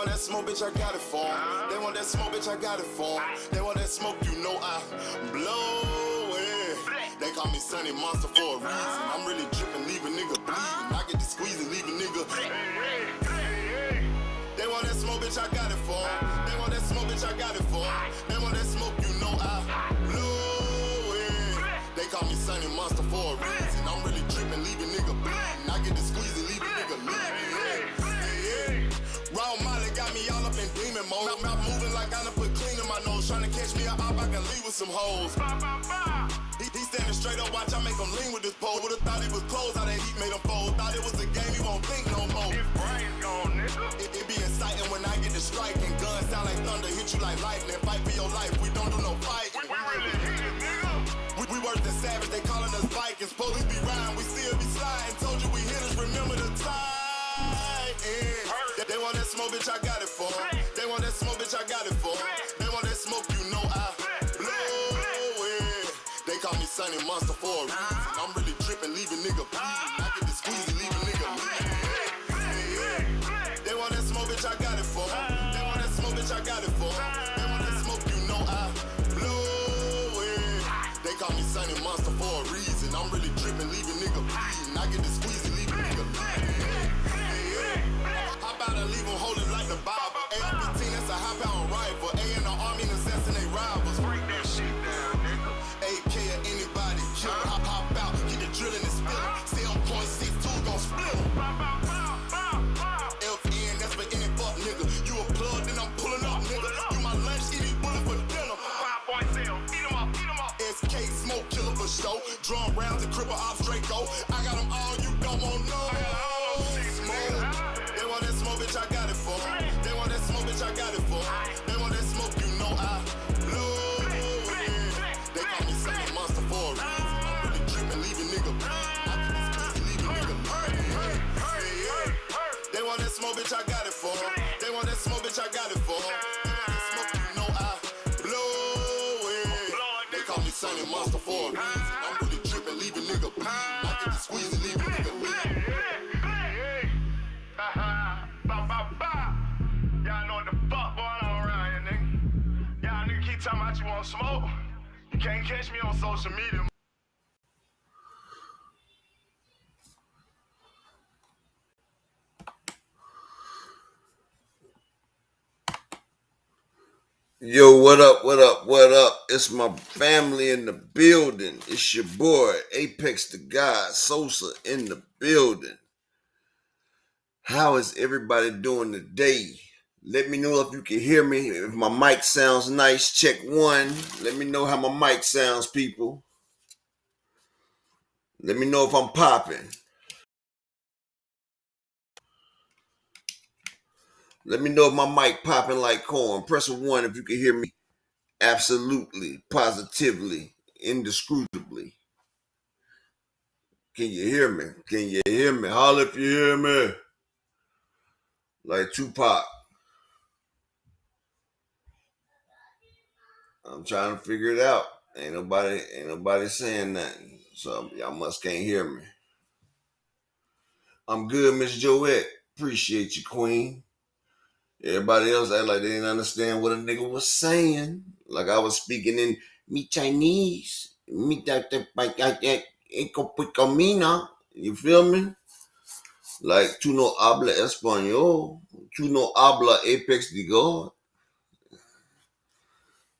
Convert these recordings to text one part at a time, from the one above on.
want that smoke, bitch, I got it for 'em. They want that smoke, bitch, I got it for 'em. They want that smoke, you know I blow it. They call me Sunny Monster for a reason. I'm really dripping, leave a nigga bleeding. I get to squeeze and leave a nigga. They want that smoke, bitch, I got it for 'em. They want that smoke, bitch, I got it for 'em. They want that smoke, you know I blow it. They call me Sunny Monster for a reason. I'm really dripping, leave a nigga bleeding. I get to squeeze and leave a nigga bleeding. Raw Molly got me all up in demon mode. Mouth moving like I done put clean in my nose. Trying to catch me up, I can leave with some hoes. He standing straight up, watch I make him lean with this pole. Would've thought he was closed, how that heat made him fold. Thought it was a game, he won't think no more. His brain's gone, nigga. It be exciting when I get to striking. Guns sound like thunder, hit you like lightning. Fight for your life, we don't do no fighting. We really hit it, nigga. We worse than savage, they calling us Vikings. Police be riding, we still be sliding. Told you we hitters, remember the time. They want that smoke, bitch, I got it for 'em. They want that smoke, bitch, I got it for 'em. They want that smoke, you know I blow it. They call me Sunny Monster for a reason. I'm really dripping, leave a nigga bleeding. I get to squeeze and leave a nigga bleeding. They want that smoke, bitch, I got it for 'em. They want that smoke, bitch, I got it for 'em. They want that smoke, you know I blow it. They call me Sunny Monster for a reason. I'm really dripping, leave a nigga bleeding. I get to squeeze and leave a nigga bleeding. How about I leave them holding like the Bible? AR-15, that's a high-power rifle. A in the army and assassinate rivals. Break that shit down, nigga. AK or anybody, kill him. Hop out, get the drilling and spilling. Stay on .62, gon' split him. FN, that's for any fuck, nigga. You a plug, then I'm pulling up, nigga. You my lunch, eat these bullets for dinner. 5.0, eat 'em up. SK, smoke killer for show. Drum rounds and cripple off Draco. I got them all, you don't want no. They want that smoke, bitch, I got it for 'em. They want that smoke, bitch, I got it for 'em. They want that smoke, you know I blow it. They call me Sunny Monster for a reason. I'm really dripping, leave a nigga bleeding. I get this pussy, leave a nigga bleeding. They want that smoke, bitch, I got it for 'em. They want that smoke, bitch, I got it for 'em. They want that smoke, you know I blow it. They call me Sunny Monster for a reason. I'm really dripping, leave a nigga bleeding. I get to squeeze and leave a nigga bleeding. Y'all know what the fuck going on around here, nigga. Y'all nigga keep talking about you want smoke. You can't catch me on social media. Yo, what up, what up, what up? It's my family in the building. It's your boy, Apex the God, Sosa in the building. How is everybody doing today? Let me know if you can hear me. If my mic sounds nice, check one. Let me know how my mic sounds, people. Let me know if I'm popping. Let me know if my mic popping like corn. Press a 1 if you can hear me. Absolutely, positively, indisputably. Can you hear me? Can you hear me? Holler if you hear me. Like Tupac. I'm trying to figure it out. Ain't nobody saying nothing. So y'all must can't hear me. I'm good, Miss Joette. Appreciate you, Queen. Everybody else act like they didn't understand what a nigga was saying. Like I was speaking in me Chinese. Me that you feel me? Like tú no habla español. Tú no habla Apex de God.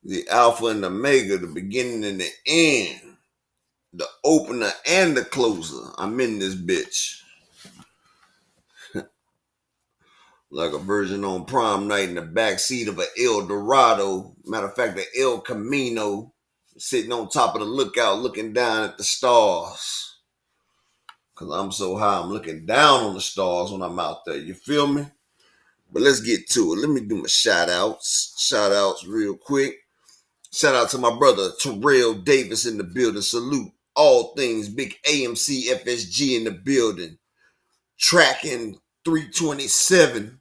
The Alpha and the Omega, the beginning and the end. The opener and the closer. I'm in this bitch. Like a virgin on prom night in the backseat of an El Dorado. Matter of fact, the El Camino. Sitting on top of the lookout looking down at the stars. Because I'm so high, I'm looking down on the stars when I'm out there. You feel me? But let's get to it. Let me do my shout-outs. Shout-outs real quick. Shout out to my brother Terrell Davis in the building. Salute all things Big AMC FSG in the building. Tracking 327.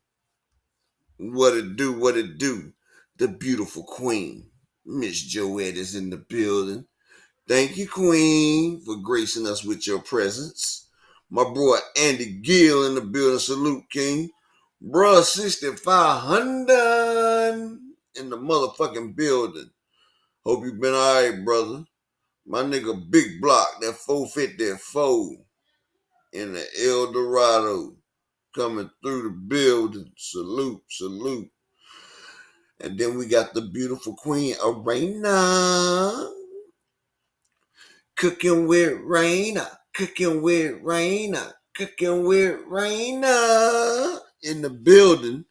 What it do, what it do. The beautiful queen, Miss Joette, is in the building. Thank you, Queen, for gracing us with your presence. My boy Andy Gill in the building. Salute, King. Bruh, 6500 in the motherfucking building. Hope you been alright, brother. My nigga Big Block, that 454 in the El Dorado, coming through the building. Salute, salute. And then we got the beautiful Queen Arena. Cooking with Raina. Cooking with Raina. Cooking with Raina. In the building.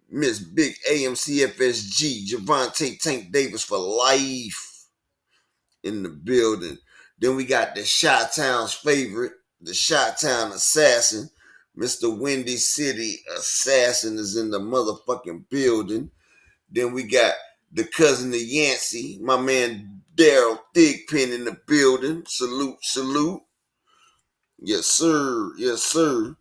Miss Big AMC FSG. Javante Tank Davis for life. In the building. Then we got the Chi-Town's favorite. The Chi-Town Assassin. Mr. Windy City Assassin is in the motherfucking building. Then we got the cousin of Yancey, my man Daryl Thigpen in the building. Salute, salute. Yes, sir. Yes, sir.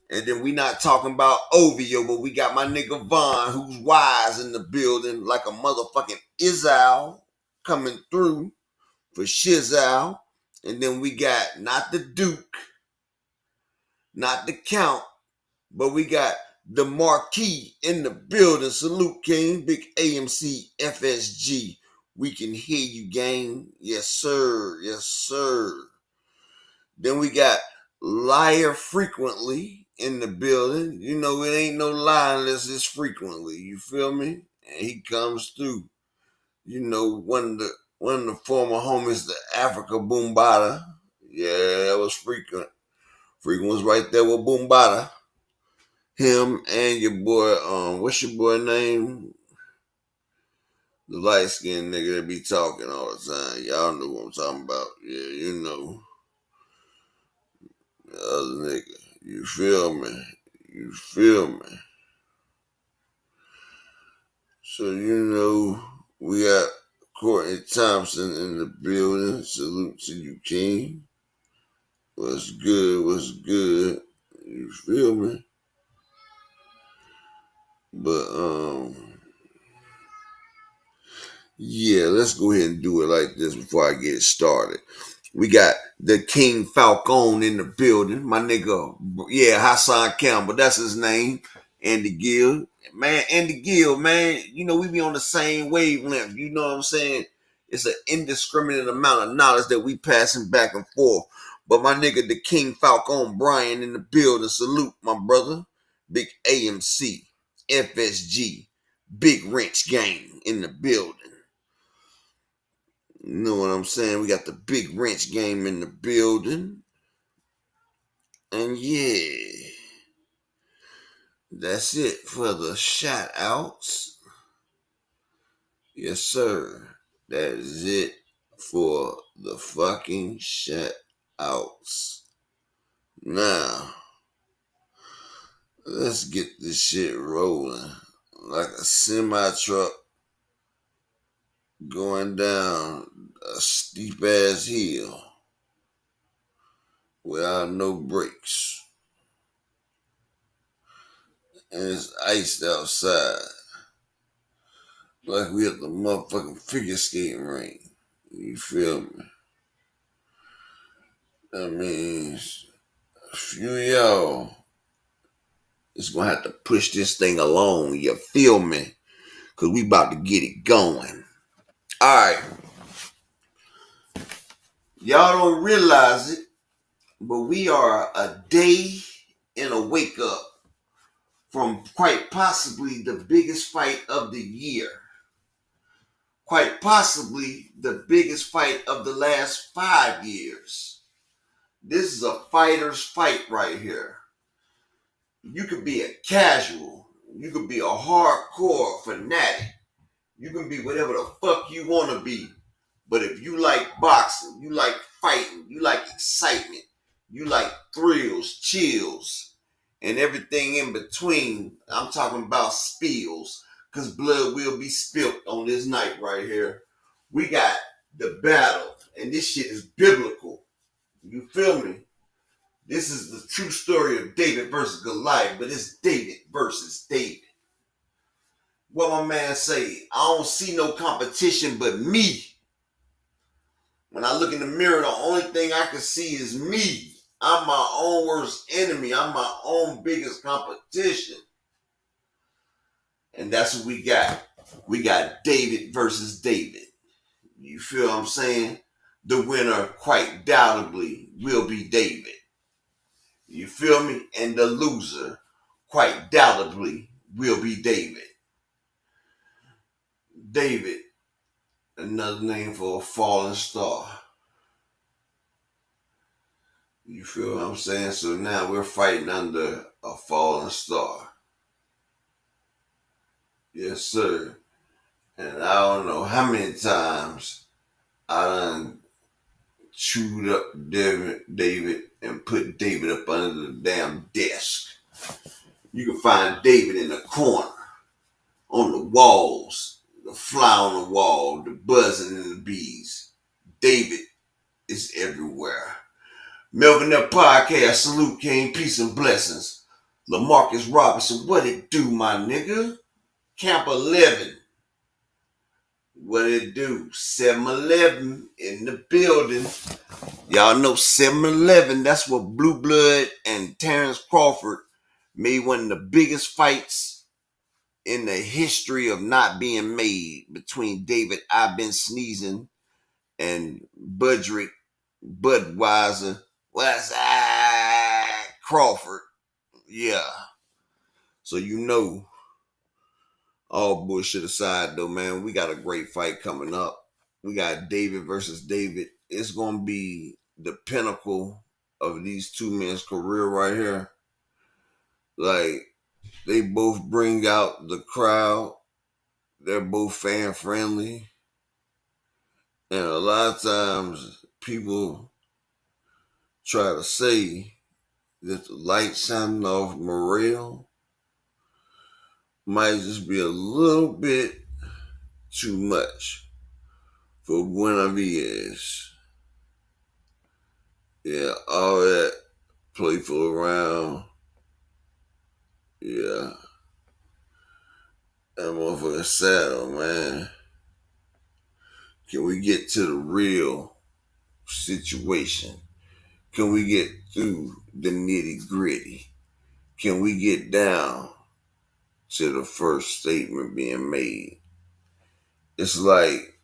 And then we not talking about Ovio, but we got my nigga Vaughn, who's wise in the building, like a motherfucking Izal coming through for Shizal. And then we got not the Duke, not the Count, but we got the Marquis in the building. Salute, King. Big AMC FSG. We can hear you, gang. Yes, sir. Yes, sir. Then we got Liar Frequently in the building. You know, it ain't no lie unless it's frequently. You feel me? And he comes through. You know, one of the former homies, the Africa Boombada. Yeah, that was Frequent. Frequent was right there with Boombada. Him and your boy, what's your boy name? The light skinned nigga that be talking all the time. Y'all know what I'm talking about. Yeah, you know. The other nigga. You feel me? You feel me? So, you know, we got Courtney Thompson in the building. Salute to you, King. What's good? What's good? You feel me? But, yeah, let's go ahead and do it like this before I get started. We got the King Falcone in the building. My nigga, yeah, Hassan Campbell, that's his name. Andy Gill. Man, Andy Gill, man, you know, we be on the same wavelength. You know what I'm saying? It's an indiscriminate amount of knowledge that we passing back and forth. But my nigga, the King Falcone Brian in the building. Salute, my brother. Big AMC, FSG, Big Wrench Gang in the building. You know what I'm saying? We got the Big Wrench Game in the building. And yeah, that's it for the shout outs. Yes, sir. That is it for the fucking shout outs. Now, let's get this shit rolling. Like a semi truck going down a steep ass hill without no brakes. And it's iced outside. Like we at the motherfucking figure skating ring. You feel me? That means a few of y'all is gonna have to push this thing along. You feel me? Cause we about to get it going. Alright. Y'all don't realize it, but we are a day and a wake up from quite possibly the biggest fight of the year. Quite possibly the biggest fight of the last 5 years. This is a fighter's fight right here. You could be a casual. You could be a hardcore fanatic. You can be whatever the fuck you want to be. But if you like boxing, you like fighting, you like excitement, you like thrills, chills, and everything in between, I'm talking about spills, because blood will be spilt on this night right here. We got the battle, and this shit is biblical. You feel me? This is the true story of David versus Goliath, but it's David versus David. What my man say, I don't see no competition but me. When I look in the mirror, the only thing I can see is me. I'm my own worst enemy. I'm my own biggest competition. And that's what we got. We got David versus David. You feel what I'm saying? The winner, quite doubtably, will be David. You feel me? And the loser, quite doubtably, will be David. David, another name for a fallen star. You feel what I'm saying? So now we're fighting under a fallen star. Yes, sir. And I don't know how many times I done chewed up David and put David up under the damn desk. You can find David in the corner, on the walls, the fly on the wall, the buzzing and the bees. David is everywhere. Melvin Up Podcast, salute King, peace and blessings. LaMarcus Robinson, what it do, my nigga? Camp 11. What it do? 7-Eleven in the building. Y'all know 7-Eleven, that's what Blue Blood and Terrence Crawford made one of the biggest fights in the history of not being made between David I've been sneezing and Budrick Budweiser Crawford. Yeah. So you know, all bullshit aside though, man, we got a great fight coming up. We got David versus David. It's gonna be the pinnacle of these two men's career right here. Like, they both bring out the crowd. They're both fan friendly. And a lot of times people try to say that the light shining off Morrell might just be a little bit too much for Benavidez. Yeah, all that playful around. Yeah. That motherfucker saddle, man. Can we get to the real situation? Can we get through the nitty gritty? Can we get down to the first statement being made? It's like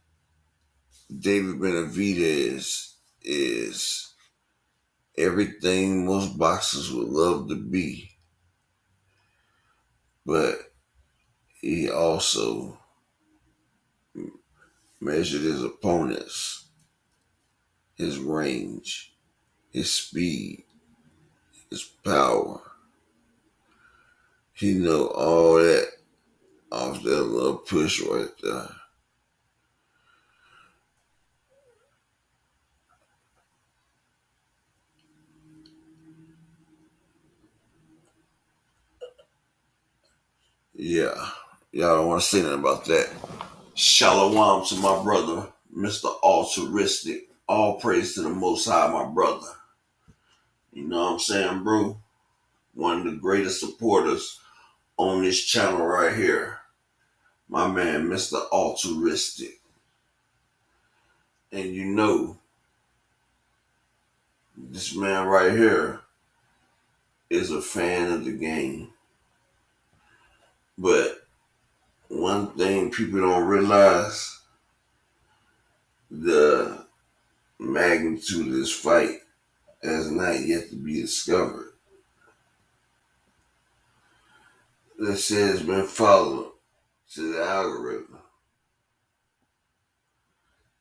David Benavidez is everything most boxers would love to be, but he also measured his opponents, his range, his speed, his power. He know all that off that little push right there. Yeah, y'all don't want to say nothing about that. Shalom to my brother, Mr. Altruistic. All praise to the Most High, my brother. You know what I'm saying, bro? One of the greatest supporters on this channel right here. My man, Mr. Altruistic. And you know, this man right here is a fan of the game. But one thing people don't realize, the magnitude of this fight has not yet to be discovered. They say it's been followed to the algorithm.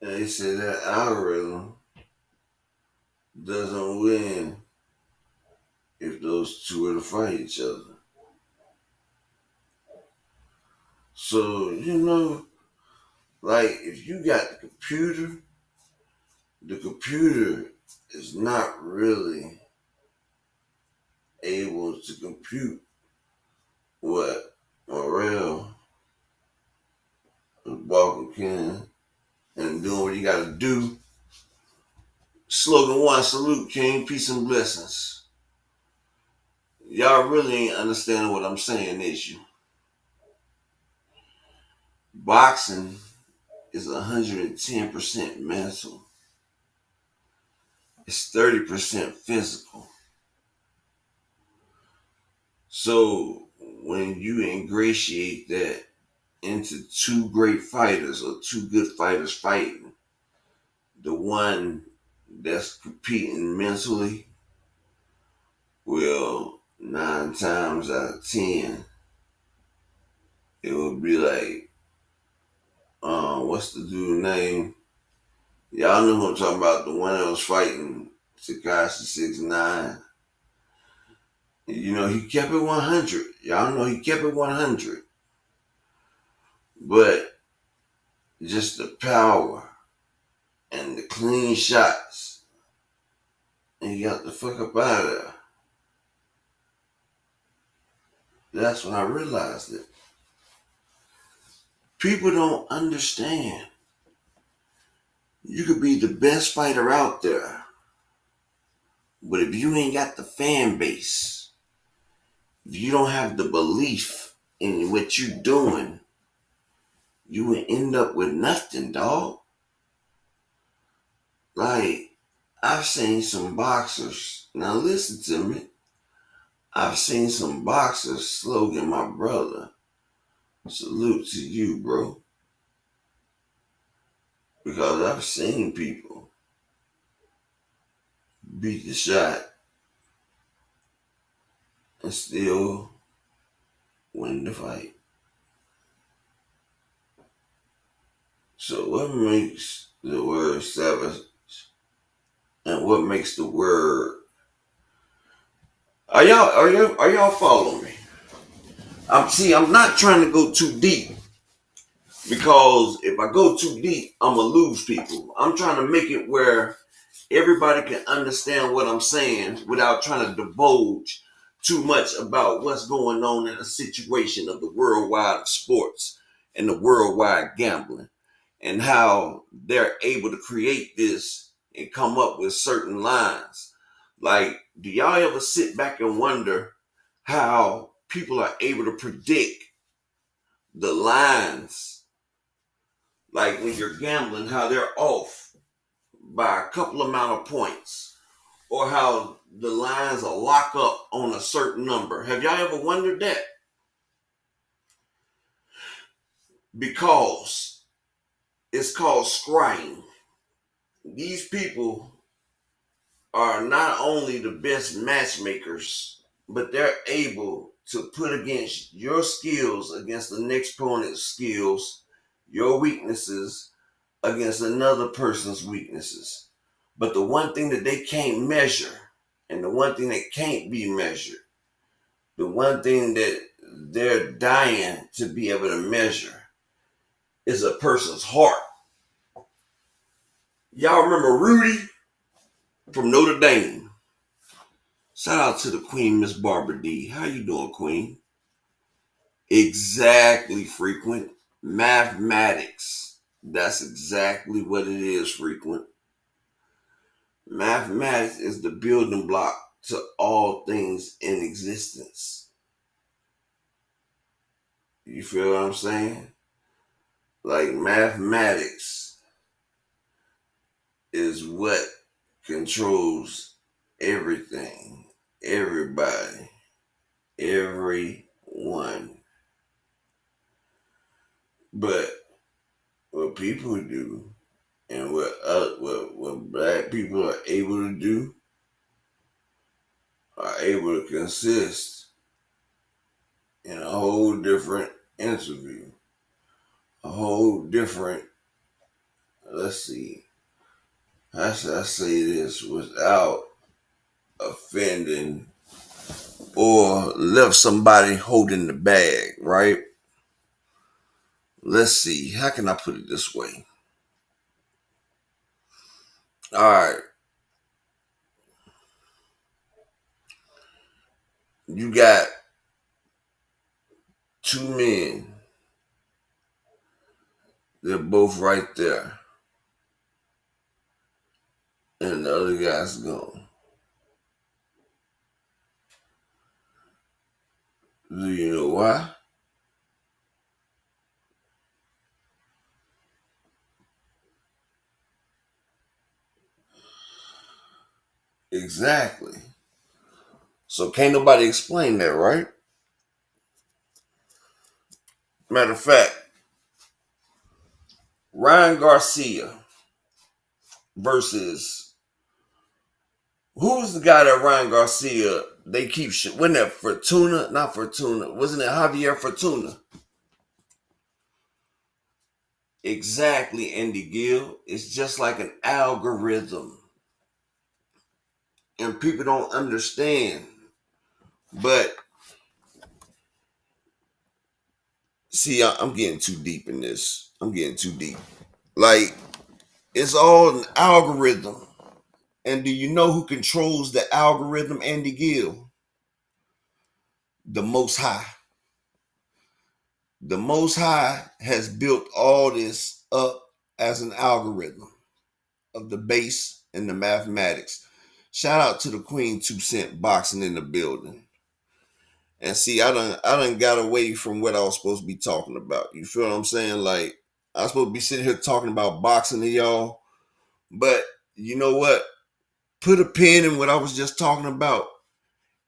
And they say that algorithm doesn't win if those two are to fight each other. So, you know, like, if you got the computer is not really able to compute what Morrell and Walker can and doing what you got to do. Slogan 1, salute King, peace and blessings. Y'all really ain't understanding what I'm saying, is you? Boxing is 110% mental. It's 30% physical. So when you ingratiate that into two great fighters or two good fighters fighting, the one that's competing mentally will 9 times out of 10 it will be like, what's the dude name? Y'all know who I'm talking about, the one that was fighting Tekashi 6ix9ine. You know, he kept it 100. Y'all know he kept it 100. But just the power and the clean shots, and he got the fuck up out of there. That's when I realized it. People don't understand. You could be the best fighter out there, but if you ain't got the fan base, if you don't have the belief in what you're doing, you will end up with nothing, dog. Like, I've seen some boxers. Now listen to me. I've seen some boxers, Slogan, my brother. Salute to you, bro. Because I've seen people beat the shot and still win the fight. So what makes the word savage and what makes the word... Are y'all following me? I'm not trying to go too deep, because if I go too deep, I'm gonna lose people. I'm trying to make it where everybody can understand what I'm saying without trying to divulge too much about what's going on in the situation of the worldwide sports and the worldwide gambling, and how they're able to create this and come up with certain lines. Like, do y'all ever sit back and wonder how people are able to predict the lines? Like when you're gambling, how they're off by a couple amount of points, or how the lines are locked up on a certain number. Have y'all ever wondered that? Because it's called scrying. These people are not only the best matchmakers, but they're able to put against your skills, against the next opponent's skills, your weaknesses against another person's weaknesses. But the one thing that they can't measure, and the one thing that can't be measured, the one thing that they're dying to be able to measure, is a person's heart. Y'all remember Rudy from Notre Dame? Shout out to the Queen, Miss Barbara D. How you doing, Queen? Exactly, Frequent. Mathematics. That's exactly what it is, Frequent. Mathematics is the building block to all things in existence. You feel what I'm saying? Like, mathematics is what controls everything, everybody, everyone. But what people do, and what black people are able to do, are able to consist in a whole different interview, a whole different, let's see, how should I say this without offending or left somebody holding the bag, right? Let's see, how can I put it this way? All right, you got two men. They're both right there. And the other guy's gone. Do you know why? Exactly. So can't nobody explain that, right? Matter of fact, Ryan Garcia versus who's the guy that Ryan Garcia they keep shit. Wasn't that Fortuna? Not Fortuna. Wasn't it Javier Fortuna? Exactly, Andy Gill. It's just like an algorithm. And people don't understand. But see, I'm getting too deep in this. I'm getting too deep. Like, it's all an algorithm. And do you know who controls the algorithm, Andy Gill? The Most High. The Most High has built all this up as an algorithm of the base and the mathematics. Shout out to the Queen 2 Cent boxing in the building. And see, I done got away from what I was supposed to be talking about. You feel what I'm saying? Like, I was supposed to be sitting here talking about boxing to y'all. But you know what? Put a pin in what I was just talking about.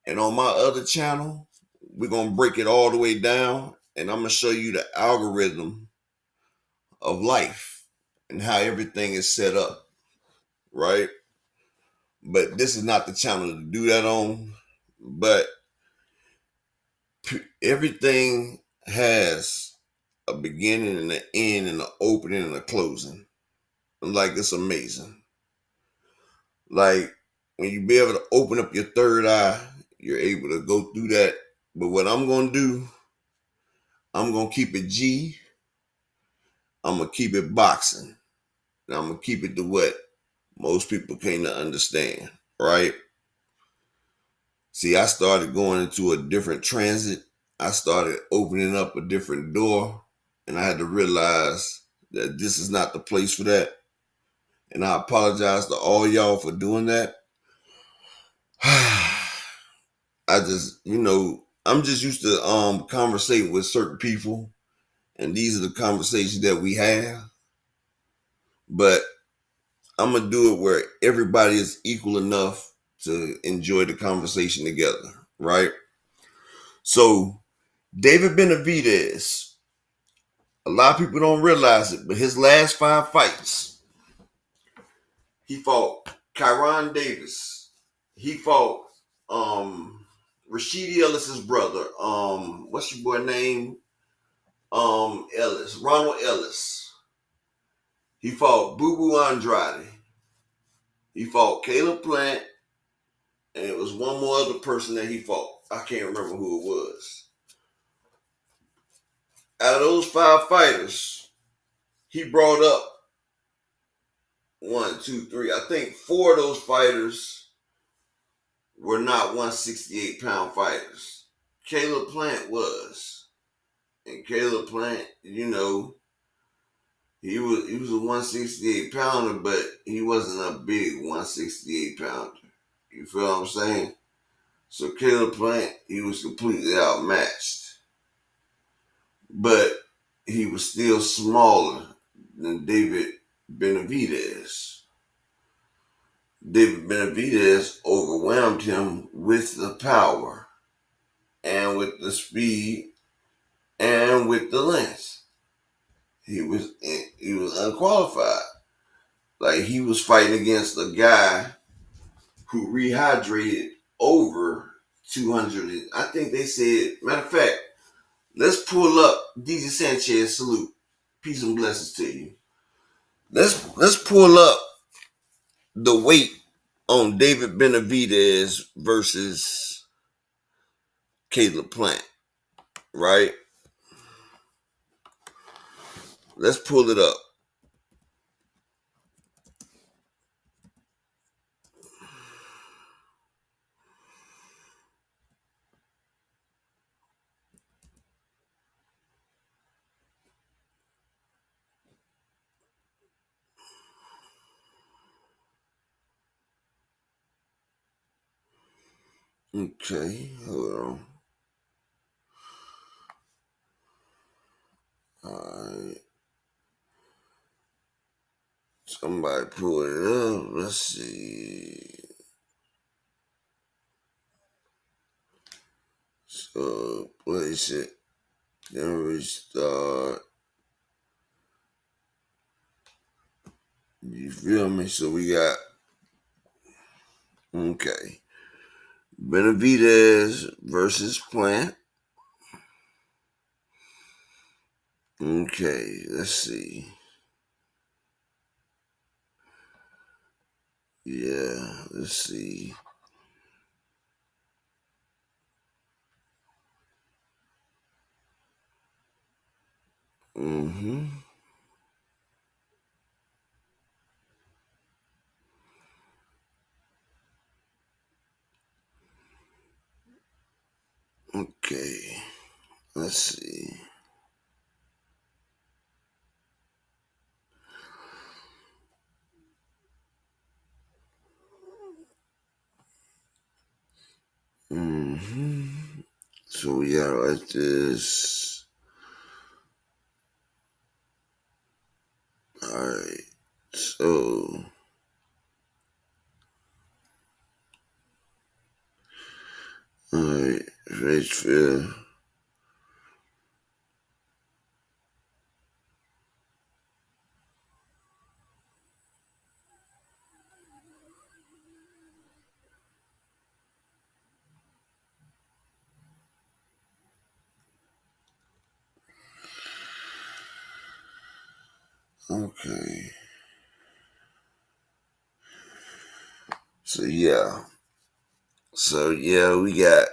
And on my other channel, we're going to break it all the way down. And I'm going to show you the algorithm of life and how everything is set up, right? But this is not the channel to do that on. But everything has a beginning and an end and an opening and a closing. Like, it's amazing. Like, when you be able to open up your third eye, you're able to go through that. But what I'm going to do, I'm going to keep it G. I'm going to keep it boxing. And I'm going to keep it to what most people can't understand, right? See, I started going into a different transit. I started opening up a different door. And I had to realize that this is not the place for that. And I apologize to all y'all for doing that. I just, I'm just used to conversating with certain people. And these are the conversations that we have. But I'm going to do it where everybody is equal enough to enjoy the conversation together, right? So, David Benavidez, a lot of people don't realize it, but his last 5 fights, he fought Kyron Davis. He fought Rashidi Ellis's brother. What's your boy name? Ellis, Ronald Ellis. He fought Boo Boo Andrade. He fought Caleb Plant, and it was one more other person that he fought. I can't remember who it was. Out of those 5 fighters, he brought up 1, 2, 3. I think 4 of those fighters were not 168-pound fighters. Caleb Plant was. And Caleb Plant, he was a 168-pounder, but he wasn't a big 168-pounder. You feel what I'm saying? So Caleb Plant, he was completely outmatched. But he was still smaller than David Benavidez. David Benavidez overwhelmed him with the power and with the speed and with the length. He was unqualified. Like, he was fighting against a guy who rehydrated over 200. I think they said, matter of fact, let's pull up DJ Sanchez, salute. Peace and blessings to you. Let's pull up the weight on David Benavidez versus Caleb Plant, right? Let's pull it up. Okay, hold on. Alright. Somebody pull it up. Let's see. So, what is it? Then we start. You feel me? So we got, okay, Benavidez versus Plant. Okay, let's see. Yeah, let's see. Mm-hmm. Okay, let's see. Mm-hmm. So we got like this. Alright. So alright, Richfield. Okay. So yeah. So yeah, we got,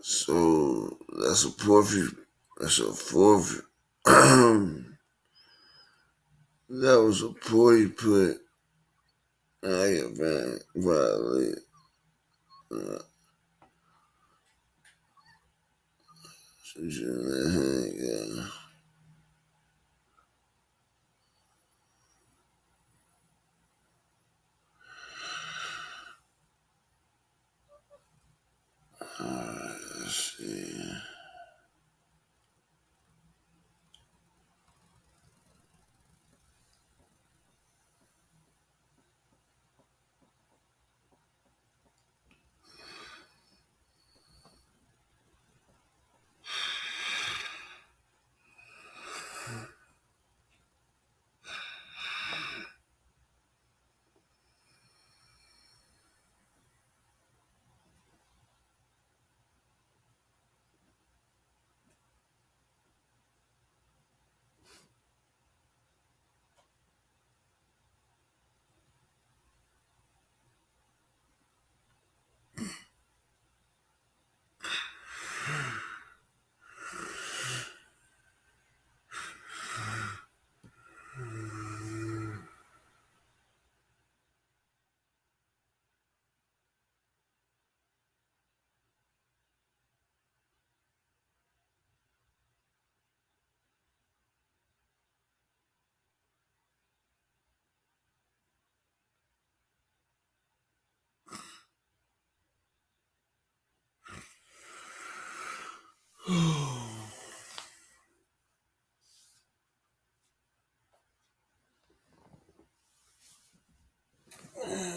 so that's a fourth. That's a fourth. That was a poor put. I get violate. Uh, yeah. Alright, let's see.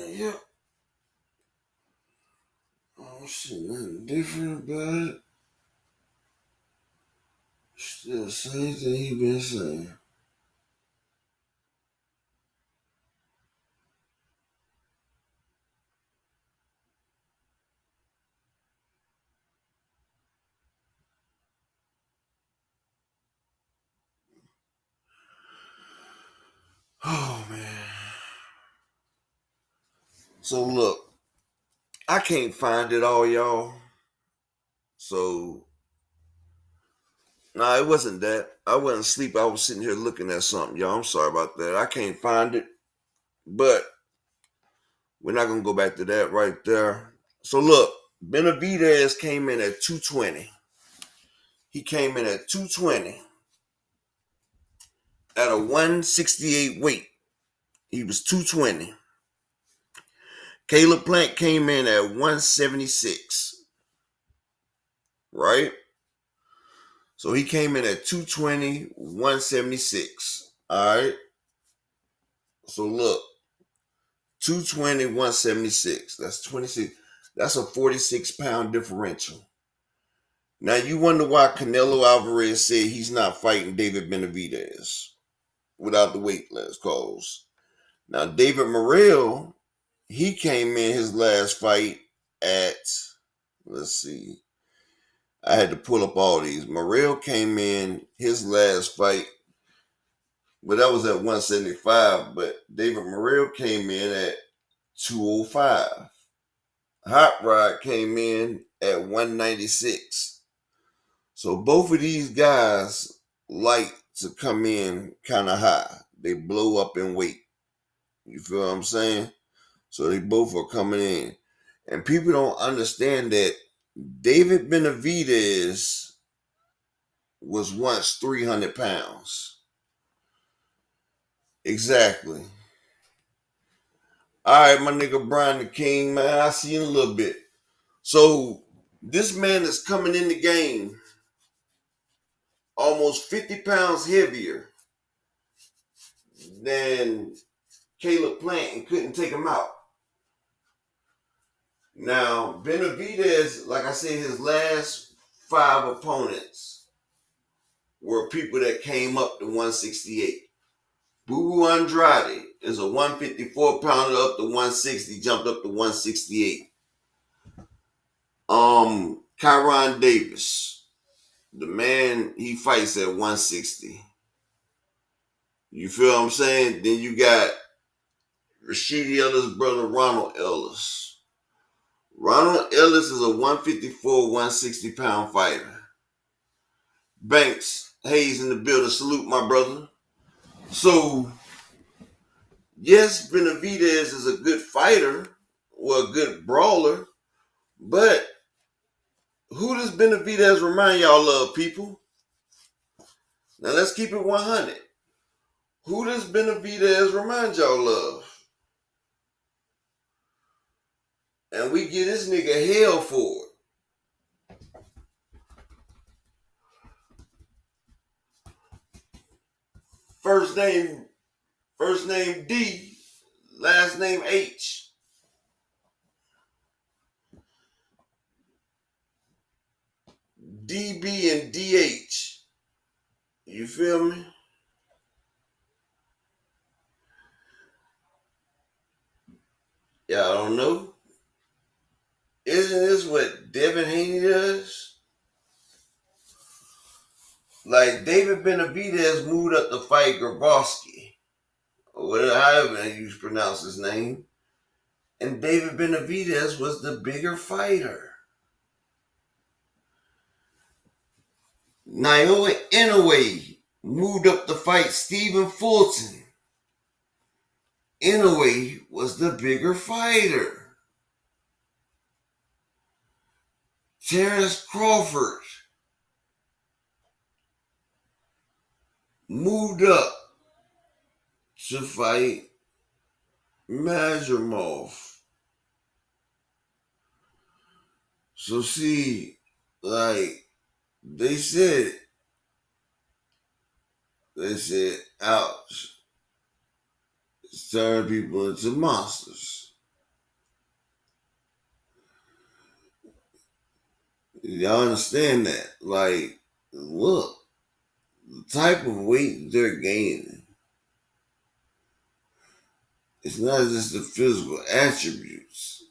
Yeah. Oh shit, nothing different about it. Still the same thing he been saying. Oh man. So look, I can't find it all, y'all. So nah, it wasn't that. I wasn't asleep. I was sitting here looking at something, y'all. I'm sorry about that. I can't find it. But we're not gonna go back to that right there. So look, Benavidez came in at 220. He came in at 220 at a 168 weight. He was 220. Caleb Plant came in at 176. Right? So he came in at 220, 176. All right. So look, 220, 176. That's 26. That's a 46-pound differential. Now you wonder why Canelo Alvarez said he's not fighting David Benavidez without the weight class calls. Now David Morrell, he came in his last fight at, let's see, I had to pull up all these. Morrell came in his last fight, but that was at 175. But David Morrell came in at 205. Hot Rod came in at 196. So both of these guys like to come in kind of high. They blow up in weight. You feel what I'm saying? So they both are coming in. And people don't understand that David Benavidez was once 300 pounds. Exactly. All right, my nigga Brian the King, man. I'll see you in a little bit. So this man is coming in the game almost 50 pounds heavier than Caleb Plant and couldn't take him out. Now, Benavidez, like I said, his last 5 opponents were people that came up to 168. Boo Andrade is a 154 pounder up to 160, jumped up to 168. Kyron Davis, the man, he fights at 160. You feel what I'm saying? Then you got Rashidi Ellis' brother, Ronald Ellis. Ronald Ellis is a 154, 160 pound fighter. Banks Hayes in the building. Salute, my brother. So, yes, Benavidez is a good fighter or a good brawler, but who does Benavidez remind y'all of, people? Now, let's keep it 100. Who does Benavidez remind y'all of? And we give this nigga hell for it. First name D, last name H. DB and DH. You feel me? Y'all don't know? Isn't this what Devin Haney does? Like David Benavidez moved up to fight Grabowski, or whatever, however you pronounce his name. And David Benavidez was the bigger fighter. Inoue moved up to fight Stephen Fulton. Inoue was the bigger fighter. Terrence Crawford moved up to fight Majormov. So see, like they said, ouch, it's turning people into monsters. Y'all understand that? Like, look, the type of weight they're gaining, it's not just the physical attributes.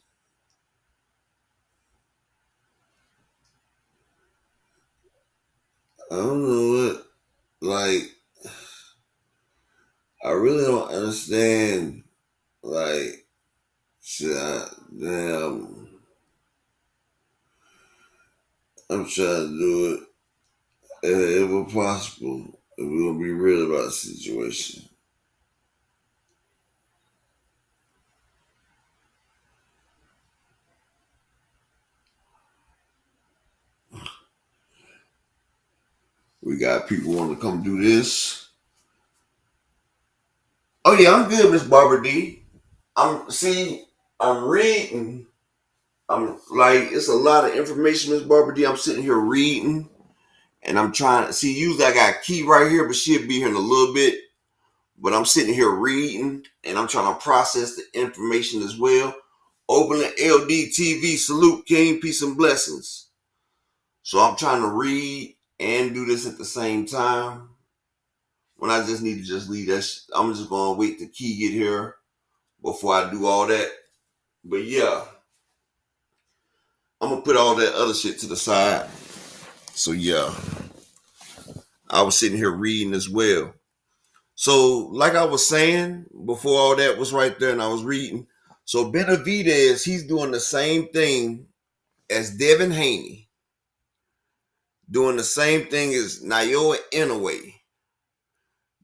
I don't know what, like, I really don't understand, like, damn, I'm trying to do it if it's possible, if we're gonna be real about the situation. We got people wanting to come do this. Oh yeah, I'm good, Miss Barbara D. I'm reading. I'm like, it's a lot of information, Miss Barbara D. I'm sitting here reading, and I'm trying to see. Usually, I got Key right here, but she'll be here in a little bit. But I'm sitting here reading, and I'm trying to process the information as well. Open the LD TV. Salute, King. Peace and blessings. So I'm trying to read and do this at the same time. When I just need to just leave that. I'm just gonna wait till Key get here before I do all that. But yeah, I'm gonna put all that other shit to the side. So yeah, I was sitting here reading as well. So like I was saying before all that was right there, and I was reading. So Benavidez, he's doing the same thing as Devin Haney, doing the same thing as Naoya Inoue,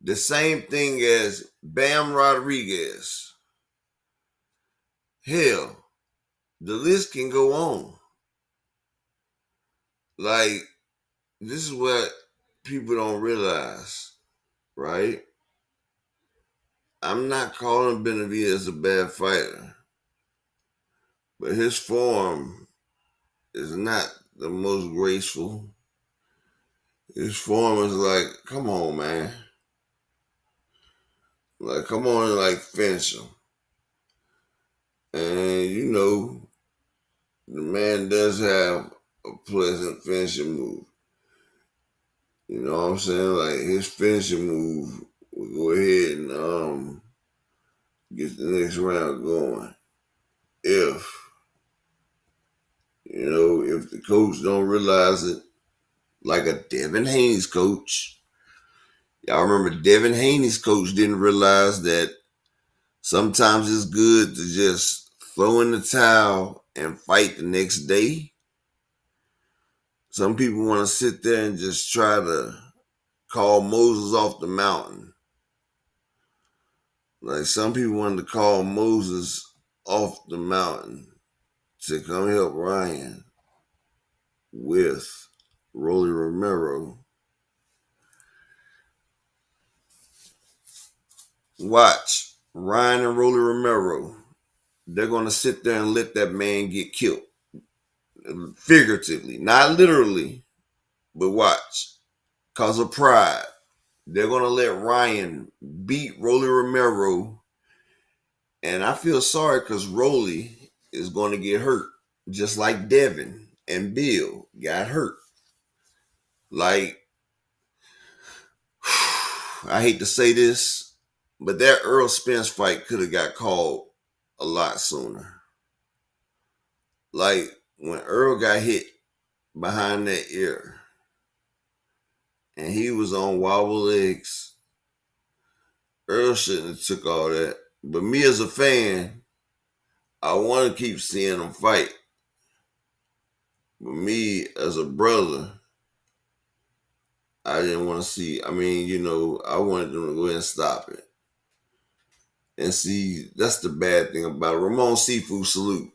the same thing as Bam Rodriguez. Hell, the list can go on. Like, this is what people don't realize, right? I'm not calling Benavidez a bad fighter, but his form is not the most graceful. His form is like, come on, man. Like, come on and like finish him. And you know, the man does have a pleasant finishing move. You know what I'm saying? Like his finishing move will go ahead and get the next round going. If the coach don't realize it, like a Devin Haney's coach. Y'all remember Devin Haney's coach didn't realize that sometimes it's good to just throw in the towel and fight the next day. Some people want to sit there and just try to call Moses off the mountain. Like some people wanted to call Moses off the mountain to come help Ryan with Rolly Romero. Watch Ryan and Rolly Romero. They're going to sit there and let that man get killed. Figuratively, not literally, but watch. Because of pride. They're going to let Ryan beat Rolly Romero. And I feel sorry because Rolly is going to get hurt. Just like Devin and Bill got hurt. Like, I hate to say this, but that Earl Spence fight could have got called a lot sooner. Like, when Earl got hit behind that ear and he was on wobble legs, Earl shouldn't have took all that. But me as a fan, I want to keep seeing him fight. But me as a brother, I didn't want to see. I wanted them to go ahead and stop it. And see, that's the bad thing about it. Ramon Seafood salute.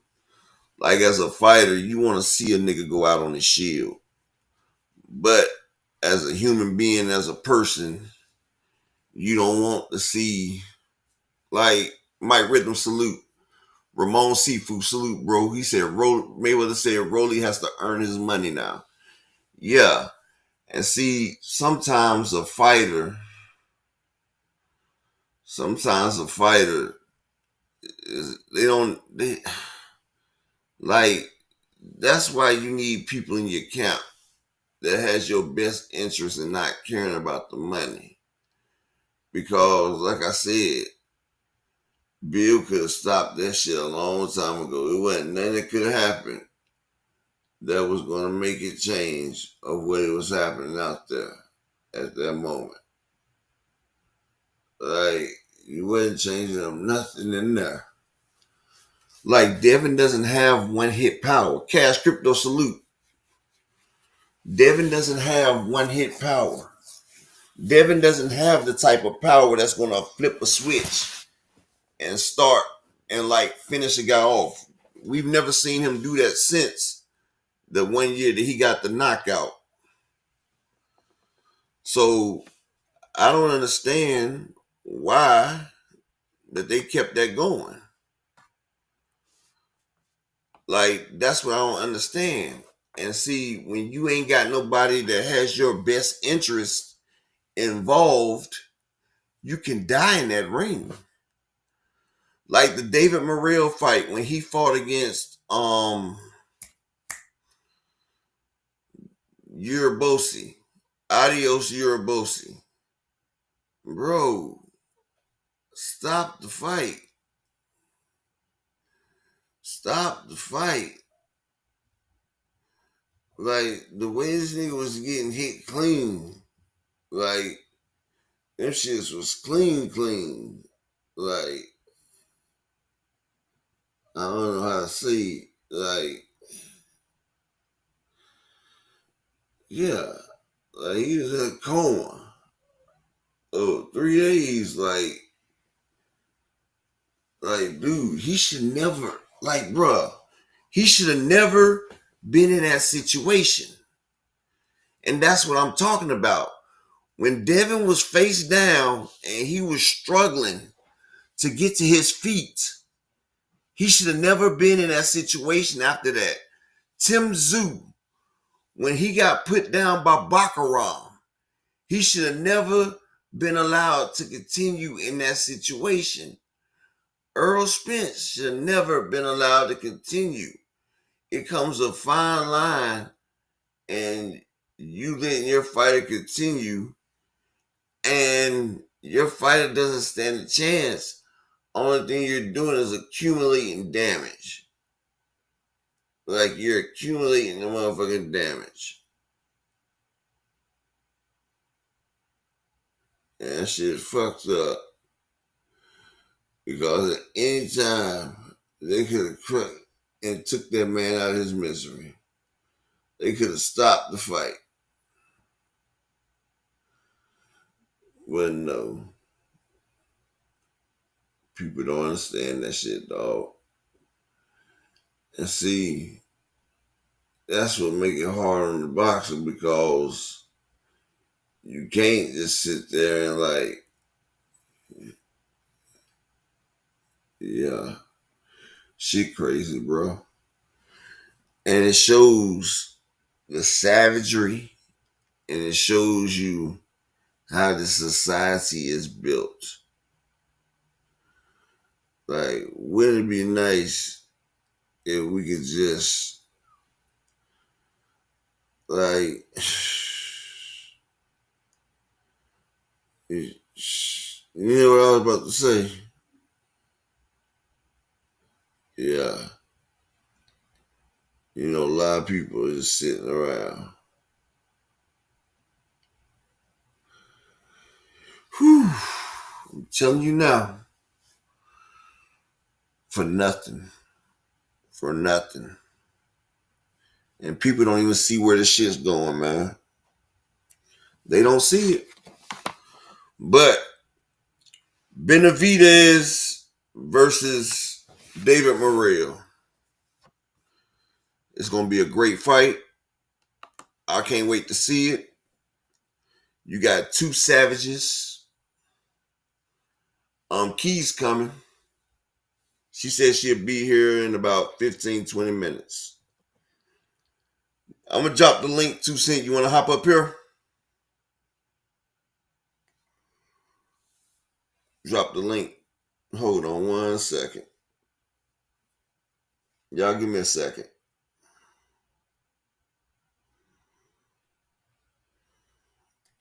Like as a fighter, you want to see a nigga go out on his shield. But as a human being, as a person, you don't want to see, like Mike Rhythm salute. Ramon Seafood salute, bro. He said Mayweather said Rolly has to earn his money now. Yeah. And see, sometimes a fighter like, that's why you need people in your camp that has your best interest in not caring about the money. Because, like I said, Bill could have stopped that shit a long time ago. It wasn't nothing that could have happened that was going to make it change of what it was happening out there at that moment. Like, you wasn't changing up nothing in there. Like, Devin doesn't have one-hit power. Cash Crypto salute. Devin doesn't have one-hit power. Devin doesn't have the type of power that's going to flip a switch and start and like finish a guy off. We've never seen him do that since the 1 year that he got the knockout. So I don't understand why that they kept that going. Like, that's what I don't understand. And see, when you ain't got nobody that has your best interest involved, you can die in that ring. Like the David Morrell fight when he fought against Urabosi. Adios Urabosi. Bro, stop the fight. Stop the fight. Like, the way this nigga was getting hit clean, like, them shits was clean. Like, I don't know how to say it. Like, yeah. Like, he was in a coma. Oh, 3 days. Like, dude, he should never, like, bruh, he should have never been in that situation. And that's what I'm talking about. When Devin was face down and he was struggling to get to his feet, he should have never been in that situation after that. Tim Tszyu, when he got put down by Baccarat, he should have never been allowed to continue in that situation. Earl Spence should have never been allowed to continue. It comes a fine line, and you letting your fighter continue, and your fighter doesn't stand a chance. Only thing you're doing is accumulating damage. Like, you're accumulating the motherfucking damage. And that shit is fucked up. Because at any time, they could have cut and took that man out of his misery. They could have stopped the fight. But no. People don't understand that shit, dog. And see, that's what make it hard on the boxer, because you can't just sit there and like, yeah, shit crazy, bro. And it shows the savagery, and it shows you how the society is built. Like, wouldn't it be nice if we could just, like, you know what I was about to say? Yeah. You know, a lot of people are just sitting around. Whew. I'm telling you now. For nothing. For nothing. And people don't even see where this shit's going, man. They don't see it. But Benavidez versus David Morrell. It's going to be a great fight. I can't wait to see it. You got two savages. Key's coming. She said she'll be here in about 15, 20 minutes. I'm going to drop the link, 2 Cent. You want to hop up here? Drop the link. Hold on 1 second. Y'all give me a second.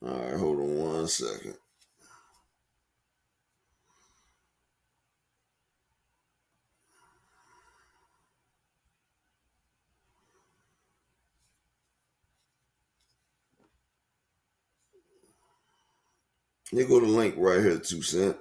All right, hold on 1 second. Here go the link right here, 2 Cent.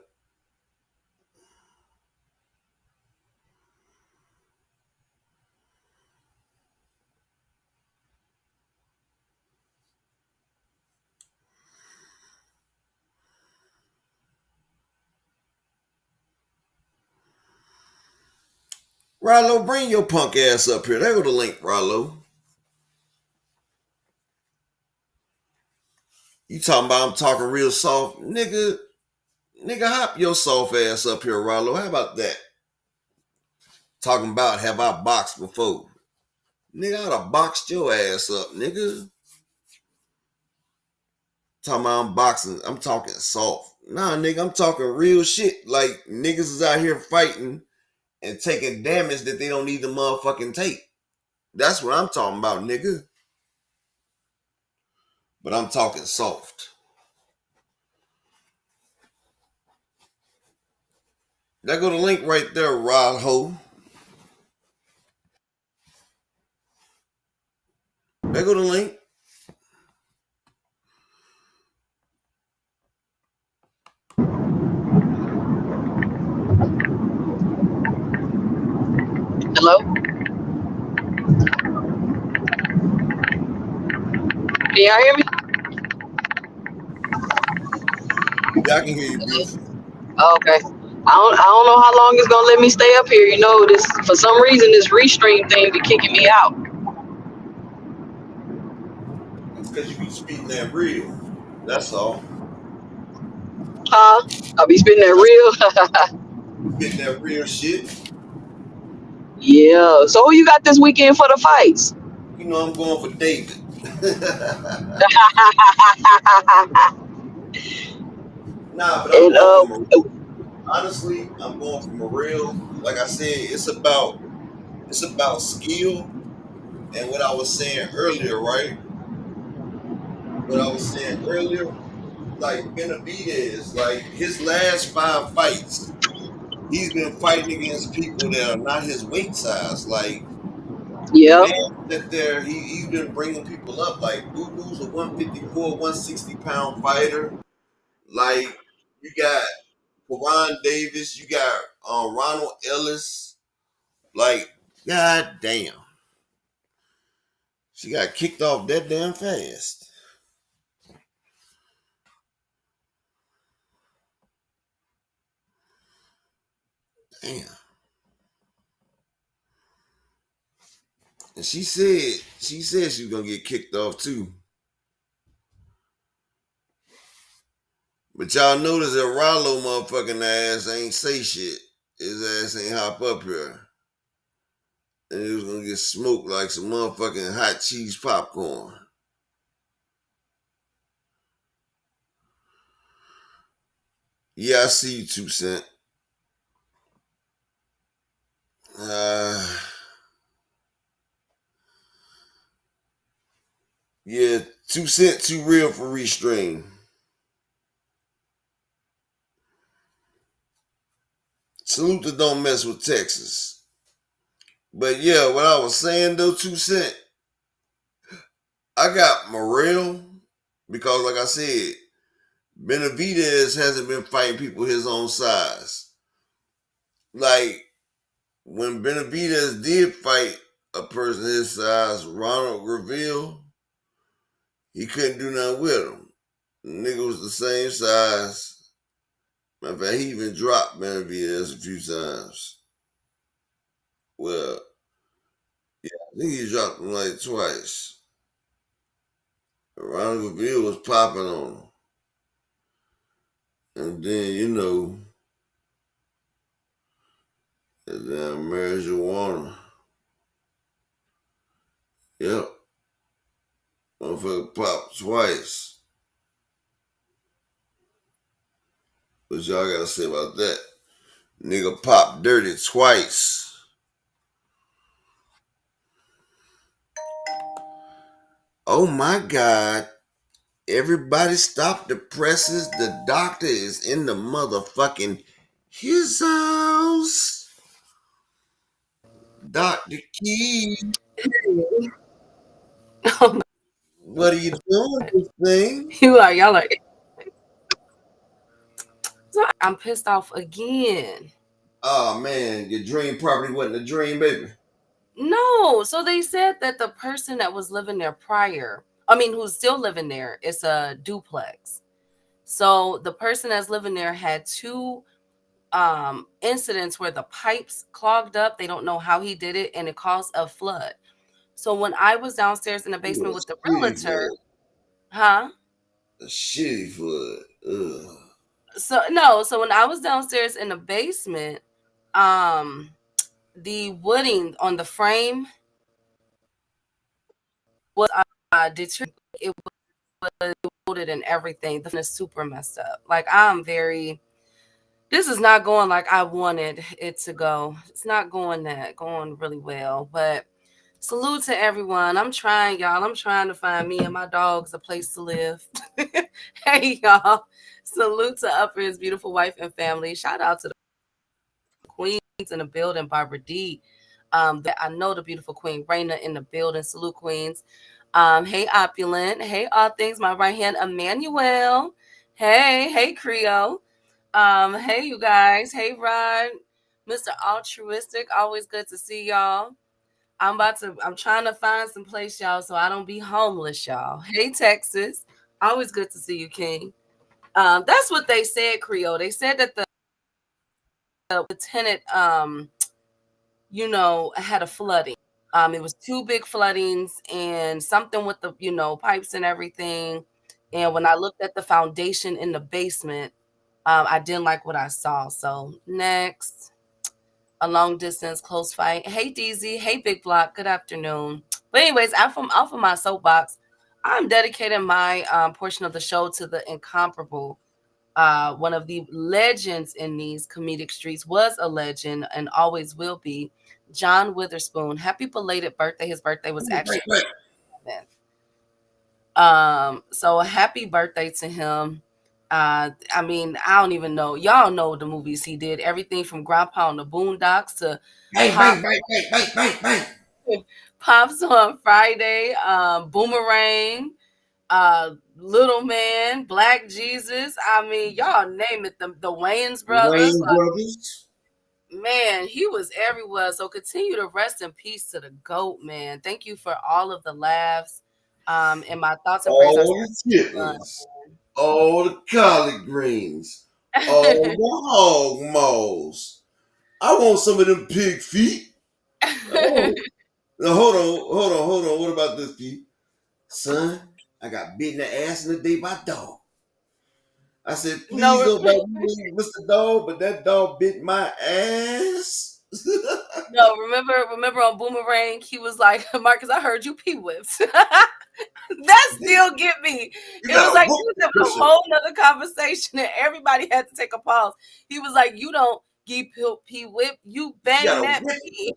Rollo, bring your punk ass up here. There go the link, Rollo. You talking about I'm talking real soft? Nigga, hop your soft ass up here, Rollo. How about that? Talking about have I boxed before? Nigga, I'd have boxed your ass up, nigga. Talking about I'm boxing, I'm talking soft. Nah, nigga, I'm talking real shit. Like, niggas is out here fighting and taking damage that they don't need to motherfucking take. That's what I'm talking about, nigga. but I'm talking soft. There go the link right there, Rod Ho. There go the link. Hello? Can y'all hear me? Yeah, I can hear you, beautiful. Oh, okay. I don't know how long it's gonna let me stay up here. You know, this for some reason this restream thing be kicking me out. That's because you be speaking that real. That's all. Huh? I'll be spitting that That's real. spitting that real shit. Yeah. So who you got this weekend for the fights? You know I'm going for David. Nah, but I'm And going for honestly, I'm going for Morrell. Like I said, it's about skill and what I was saying earlier, right? What I was saying earlier, like Benavidez, like his last 5 fights, he's been fighting against people that are not his weight size. Like the yep. man that there, he's been bringing people up. Like Dudu's a 154, 160 pound fighter. Like you got Quran Davis, you got Ronald Ellis. Like, god damn, she got kicked off that damn fast. Damn. And she said she was gonna get kicked off too. But y'all notice that Rollo motherfucking ass ain't say shit. His ass ain't hop up here. And he was gonna get smoked like some motherfucking hot cheese popcorn. Yeah, I see you, 2 Cent. Uh, yeah, 2 Cent too real for Restream. Salute to Don't Mess with Texas. But yeah, what I was saying though, 2 Cent, I got Morrell because, like I said, Benavidez hasn't been fighting people his own size. Like when Benavidez did fight a person his size, Ronald Reveal, he couldn't do nothing with him. The nigga was the same size. Matter of fact, he even dropped Benavidez a few times. Well, I think he dropped him like twice. Ronald Reveal was popping on him. And then, that damn marijuana. Yep. Motherfucker popped twice. What y'all gotta say about that? Nigga popped dirty twice. Oh my God. Everybody stop the presses. The doctor is in the motherfucking his house. Dr. Key, what are you doing this thing? Y'all are. I'm pissed off again. Oh man, your dream probably wasn't a dream, baby. No, so they said that the person that was living there prior, I mean, who's still living there, it's a duplex. So the person that's living there had two incidents where the pipes clogged up. They don't know how he did it, and it caused a flood. So when I was downstairs in the Ooh, basement a with the shitty realtor, flood. huh? A shitty flood. Ugh. So no, so when I was downstairs in the basement, um, the wooding on the frame was deteriorated. It was loaded and everything. The phone is super messed up. Like I'm very. This is not going like I wanted it to go. It's not going really well, but Salute to everyone. I'm trying, y'all. I'm trying to find me and my dogs a place to live. Hey, y'all. Salute to Upper's beautiful wife and family. Shout out to the queens in the building, Barbara D. I know the beautiful Queen Raina in the building. Salute, queens. Hey, Opulent. Hey, all things. My right hand, Emmanuel. Hey, Creole. Hey, you guys. Hey, Rod. Mr. Altruistic. Always good to see y'all. I'm trying to find some place, y'all, so I don't be homeless, y'all. Hey, Texas. Always good to see you, King. That's what they said, Creole. They said that the lieutenant, had a flooding. It was two big floodings and something with the, pipes and everything. And when I looked at the foundation in the basement, I didn't like what I saw. So next, a long distance close fight. Hey DZ, hey Big Block, good afternoon. But anyways, off of my soapbox, I'm dedicating my portion of the show to the incomparable. One of the legends in these comedic streets, was a legend and always will be, John Witherspoon. Happy belated birthday. His birthday was actually so happy birthday to him. I mean, I don't even know. Y'all know the movies he did. Everything from Grandpa on the Boondocks to Bang, Pop bang, bang, bang, bang, bang, bang. Pops on Friday, Boomerang, Little Man, Black Jesus. I mean, y'all name it. The Wayans brothers. Wayne Brothers. Man, he was everywhere. So continue to rest in peace to the GOAT, man. Thank you for all of the laughs. And my thoughts and prayers are All the chitlins. All the collard greens. All the hog maws. I want some of them pig feet. Oh. Now, hold on. What about this, Pete? Son, I got bit in the ass in the day by a dog. I said, please no, don't bite me, Mr. Dog, but that dog bit my ass. no, remember on Boomerang, he was like, Marcus, I heard you pee whipped. That still get me. You It was gotta like whoop he was the having a person. whole nother conversation and everybody had to take a pause. He was like, you don't get pee whip, you You bang gotta that whip pee.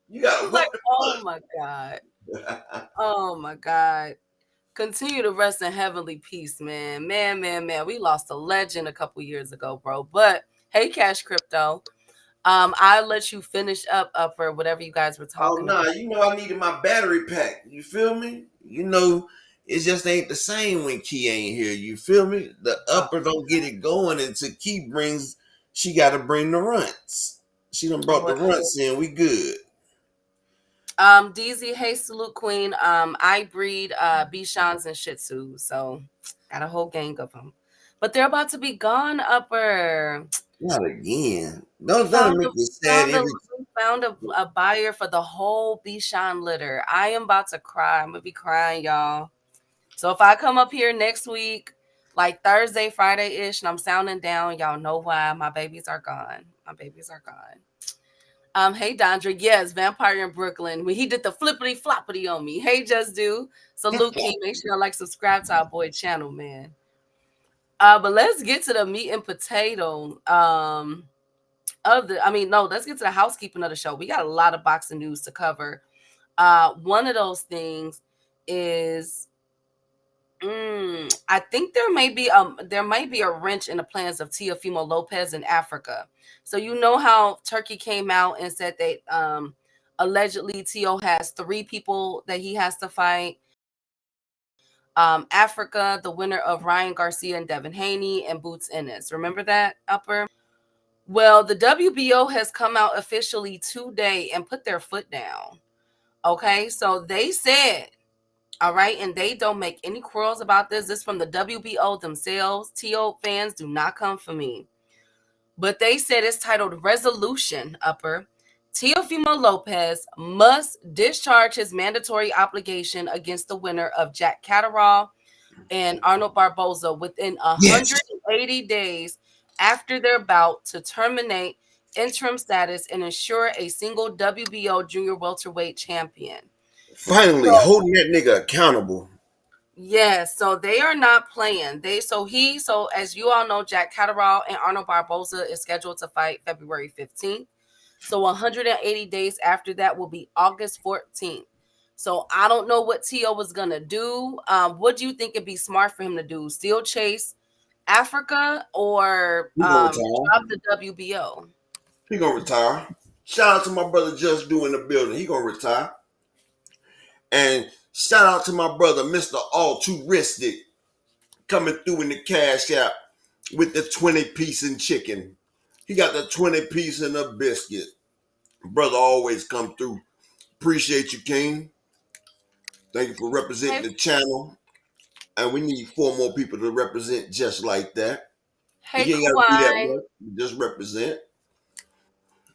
You I gotta was like, whip the oh my God. Oh my God. Continue to rest in heavenly peace, man. Man. We lost a legend a couple years ago, bro. But hey, Cash Crypto. I'll let you finish up for whatever you guys were Oh talking nah, about. you know I needed my battery pack. You feel me? You know, it just ain't the same when Key ain't here. You feel me? The upper don't get it going until Key brings. She got to bring the runts. She done brought the Well, runts in. We good. DZ, hey, salute queen. I breed Bichons and Shih Tzus, so got a whole gang of them. But they're about to be gone, Upper. Not again. We Don't that'll found make a me sad found a every. we found a buyer for the whole Bichon litter. I am about to cry. I'm gonna be crying, y'all. So if I come up here next week, like Thursday, Friday ish, and I'm sounding down, y'all know why. My babies are gone. My babies are gone. Hey Dondra, yes, Vampire in Brooklyn. When he did the flippity floppity on me. Hey, just do. Salute King. Make sure y'all like subscribe to our boy channel, man. But let's get to the meat and potato. Let's get to the housekeeping of the show. We got a lot of boxing news to cover. One of those things is I think there might be a wrench in the plans of Teofimo Lopez in Africa. So you know how Turkey came out and said that allegedly Teo has 3 people that he has to fight. Africa, the winner of Ryan Garcia and Devin Haney and Boots Ennis. Remember that, Upper? Well, the WBO has come out officially today and put their foot down. Okay, so they said, all right, and they don't make any quarrels about this. This is from the WBO themselves. TO fans, do not come for me. But they said it's titled Resolution, Upper. Teofimo Lopez must discharge his mandatory obligation against the winner of Jack Catterall and Arnold Barboza within Yes. 180 days after their bout to terminate interim status and ensure a single WBO junior welterweight champion. Finally, So holding that nigga accountable. yes, so they are not playing. So as you all know, Jack Catterall and Arnold Barboza is scheduled to fight February 15th. So 180 days after that will be August 14th. So I don't know what T.O. was gonna do. What do you think it'd be smart for him to do? Still chase Africa or He gonna retire. drop the WBO? He gonna retire. Shout out to my brother Just doing the building. He gonna retire. And shout out to my brother Mr. Altruistic coming through in the cash app with the 20-piece and chicken. He got the 20-piece and a biscuit. Brother always come through. Appreciate you, King. Thank you for representing Hey, the channel. And we need 4 more people to represent just like that. hey You ain't gotta be that Kawhi. much. Just represent.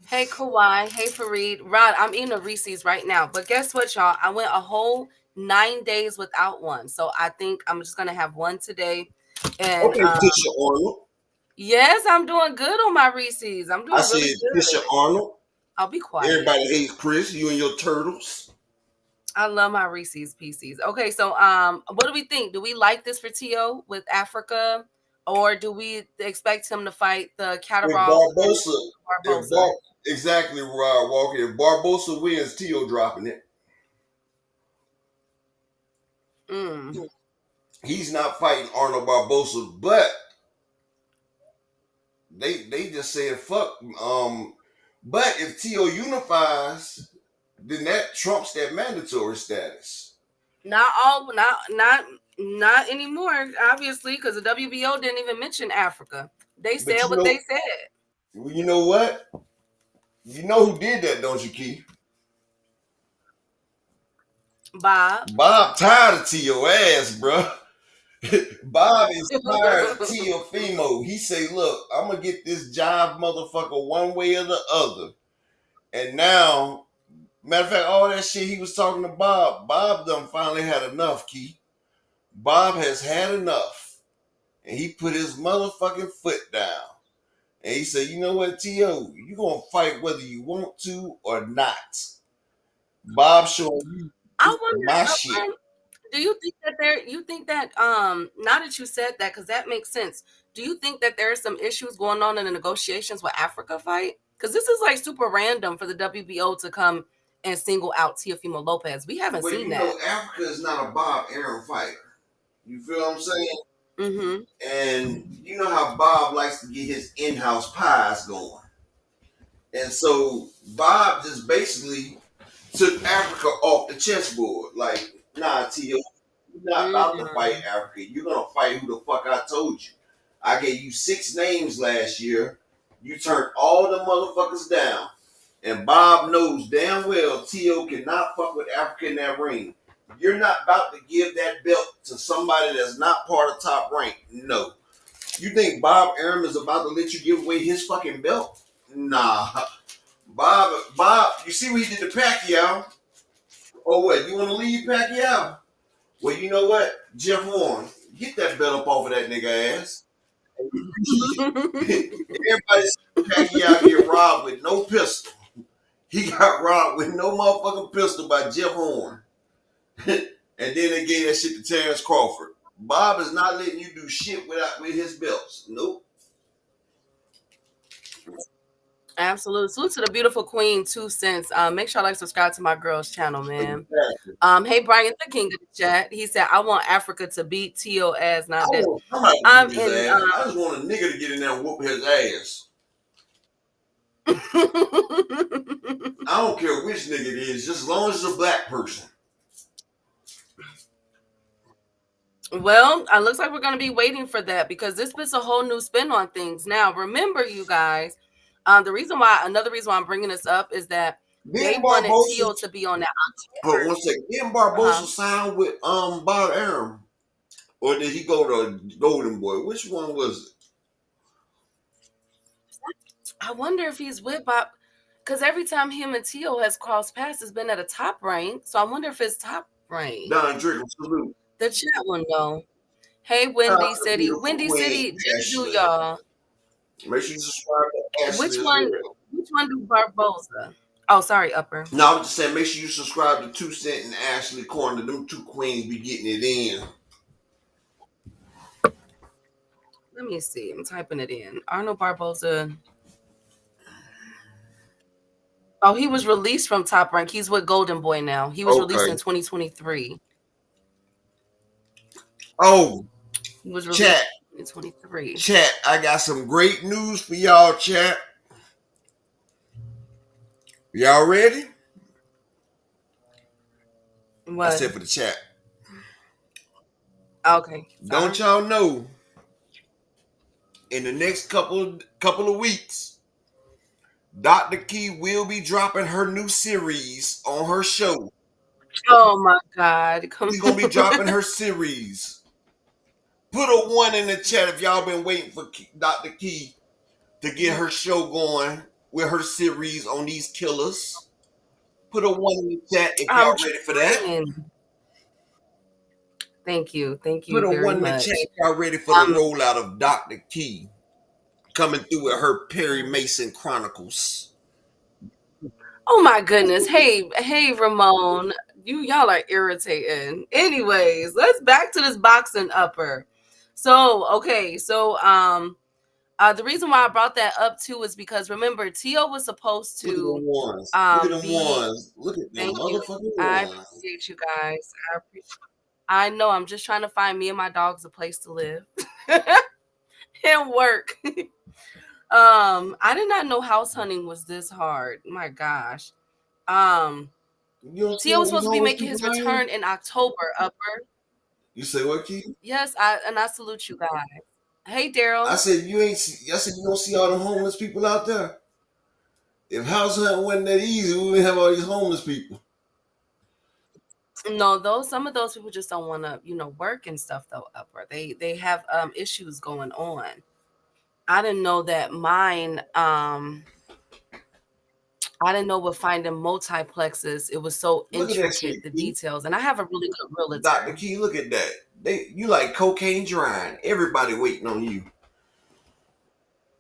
Hey Kawhi. Hey Fareed. Rod, I'm eating a Reese's right now. But guess what, y'all? I went a whole 9 days without one. So I think I'm just gonna have one today. And Okay, Fisher Arnold. yes, I'm doing good on my Reese's. I'm I doing said really Fisher good. Arnold. I'll be quiet. Everybody hates Chris. You and your turtles. I love my Reese's Pieces. Okay, so what do we think? Do we like this for T.O. with Africa, or do we expect him to fight the If Catterall and Barbosa, Barbosa? exactly, Rod Walker. If Barbosa wins, Tio dropping it. Mm. He's not fighting Arnold Barbosa, but they just said fuck. But if Tio unifies, then that trumps that mandatory status. Not anymore. Obviously, because the WBO didn't even mention Africa. They But said what they said. you know what? You know who did that, don't you, Keith? Bob. Bob tired of Tio ass, bro. Bob is tired of Teofimo. He say, look, I'm gonna get this job motherfucker one way or the other. And now, matter of fact, all that shit he was talking to Bob done finally had enough, Key. Bob has had enough. And he put his motherfucking foot down. And he said, you know what, T.O., you gonna fight whether you want to or not. Bob showing you I my shit. wonder. Do you think that now that you said that, because that makes sense, do you think that there are some issues going on in the negotiations with Africa fight? Because this is like super random for the WBO to come and single out Teofimo Lopez. We haven't Well, seen you that. know, Africa is not a Bob Aaron fighter. You feel what I'm saying? Mm-hmm. And you know how Bob likes to get his in-house pies going. And so Bob just basically took Africa off the chessboard. Like, nah, Tio, you're not about to fight Mm-hmm. Africa. You're gonna fight who the fuck I told you. I gave you 6 names last year. You turned all the motherfuckers down. And Bob knows damn well Tio cannot fuck with Africa in that ring. You're not about to give that belt to somebody that's not part of top rank. No. You think Bob Arum is about to let you give away his fucking belt? Nah. Bob, you see what he did to Pacquiao? Oh, what? You want to leave Pacquiao? Well, you know what? Jeff Horn, get that belt up off of that nigga ass. Everybody see Pacquiao get robbed with no pistol. He got robbed with no motherfucking pistol by Jeff Horn. And then they gave that shit to Terrence Crawford. Bob is not letting you do shit with his belts. Nope. Absolutely. Salute to the beautiful queen, 2 cents. Make sure I like subscribe to my girl's channel, man. Exactly. Hey Brian, the king of the chat. He said, I want Africa to beat T.O. as I not that. want somebody to beat his And ass. I just want a nigga to get in there and whoop his ass. I don't care which nigga it is, just as long as it's a black person. Well, it looks like we're going to be waiting for that because this puts a whole new spin on things. Now, remember, you guys, another reason why I'm bringing this up is that they wanted T.O. to be on that Hold one second. Didn't Barbosa sign with Bob Arum? Or did he go to Golden Boy? Which one was it? I wonder if he's with Bob, because every time him and T.O. has crossed paths, has been at a top rank. So I wonder if it's top rank. Don Draper, salute. The chat one though. Hey, Windy City. Windy City, do y'all. Make sure you subscribe to Ashley. Which one do Barbosa? Oh, sorry, Upper. No, I'm just saying, make sure you subscribe to 2 Cent and Ashley Corner. Them 2 queens be getting it in. Let me see. I'm typing it in. Arnold Barbosa. Oh, he was released from Top Rank. He's with Golden Boy now. He was released Okay. in 2023. Oh, He was released chat, in 2023. chat. I got some great news for y'all, chat. Y'all ready? I What? said for the chat. Okay, Don't sorry. y'all know? In the next couple of weeks, Dr. Key will be dropping her new series on her show. Oh my God. Come She's gonna be on. dropping her series. Put a one in the chat if y'all been waiting for Dr. Key to get her show going with her series on these killers. Put a one in the chat if I'm y'all ready for that. trying. Thank you. Thank Put you a very one in the much. chat if y'all ready for the Um, rollout of Dr. Key coming through with her Perry Mason Chronicles. oh my goodness. Hey, Ramon. Y'all are irritating. Anyways, let's back to this boxing upper. So, okay, so the reason why I brought that up too is because remember Tio was supposed Look at them to ones. Look at them be ones. Look at them thank you. motherfucking I ones. appreciate you guys. I know I'm just trying to find me and my dogs a place to live and work. I did not know house hunting was this hard. My gosh. Um, You don't see Tio all was these supposed to be homeless making people his out here? return in October. Upper. You say what, Keith? Yes, I salute you guys. Hey, I Daryl. said you ain't. I said you don't see all them homeless people out there. If house hunting wasn't that easy, we wouldn't have all these homeless people. No, those some of those people just don't want to, work and stuff though. Upper. They have issues going on. I didn't know that mine. I didn't know with finding multiplexes, it was so Look at that shit, intricate, the Keith. details. And I have a really good Dr. realtor. Key, look at that. You like cocaine drying. Everybody waiting on you.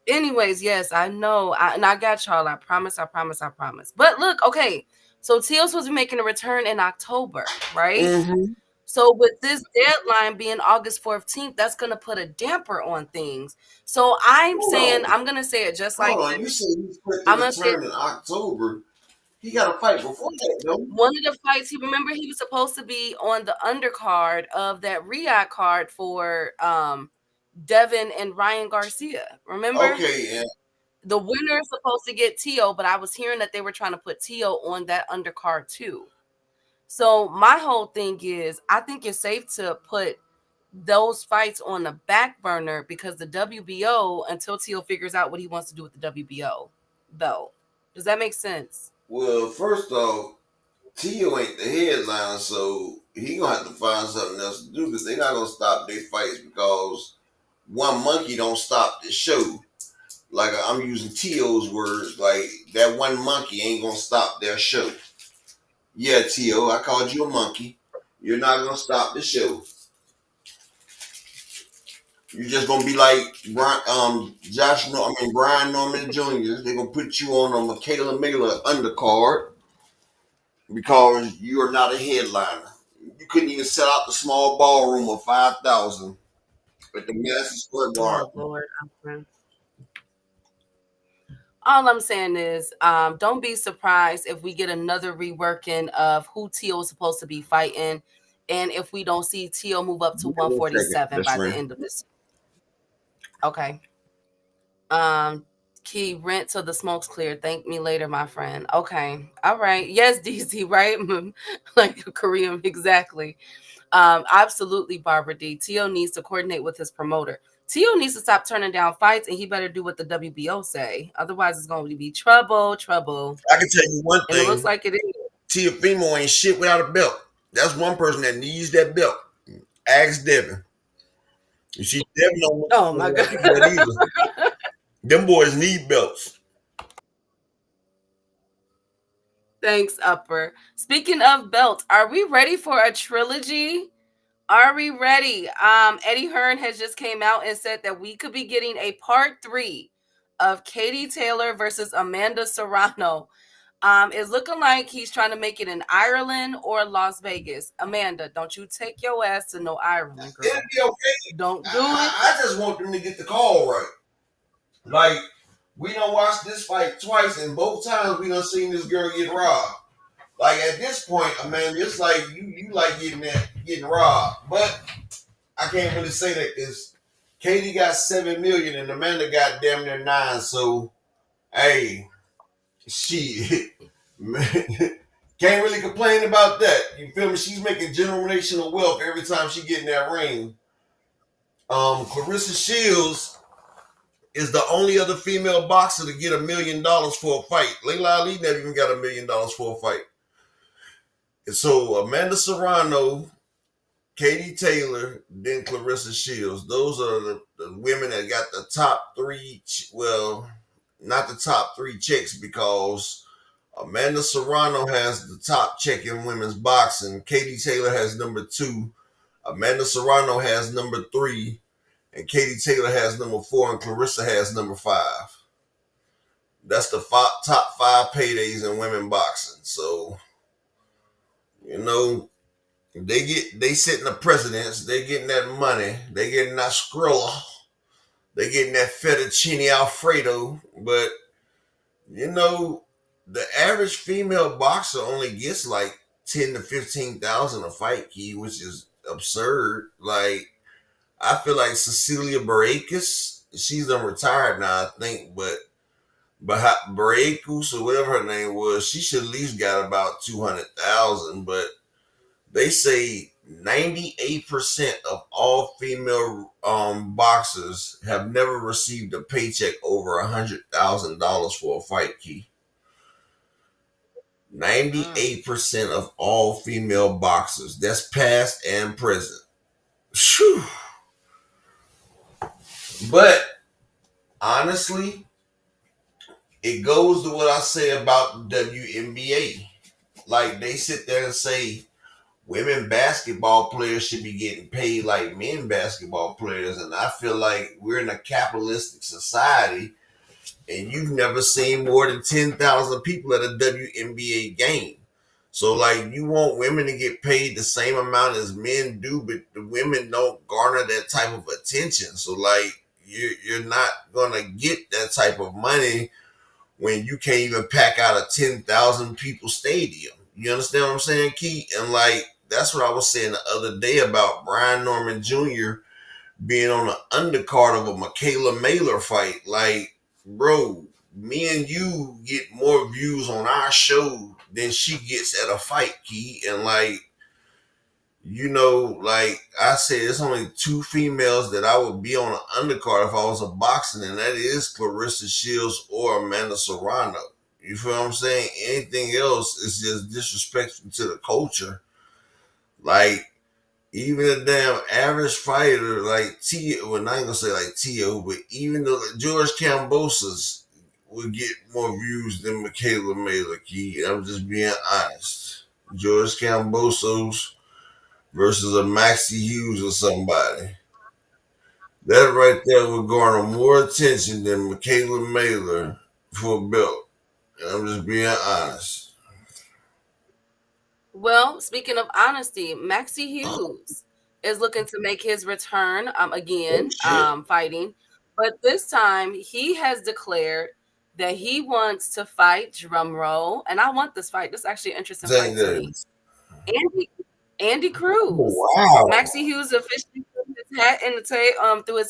Anyways, yes, I know. And I got y'all. I promise, I promise, I promise. But look, okay. So Teal's supposed to be making a return in October, right? Mm-hmm. So with this deadline being August 14th, that's gonna put a damper on things. So I'm Hold saying, on. I'm gonna say it just like Hold on. You this. said he's supposed to I'm gonna say return in October. He got a fight before that, though. one of the fights, he was supposed to be on the undercard of that Riyadh card for Devin and Ryan Garcia. Remember? Okay, and The winner is supposed to get Tio, but I was hearing that they were trying to put Tio on that undercard too. So my whole thing is I think it's safe to put those fights on the back burner because the WBO, until Tio figures out what he wants to do with the WBO belt. Does that make sense? well, first off, Tio ain't the headline, so he gonna have to find something else to do because they not gonna stop their fights because one monkey don't stop the show. Like I'm using Tio's words, like that one monkey ain't gonna stop their show. Yeah, Tio, I called you a monkey. You're not gonna stop the show. You're just gonna be like Brian Norman Jr. They're gonna put you on a Michaela Miller undercard because you are not a headliner. You couldn't even set out the small ballroom of 5,000 at the Madison Square Oh Garden. Lord. All I'm saying is, don't be surprised if we get another reworking of who Tio is supposed to be fighting, and if we don't see Tio move up to Give me 1 second, 147 best by the friend. end of this. Okay. Um, Key, rent till the smoke's clear. Thank me later, my friend. Okay. All right. Yes, DC, right? Like Korean, exactly. Absolutely, Barbara D. Tio needs to coordinate with his promoter. Tio needs to stop turning down fights, and he better do what the WBO say. Otherwise, it's going to be trouble, trouble. I can tell you one And it looks thing: like it is. Tiafimo ain't shit without a belt. That's one person that needs that belt. Ask Devin. You see, Devin don't want Oh my God. to do that either. Them boys need belts. Thanks, Upper. Speaking of belts, are we ready for a trilogy? Are we ready? Eddie Hearn has just came out and said that we could be getting a part 3 of Katie Taylor versus Amanda Serrano. It's looking like he's trying to make it in Ireland or Las Vegas. Amanda, don't you take your ass to no Ireland, It'll girl. be okay. Don't do it. I just want them to get the call right. Like We done watched this fight twice, and both times we done seen this girl get robbed. Like at this point, man, it's like you like getting robbed. But I can't really say that because Katie got 7 million and Amanda got damn near 9. So hey, she can't really complain about that. You feel me? She's making generational wealth every time she get in that ring. Clarissa Shields is the only other female boxer to get $1 million for a fight. Layla Ali never even got $1 million for a fight. And so Amanda Serrano, Katie Taylor, then Clarissa Shields. Those are the women that got the top three. Well, not the top three checks because Amanda Serrano has the top check in women's boxing. Katie Taylor has number 2. Amanda Serrano has number 3. And Katie Taylor has number 4. And Clarissa has number 5. That's the top 5 paydays in women boxing. So, you know, they sitting the presidents, they getting that money, they getting that Skrilla, they getting that fettuccine Alfredo, but you know, the average female boxer only gets like 10 to 15,000 a fight, key, which is absurd. Like I feel like Cecilia Baracus, she's done retired now, I think, but Baracus or whatever her name was, she should at least got about 200,000. But they say 98% of all female boxers have never received a paycheck over $100,000 for a fight, Key. Mm. 98% of all female boxers. That's past and present. Whew. But honestly, it goes to what I say about the WNBA. Like they sit there and say women basketball players should be getting paid like men basketball players. And I feel like we're in a capitalistic society and you've never seen more than 10,000 people at a WNBA game. So, like, you want women to get paid the same amount as men do, but the women don't garner that type of attention. So, like, you're not going to get that type of money when you can't even pack out a 10,000 people stadium. You understand what I'm saying, Keith? And, like, that's what I was saying the other day about Brian Norman Jr. being on the undercard of a Michaela Mailer fight. Like, bro, me and you get more views on our show than she gets at a fight, Key. And like, you know, like I said, it's only 2 females that I would be on an undercard if I was a boxing, and that is Clarissa Shields or Amanda Serrano. You feel what I'm saying? Anything else is just disrespectful to the culture. Like, even a damn average fighter like Tio, well, I ain't gonna say like Tio, but even though George Kambosos would get more views than Michaela Mailer, Key. I'm just being honest. George Kambosos versus a Maxie Hughes or somebody. That right there would garner more attention than Michaela Mailer for a belt. And I'm just being honest. Well, speaking of honesty, Maxie Oh, Hughes is looking to make his return oh again, shit. fighting. But this time he has declared that he wants to fight, drum roll, and I want this fight. This is actually an interesting Zane fight to me. Davis. Andy Andy Oh, Cruz. wow. Maxie Hughes officially threw his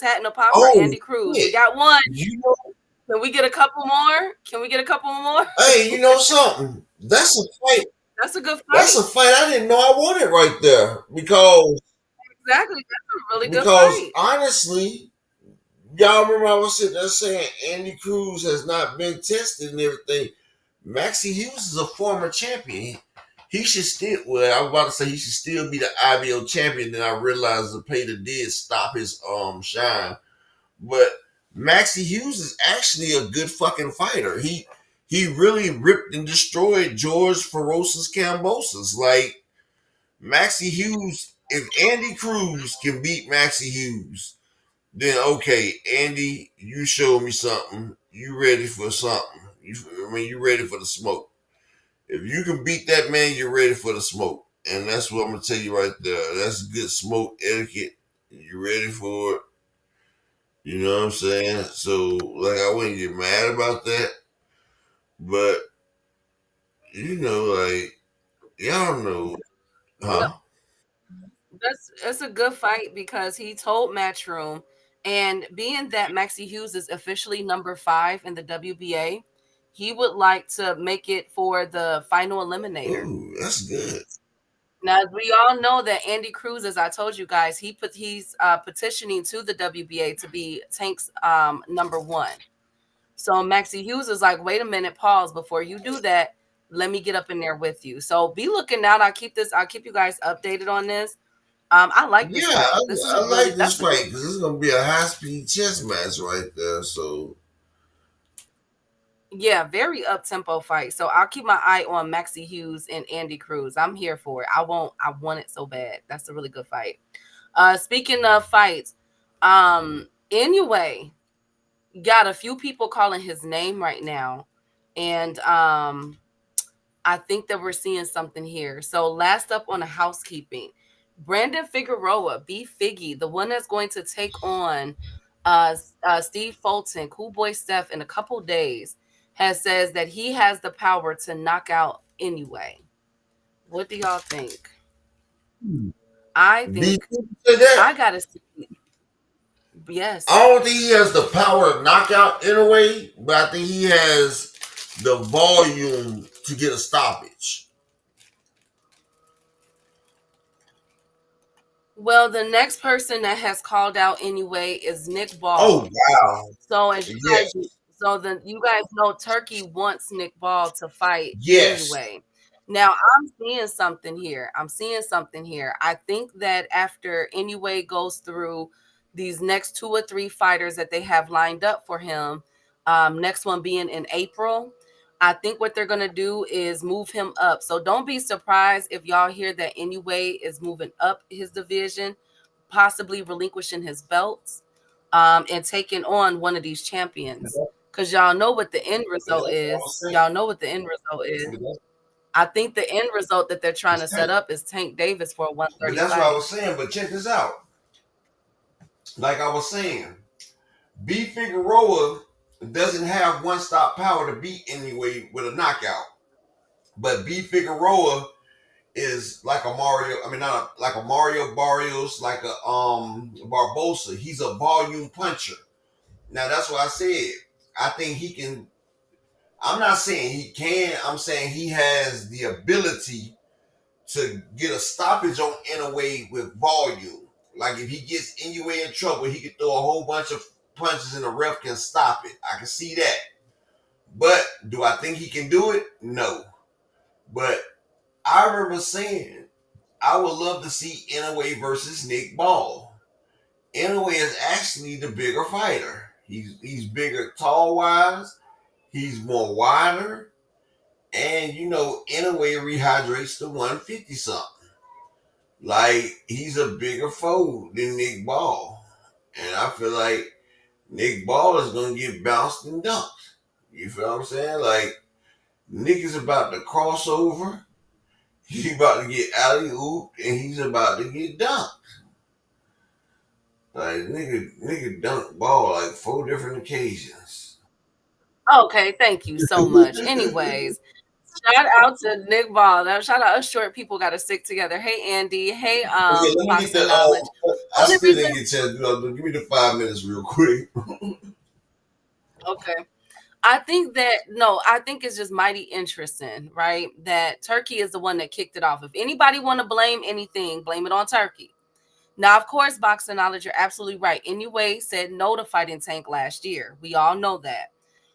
hat in the pot for Oh Andy Cruz. We shit. got one. You know, Can we get a couple more? Can we get a couple more? hey, you know something? That's a fight. That's a good That's fight. a fight I didn't know I wanted right there Exactly. That's a really good because fight. honestly, y'all remember I was sitting there saying Andy Cruz has not been tested and everything. Maxie Hughes is a former champion. He should still. Well, I was about to say he should still be the IBO champion. Then I realized the Peter did stop his shine. But Maxie Hughes is actually a good fucking fighter. He really ripped and destroyed George Ferocious Kambosos. Like Maxie Hughes, if Andy Cruz can beat Maxie Hughes, then okay, Andy, you showed me something. You ready for something? You ready for the smoke? If you can beat that man, you're ready for the smoke, and that's what I'm gonna tell you right there. That's good smoke etiquette. You ready for it? You know what I'm saying? So like I wouldn't get mad about that, but like y'all know, No, huh? that's a good fight because he told Matchroom, and being that Maxie Hughes is officially number 5 in the WBA, he would like to make it for the final eliminator. Ooh, that's good. Now we all know that Andy Cruz, as I told you guys, he's petitioning to the WBA to be Tank's number 1. So Maxie Hughes is like, wait a minute, pause before you do that. Let me get up in there with you. So be looking out. I'll keep you guys updated on this. I like this Yeah, fight. This is a I really like this that's a good fight because it's gonna be a high speed chess match right there. So yeah, very up tempo fight. So I'll keep my eye on Maxie Hughes and Andy Cruz. I'm here for it. I want it so bad. That's a really good fight. Speaking of fights, Inoue got a few people calling his name right now, and I think that we're seeing something here. So last up on the housekeeping, Brandon Figueroa, B Figgy, the one that's going to take on Steve Fulton, Cool Boy Steph in a couple days, has says that he has the power to knock out anyway. What do y'all think? I B think said that. I gotta see. Yes. I don't think he has the power of knockout in a way, but I think he has the volume to get a stoppage. Well, the next person that has called out anyway is Nick Oh Ball. wow. So as you Yes. guys, so then you guys know Turkey wants Nick Ball to fight Yes. anyway. Now I'm seeing something here. I'm seeing something here. I think that after anyway goes through these next 2 or 3 fighters that they have lined up for him, next one being in April. I think what they're gonna do is move him up. So don't be surprised if y'all hear that anyway is moving up his division, possibly relinquishing his belts, and taking on one of these champions. Because y'all know what the end But result that's what I is. was saying. Y'all know what the end result is. But that's, I think the end result that they're trying to set up is Tank Davis for a but 130 that's what I fight. was saying. But check this out. Like I was saying, B Figueroa doesn't have one stop power to beat anyway with a knockout. But B Figueroa is like a Mario. I mean, not like a Mario Barrios, like a Barbosa. He's a volume puncher. Now that's what I said. I think he can. I'm not saying he can. I'm saying he has the ability to get a stoppage on Inoue with volume. Like if he gets Inoue in trouble, he can throw a whole bunch of punches and the ref can stop it. I can see that. But do I think he can do it? No. But I remember saying I would love to see Inoue versus Nick Ball. Inoue is actually the bigger fighter. He's bigger tall wise. He's more wider. And Inoue rehydrates to 150 something. Like he's a bigger foe than Nick Ball. And I feel like Nick Ball is gonna get bounced and dunked. You feel what I'm saying? Like Nick is about to cross over. He's about to get alley oop and he's about to get dunked. Like nigga dunked Ball like 4 different occasions. Okay, thank you so much. Anyways, shout out to Nick Ball. Now, shout out us short people got to stick together. Hey Andy. Hey Okay, let me get the Boxing Knowledge. I Only still reason didn't get a chance to do that. Give me the 5 minutes real quick. okay. I think that no, I think it's just mighty interesting, right? That Turkey is the one that kicked it off. If anybody want to blame anything, blame it on Turkey. Now, of course, Boxing Knowledge, you're absolutely right. Anyway, said no to fighting Tank last year. We all know that.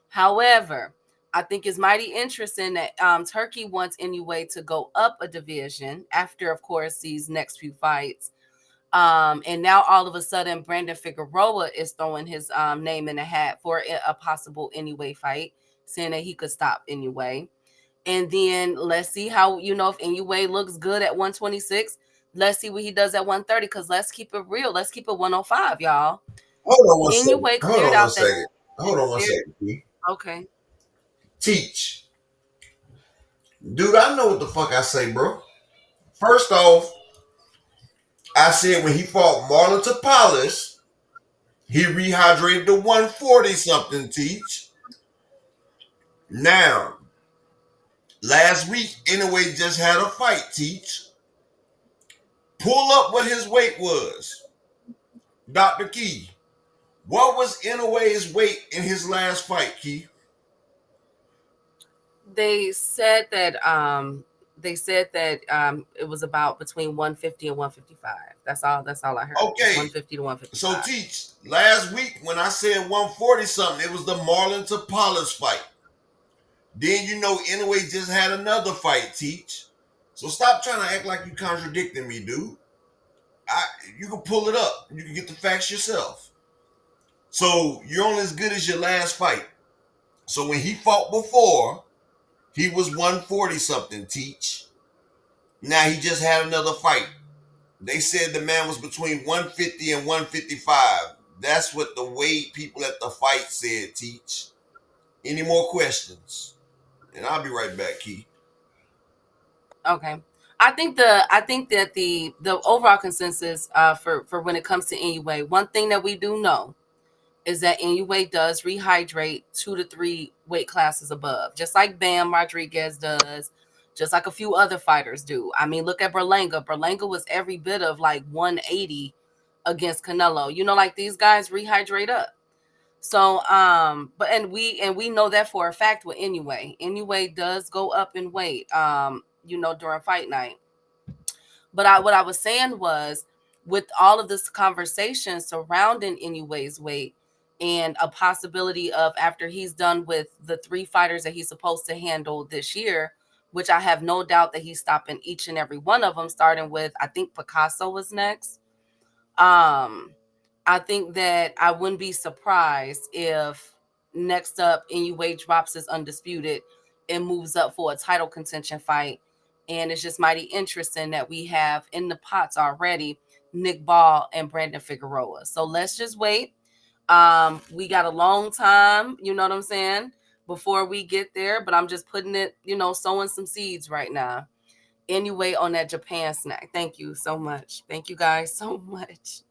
However, I think it's mighty interesting that Turkey wants anyway to go up a division after, of course, these next few fights. And now all of a sudden, Brandon Figueroa is throwing his name in the hat for a possible anyway fight, saying that he could stop anyway. And then let's see how, if anyway looks good at 126. Let's see what he does at 130. Because let's keep it real. Let's keep it 105, y'all. Hold on one second. Anyway Hold cleared on one out that. second. Hold on one second, P. Okay. Teach. Dude, I know what the fuck I say, bro. First off, I said when he fought Marlon Tapales, He rehydrated to 140 something, Teach. Now, last week, Inoue just had a fight, Teach. Pull up what his weight was. Dr. Key. What was Inoue's weight in his last fight, Key? They said that it was about between 150 and 155. That's all I heard. Okay. 150 to 155. So, Teach, last week when I said 140 something, it was the Marlon Tapales fight. Then you know Inoue just had another fight, Teach. So stop trying to act like you contradicting me, dude. You can pull it up. You can get the facts yourself. So you're only as good as your last fight. So when he fought before, he was 140 something, Teach. Now he just had another fight. They said the man was between 150 and 155. That's what the weight people at the fight said, Teach. Any more questions? And I'll be right back, Key. Okay. I think that the overall consensus for when it comes to Inoue, one thing that we do know is that Inoue does rehydrate 2 to 3 weight classes above, just like Bam Rodriguez does, just like a few other fighters do. I mean, look at Berlanga. Berlanga was every bit of like 180 against Canelo. You know, like these guys rehydrate up. So, but we know that for a fact with Inoue. Inoue does go up in weight, during fight night. But what I was saying was, with all of this conversation surrounding Inoue's weight and a possibility of after he's done with the 3 fighters that he's supposed to handle this year, which I have no doubt that he's stopping each and every one of them, starting with, I think Picasso was next. I think that I wouldn't be surprised if next up Inoue drops his undisputed and moves up for a title contention fight. And it's just mighty interesting that we have in the pots already Nick Ball and Brandon Figueroa. So let's just wait. We got a long time, you know what I'm saying, before we get there. But I'm just putting it, sowing some seeds right now. Anyway, on that Japan snack. Thank you so much. Thank you guys so much.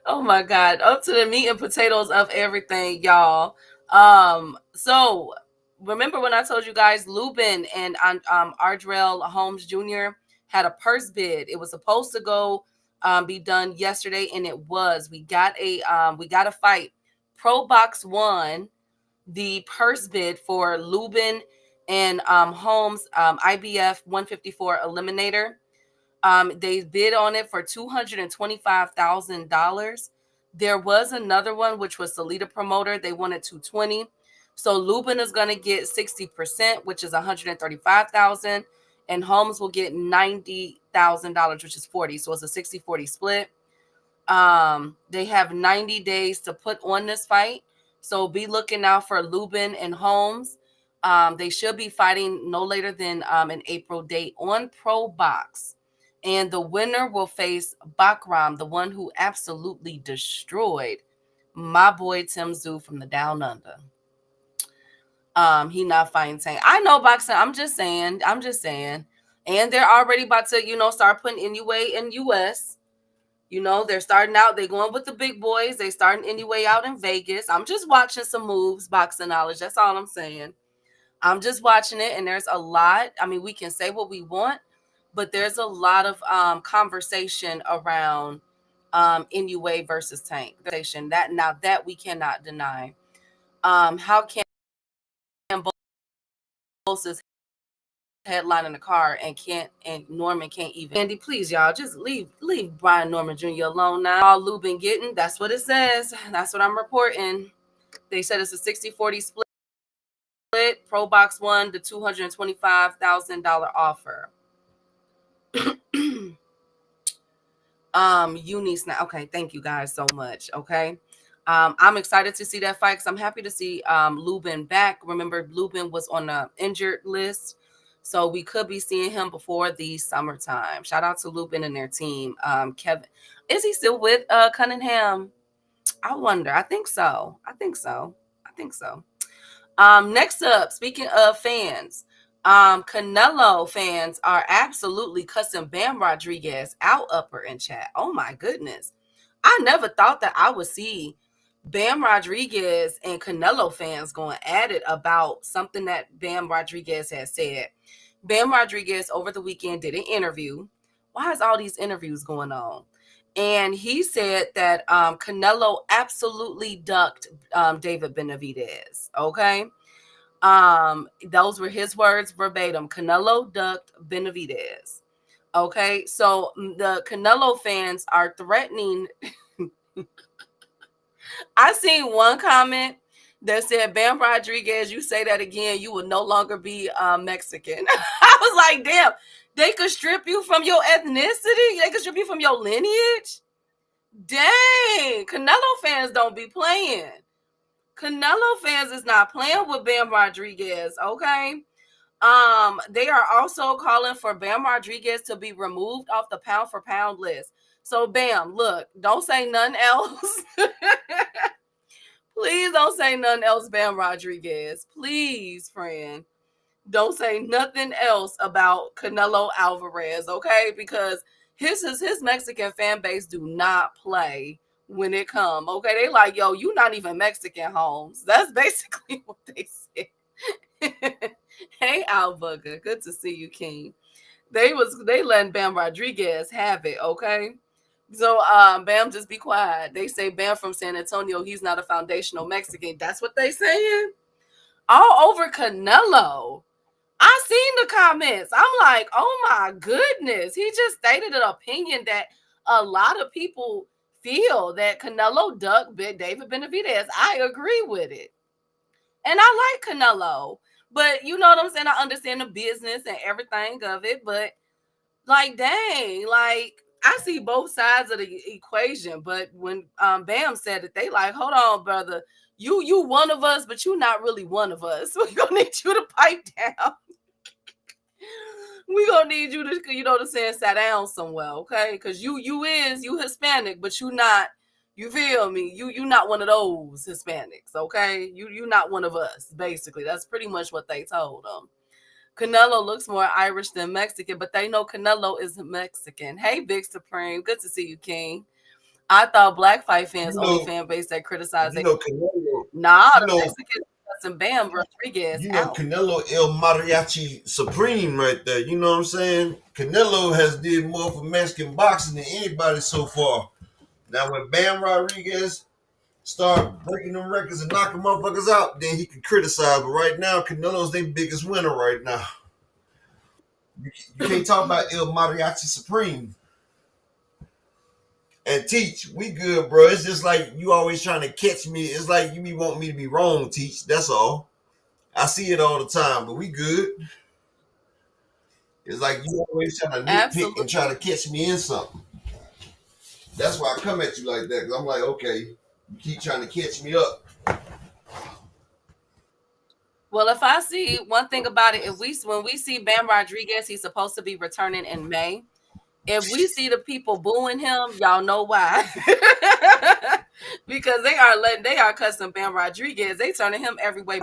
Oh my God. Up to the meat and potatoes of everything, y'all. So remember when I told you guys Lubin and Ardrell Holmes Jr. had a purse bid. It was supposed to go be done yesterday, and it was. We got a fight. Pro Box won the purse bid for Lubin and Holmes IBF 154 Eliminator. They bid on it for $225,000. There was another one, which was Salida Promoter. They wanted $220,000. So Lubin is going to get 60%, which is $135,000, and Holmes will get $90,000, which is $40,000. So it's a 60-40 split. They have 90 days to put on this fight. So be looking out for Lubin and Holmes. They should be fighting no later than an April date on Pro Box. And the winner will face Bakram, the one who absolutely destroyed my boy Tim Tszyu from the Down Under. He not fighting Tank. I know boxing. I'm just saying. And they're already about to, start putting Inoue in US. They're starting out. They're going with the big boys. They starting Inoue out in Vegas. I'm just watching some moves, boxing knowledge. That's all I'm saying. I'm just watching it, and there's a lot. I mean, we can say what we want, but there's a lot of conversation around Inoue versus Tank. That we cannot deny. How can Bosa's headline in the car and Norman can't even? Andy, please, y'all, just leave Brian Norman Jr. alone now. All Lubin getting, that's what it says. That's what I'm reporting. They said it's a 60-40 split. Pro Box won the $225,000 offer. Eunice now. Okay, thank you guys so much. Okay. I'm excited to see that fight because I'm happy to see Lubin back. Remember, Lubin was on the injured list, so we could be seeing him before the summertime. Shout out to Lubin and their team. Kevin, is he still with Cunningham? I wonder. I think so. Next up, speaking of fans, Canelo fans are absolutely cussing Bam Rodriguez out upper in chat. Oh my goodness. I never thought that I would see Bam Rodriguez and Canelo fans going at it about something that Bam Rodriguez has said. Bam Rodriguez over the weekend did an interview. Why is all these interviews going on? And he said that Canelo absolutely ducked David Benavidez. Okay. Those were his words verbatim. Canelo ducked Benavidez. Okay. So the Canelo fans are threatening. I seen one comment that said, Bam Rodriguez, you say that again, you will no longer be Mexican. I was like, damn, they could strip you from your ethnicity? They could strip you from your lineage? Dang, Canelo fans don't be playing. Canelo fans is not playing with Bam Rodriguez, okay? They are also calling for Bam Rodriguez to be removed off the pound for pound list. So, Bam, look, don't say nothing else. Please don't say nothing else, Bam Rodriguez. Please, friend. Don't say nothing else about Canelo Alvarez, okay? Because his Mexican fan base do not play when it come, okay? They like, yo, you not even Mexican, Holmes. That's basically what they said. Hey, Albuga, good to see you, King. They letting Bam Rodriguez have it, okay? So Bam, just be quiet. They say Bam from San Antonio, he's not a foundational Mexican. That's what they saying. All over Canelo. I seen the comments. I'm like, oh my goodness. He just stated an opinion that a lot of people feel that Canelo ducked David Benavidez. I agree with it. And I like Canelo. But you know what I'm saying? I understand the business and everything of it. But like, dang, like I see both sides of the equation. But when Bam said it, they like, hold on, brother. You one of us, but you not really one of us. We're gonna need you to pipe down. We gonna need you to, you know what I'm saying, sit down somewhere, okay? Because you Hispanic, but you not, you feel me? You not one of those Hispanics, okay? You not one of us, basically. That's pretty much what they told them. Canelo looks more Irish than Mexican, but they know Canelo is Mexican. Hey, Big Supreme, good to see you, King. I thought black fight fans You only know, fan base that criticize they. Canelo. Nah, You the know, Mexicans and Bam Rodriguez out. Canelo El Mariachi Supreme right there. You know what I'm saying? Canelo has did more for Mexican boxing than anybody so far. Now, when Bam Rodriguez start breaking them records and knocking motherfuckers out, then he can criticize. But right now, Canelo's their biggest winner right now. You can't talk about El Mariachi Supreme and Teach. We good, bro. It's just like you always trying to catch me. It's like you be wanting me to be wrong, Teach. That's all. I see it all the time, but we good. It's like you always trying to nitpick Absolutely. and try to catch me in something. That's why I come at you like that, because I'm like, okay, you keep trying to catch me up. Well, if I see one thing about it, if when we see Bam Rodriguez, he's supposed to be returning in May. If we see the people booing him, y'all know why. Because they are cussing Bam Rodriguez. They turning him every way.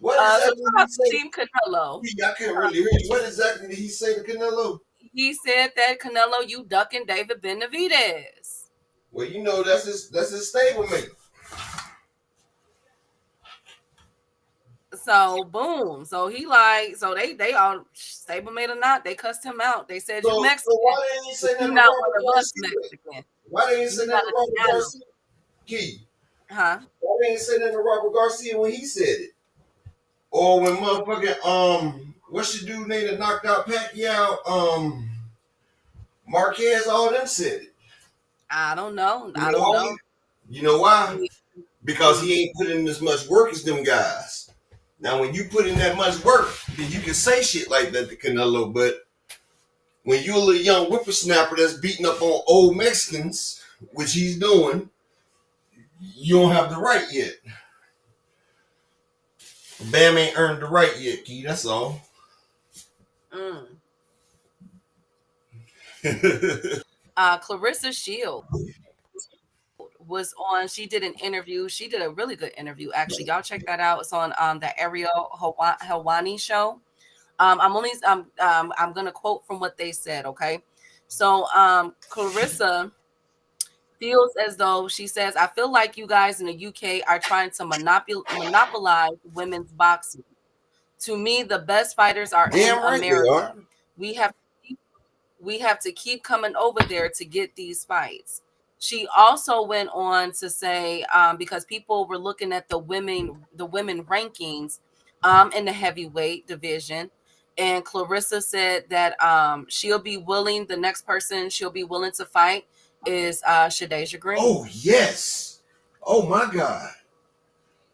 What So exactly talk did he about say? Team Canelo. I can't really hear you. What exactly did he say to Canelo? He said that Canelo, you ducking David Benavidez. Well, you know that's his stablemate. So boom. So he like, so they all stablemate or not, they cussed him out. They said you So Mexican, why didn't he say you that to not one Robert of us Garcia? Mexican. Why didn't he You say that got to a Robert channel. Garcia? Key. Huh? Why didn't he say that to Robert Garcia when he said it? Or when motherfucking what's your dude name that knocked out Pacquiao? Marquez, all them said it. I don't know. You I know don't why? know. You know why? Because Mm. he ain't put in as much work as them guys. Now, when you put in that much work, then you can say shit like that to Canelo. But when you're a little young whippersnapper that's beating up on old Mexicans, which he's doing, you don't have the right yet. Bam ain't earned the right yet, Key. That's all. Mm. Clarissa Shield was on. She did an interview. She did a really good interview, actually. Y'all check that out. It's on the Ariel Helwani show. I'm gonna quote from what they said. Okay, so Clarissa feels as though she says, I feel like you guys in the UK are trying to monopolize women's boxing. To me, the best fighters are in Damn right they America. are. We have we have to keep coming over there to get these fights. She also went on to say, because people were looking at the women rankings in the heavyweight division, and Clarissa said that she'll be willing. The next person she'll be willing to fight is Shadeja Green. Oh yes. Oh my God.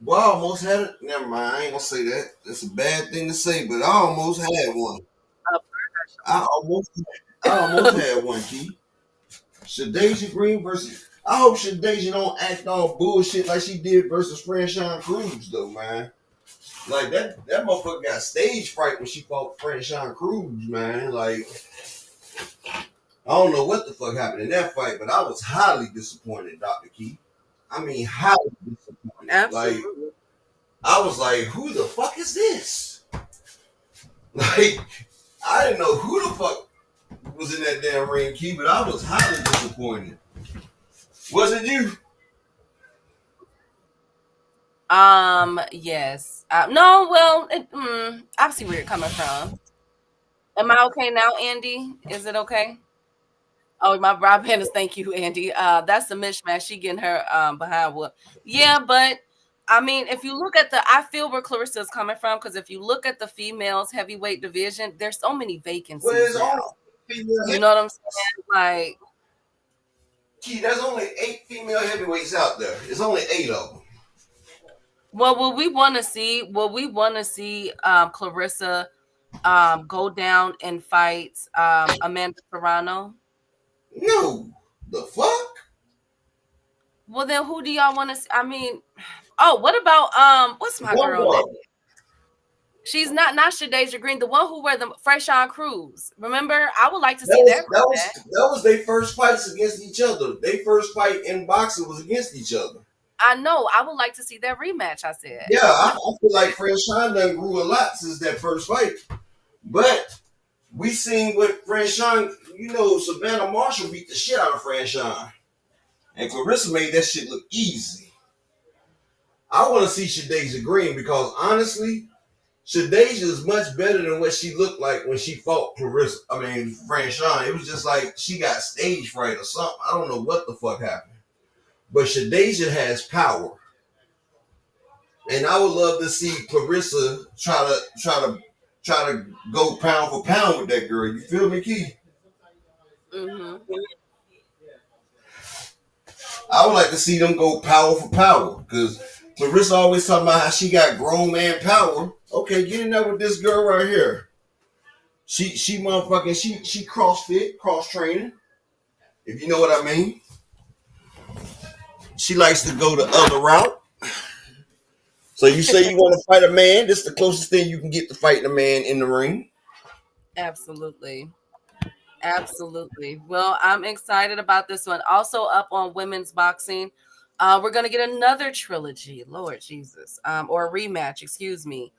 Well, I almost had it. Never mind. I ain't gonna say that. That's a bad thing to say, but I almost had one. I almost, I almost had one. Key. Shadeja Green versus. I hope Shadeja don't act all bullshit like she did versus Franchon Cruz though, man. Like that motherfucker got stage fright when she fought Franchon Cruz, man. Like I don't know what the fuck happened in that fight, but I was highly disappointed, Dr. Key. I mean, highly disappointed. Like Absolutely. I was like, who the fuck is this? Like I didn't know who the fuck was in that damn ring, Key, but I was highly disappointed. Was it you? Yes. No, well, I see where you're coming from. Am I okay now, Andy? Is it okay? Oh, my broadband is, thank you, Andy. That's a mismatch. She getting her behind what? Yeah, but I mean, if you look at I feel where Clarissa is coming from, because if you look at the females heavyweight division, there's so many Well, vacancies there's only now. female You know what I'm heavyweights. saying? Like, Key, there's only 8 female heavyweights out there. It's only 8 of them. well, what we want to see Clarissa go down and fight Amanda Serrano. No. The fuck? Well, then who do y'all want to see? I mean, oh, what about what's my One girl name? more. She's not Shadeja Green, the one who wear the Fresh Cruz. Remember, I would like to That see was that that was rematch. that was their first fights against each other. Their first fight in boxing was against each other. I know. I would like to see that rematch. I said. Yeah, I feel like Franchon done grew a lot since that first fight. But we seen what Franchon, Savannah Marshall beat the shit out of Franchon. And Clarissa made that shit look easy. I want to see Shadeja Green because honestly, Shadeja is much better than what she looked like when she fought Franchon. It was just like she got stage fright or something. I don't know what the fuck happened. But Shadeja has power. And I would love to see Clarissa try to go pound for pound with that girl. You feel me, Key? Mm-hmm. I would like to see them go power for power because Clarissa always talking about how she got grown man power. Okay, get in there with this girl right here. She motherfucking she CrossFit, cross training. If you know what I mean. She likes to go the other route. So you say you want to fight a man? This is the closest thing you can get to fighting a man in the ring. Absolutely. Absolutely. Well, I'm excited about this one. Also up on women's boxing, we're gonna get another trilogy. Lord Jesus, or a rematch. Excuse me.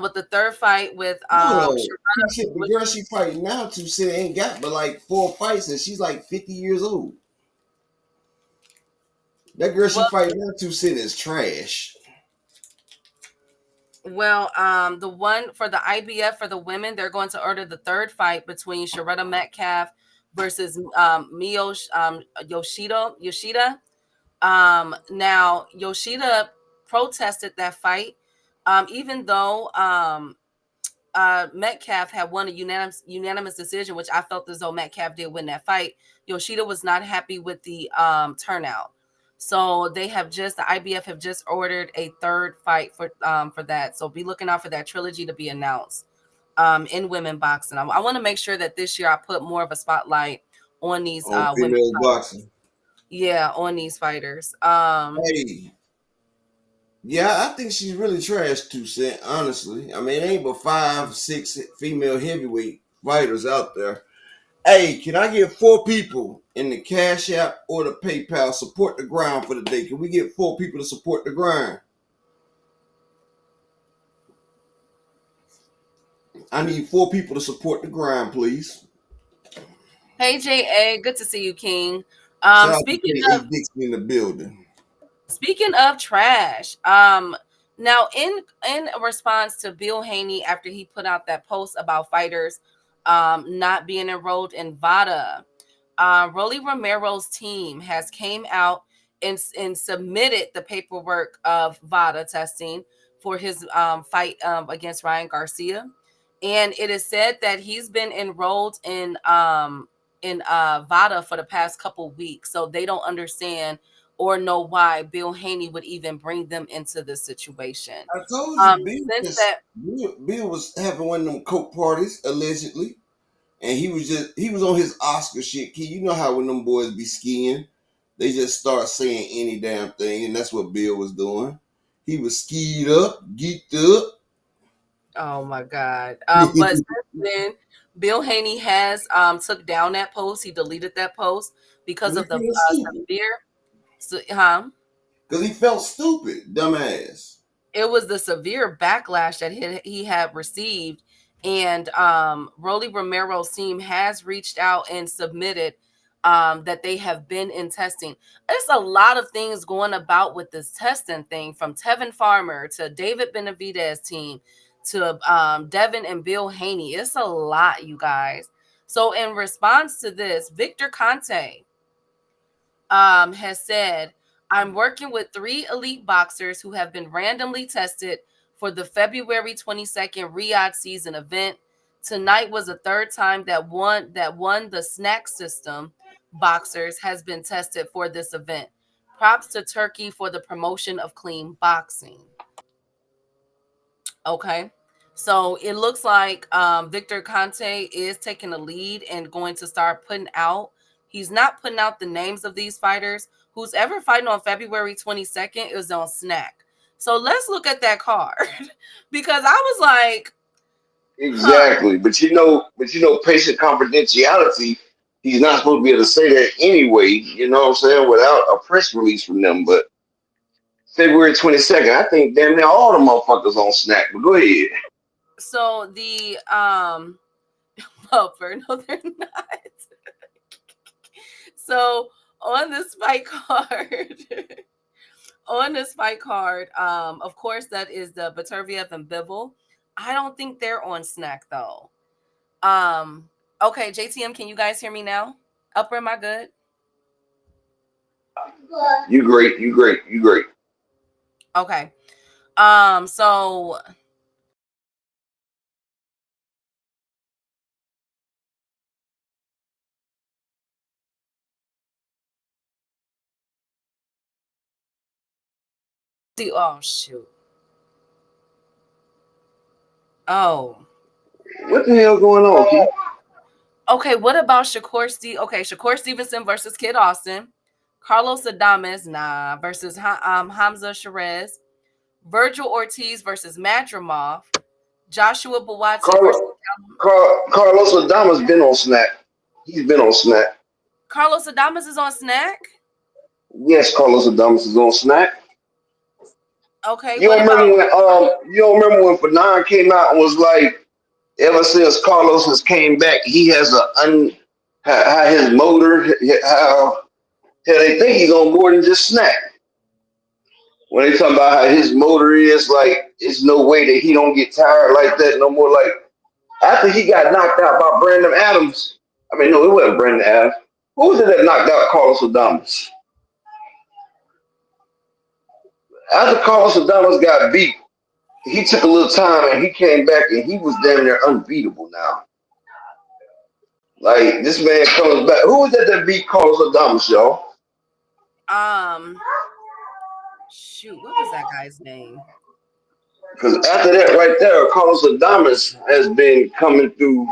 With the third fight with No, the Sharana. girl she fighting now to say ain't got but like 4 fights and she's like 50 years old. That girl she Well, fighting now to sit is trash. the one for the IBF for the women, they're going to order the third fight between Sharetta Metcalf versus Mio Yoshida. Now Yoshida protested that fight, even though Metcalf had won a unanimous decision, which I felt as though Metcalf did win that fight. Yoshida was not happy with the turnout. So the IBF have just ordered a third fight for that. So be looking out for that trilogy to be announced in women boxing. I want to make sure that this year I put more of a spotlight on these On women female fighters. boxing. Yeah, on these fighters. Hey, yeah, I think she's really trash, 2 Cent, honestly. I mean, it ain't but 5, 6 female heavyweight fighters out there. Hey, can I get 4 people in the Cash App or the PayPal support the grind for the day? Can we get 4 people to support the grind? I need 4 people to support the grind, please. Hey, JA, good to see you, King. Shout out to Speaking E of Dixie in the building. trash, now in response to Bill Haney after he put out that post about fighters not being enrolled in VADA, Rolly Romero's team has came out and submitted the paperwork of VADA testing for his fight against Ryan Garcia, and it is said that he's been enrolled in VADA for the past couple weeks, so they don't understand or know why Bill Haney would even bring them into this situation. I told you, Since that, Bill was having one of them coke parties allegedly, and he was on his Oscar shit. Key, you know how when them boys be skiing, they just start saying any damn thing, and that's what Bill was doing. He was skied up, geeked up. oh my God. But since then, Bill Haney has took down that post. He deleted that post because Cause he of the felt stupid. severe. Cause he felt stupid, dumbass. It was the severe backlash that he had received, and Rolly Romero's team has reached out and submitted that they have been in testing. There's a lot of things going about with this testing thing, from Tevin Farmer to David Benavidez team to Devin and Bill Haney. It's a lot, you guys. So in response to this, Victor Conte has said, I'm working with 3 elite boxers who have been randomly tested for the February 22nd Riyadh season event. Tonight was the third time that one the snack system boxers has been tested for this event. Props to Turkey for the promotion of clean boxing. Okay. So it looks like Victor Conte is taking the lead and going to start putting out. He's not putting out the names of these fighters. Who's ever fighting on February 22nd is on Snack. So let's look at that card because I was like, huh. Exactly. But patient confidentiality, he's not supposed to be able to say that anyway, you know what I'm saying, without a press release from them. But February 22nd, I think damn near all the motherfuckers on Snack. But go ahead. So the Buffer, no, they're not. So on this fight card, of course, that is the Baturviev and Bivol. I don't think they're on Snack though. Okay, JTM, can you guys hear me now? Upper, am I good? You great, you great, you great. Okay. So oh shoot. Oh. What the hell going on, Keith? Okay, what about Shakur Okay, Shakur Stevenson versus Kid Austin. Carlos Adames, versus Hamza Sherez. Virgil Ortiz versus Madrimov. Joshua Buatsi versus Carlos Adama's been on Snack. He's been on Snack. Carlos Adames is on Snack. Yes, Carlos Adamas is on Snack. Okay, what about You don't remember when Fanon came out and was like, ever since Carlos has came back, he has how his motor, how they think he's on more than just Snack. When they talk about how his motor is, like, it's no way that he don't get tired like that no more. Like, after he got knocked out by Brandon Adams, I mean, no, it wasn't Brandon Adams. Who was it that knocked out Carlos Adamas? After Carlos Adamas got beat, he took a little time and he came back and he was damn near unbeatable now. Like, this man comes back. Who was that beat Carlos Adamas, y'all? shoot, what was that guy's name? Because after that, right there, Carlos Adamas has been coming through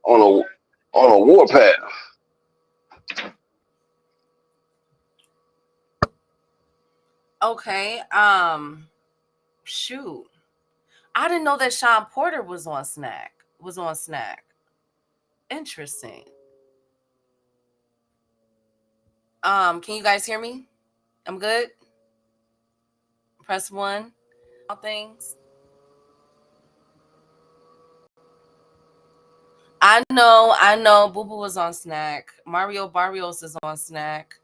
on a warpath. Okay, shoot. I didn't know that Sean Porter was on Snack. Interesting. Can you guys hear me? I'm good. Press 1. All things. I know. Boo Boo was on Snack. Mario Barrios is on Snack.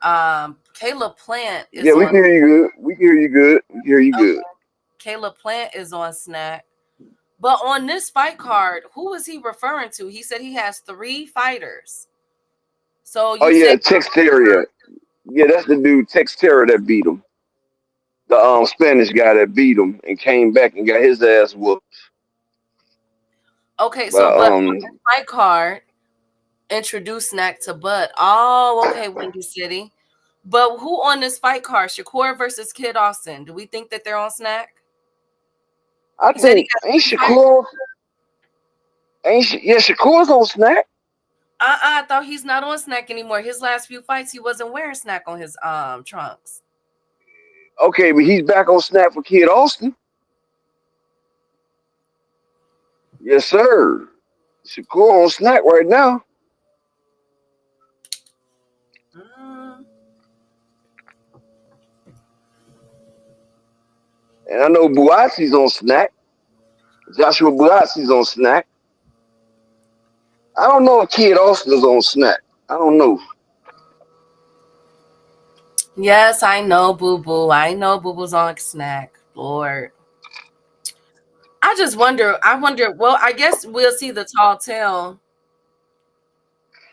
Caleb Plant Yeah, is we on. can hear you good. We can hear you good. We can hear you good. Caleb Plant is on Snack. But on this fight card, who was he referring to? He said he has 3 fighters. So Oh you yeah, say, Texteria. Yeah, that's the dude Texteria that beat him. The Spanish guy that beat him and came back and got his ass whooped. okay, so But but on this fight card, introduce Snack to Bud. Oh, okay, Windy City. But who on this fight card? Shakur versus Kid Austin. Do we think that they're on Snack? I He said he think got ain't 3 fighters. Shakur yeah, Shakur's on Snack. I thought he's not on Snack anymore. His last few fights, he wasn't wearing Snack on his trunks. Okay, but he's back on Snack for Kid Austin. Yes, sir. Shakur on Snack right now. Mm. And I know Buatsi's on Snack. Joshua Buatsi's on Snack. I don't know if Kid Austin is on Snack. I don't know. Yes, I know, Boo Boo. I know Boo Boo's on Snack. Lord. I just wonder. I wonder. Well, I guess we'll see the tall tale.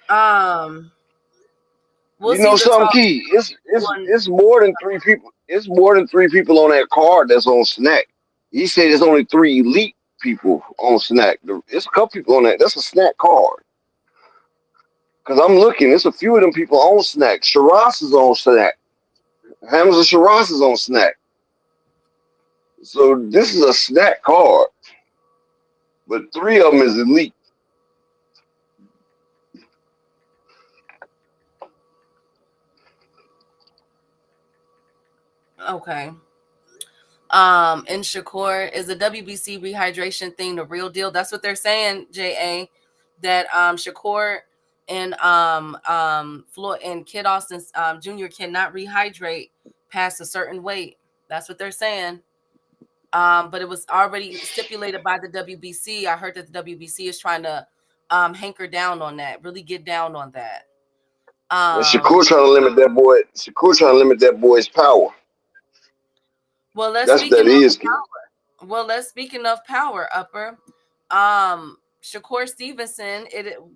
Um, we'll You see know the something tall key. one. It's more than 3 people. It's more than 3 people on that card that's on Snack. He said there's only 3 elite people on Snack. It's a couple people on that. That's a Snack card. Cause I'm looking, there's a few of them people on Snack. Shiraz is on Snack. Hamza Shiraz is on Snack. So this is a Snack card, but 3 of them is elite. Okay. And Shakur, is the WBC rehydration thing the real deal? That's what they're saying, JA, that Shakur and Floyd and Kid Austin Jr. cannot rehydrate past a certain weight. That's what they're saying. But it was already stipulated by the WBC. I heard that the WBC is trying to hanker down on that, really get down on that. And Um, Shakur trying to limit that boy. Shakur trying to limit that boy's power. well, let's That's speaking that of is key. let's speaking of power, Upper. Shakur Stevenson,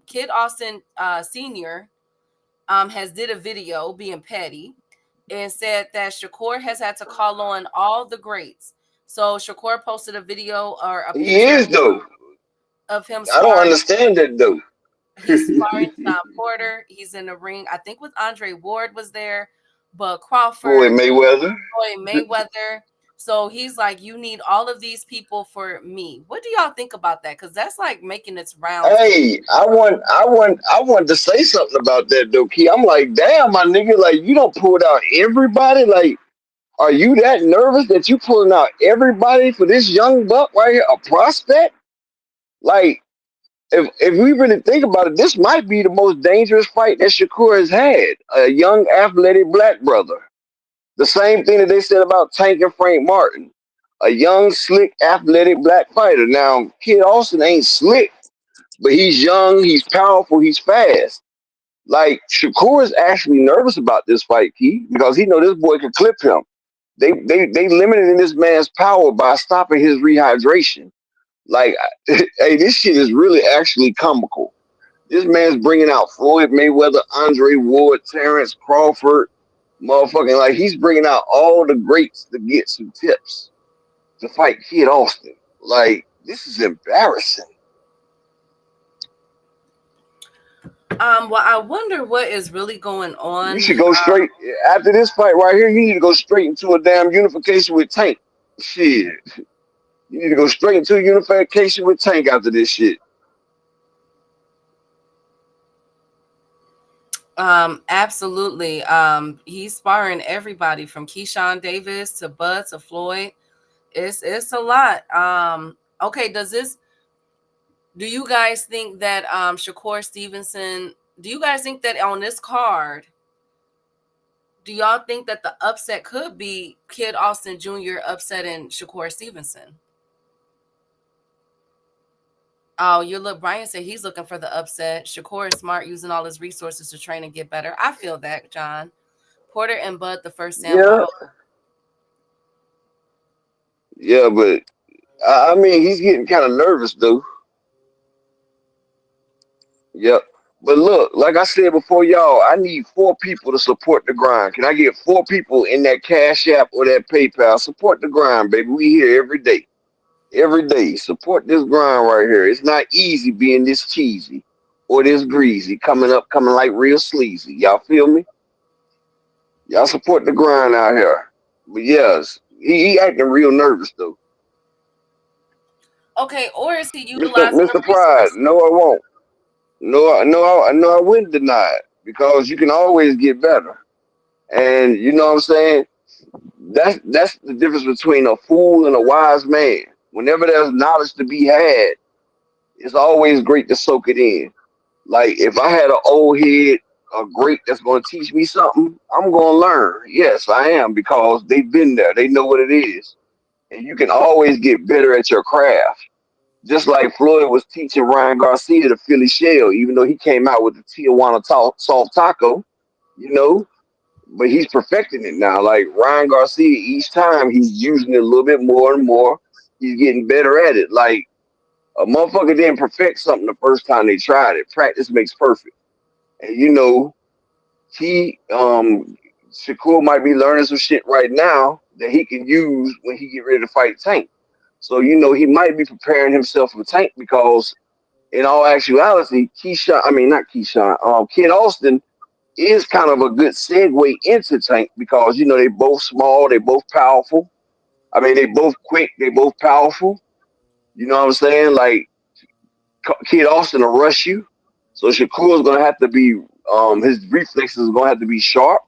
Kid Austin Senior, has did a video being petty and said that Shakur has had to call on all the greats. So Shakur posted a video or a He picture is though. of him I don't sparring. understand that though. He's sparring John Porter. He's in the ring. I think with Andre Ward was there, but Floyd Crawford, Mayweather. Floyd Mayweather. So he's like, you need all of these people for me. What do y'all think about that? Because that's like making its rounds. Hey, I want to say something about that though, Key. I'm like, damn, my nigga, like you don't pull out everybody. Like, are you that nervous that you pulling out everybody for this young buck right here, a prospect? Like, if we really think about it, this might be the most dangerous fight that Shakur has had. A young athletic black brother. The same thing that they said about Tank and Frank Martin. A young, slick, athletic black fighter. Now, Kid Austin ain't slick, but he's young, he's powerful, he's fast. Like Shakur is actually nervous about this fight, Key, because he know this boy can clip him. They limited in this man's power by stopping his rehydration. Like, hey, this shit is really actually comical. This man's bringing out Floyd Mayweather, Andre Ward, Terrence Crawford, motherfucking like he's bringing out all the greats to get some tips to fight Kid Austin. Like, this is embarrassing. Well, I wonder what is really going You on. should go straight after this fight right here. You need to go straight into a damn unification with Tank. Shit, you need to go straight into a unification with Tank after this shit. Absolutely. He's sparring everybody from Keyshawn Davis to Bud to Floyd. It's a lot. Okay, do you guys think that Shakur Stevenson, do you guys think that on this card, do y'all think that the upset could be Kid Austin Jr. upsetting Shakur Stevenson? Oh, Brian said he's looking for the upset. Shakur is smart, using all his resources to train and get better. I feel that, John. Porter and Bud, the first Sambo. Yeah, yeah, but I mean, he's getting kind of nervous though. Yep. But look, like I said before, y'all, I need 4 people to support the grind. Can I get 4 people in that Cash App or that PayPal? Support the grind, baby. We here every day. Every day. Support this grind right here. It's not easy being this cheesy or this greasy, coming like real sleazy. Y'all feel me? Y'all support the grind out here. But yes, he acting real nervous though. Okay, or is he Mr. utilizing the Mr. Pride, resources? no, I won't. No, I wouldn't deny it because you can always get better. And you know what I'm saying? That's the difference between a fool and a wise man. Whenever there's knowledge to be had, it's always great to soak it in. Like if I had an old head, a great that's going to teach me something, I'm going to learn. Yes, I am because they've been there. They know what it is, and you can always get better at your craft. Just like Floyd was teaching Ryan Garcia the Philly shell, even though he came out with the Tijuana soft taco, you know, but he's perfecting it now. Like Ryan Garcia, each time he's using it a little bit more and more. He's getting better at it. Like a motherfucker didn't perfect something the first time they tried it. Practice makes perfect. And you know, he Shakur might be learning some shit right now that he can use when he get ready to fight Tank. So you know he might be preparing himself for Tank because in all actuality, I mean not Keyshawn, Kid Austin is kind of a good segue into Tank because you know they both small, they both powerful. I mean they both quick, they both powerful. You know what I'm saying? Like Kid Austin will rush you, so Shakur's gonna have to be his reflexes are gonna have to be sharp.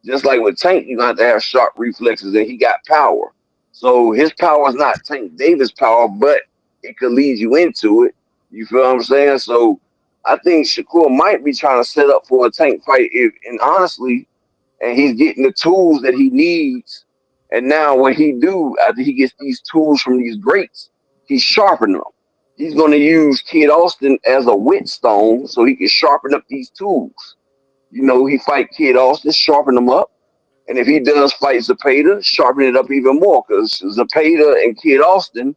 Just like with Tank, you're gonna have to have sharp reflexes, and he got power. So his power is not Tank Davis' power, but it could lead you into it. You feel what I'm saying? So I think Shakur might be trying to set up for a Tank fight. And honestly, and he's getting the tools that he needs. And now what he do after he gets these tools from these greats, he's sharpening them. He's going to use Kid Austin as a whetstone so he can sharpen up these tools. You know, he fight Kid Austin, sharpen them up. And if he does fight Zapata, sharpen it up even more because Zapata and Kid Austin,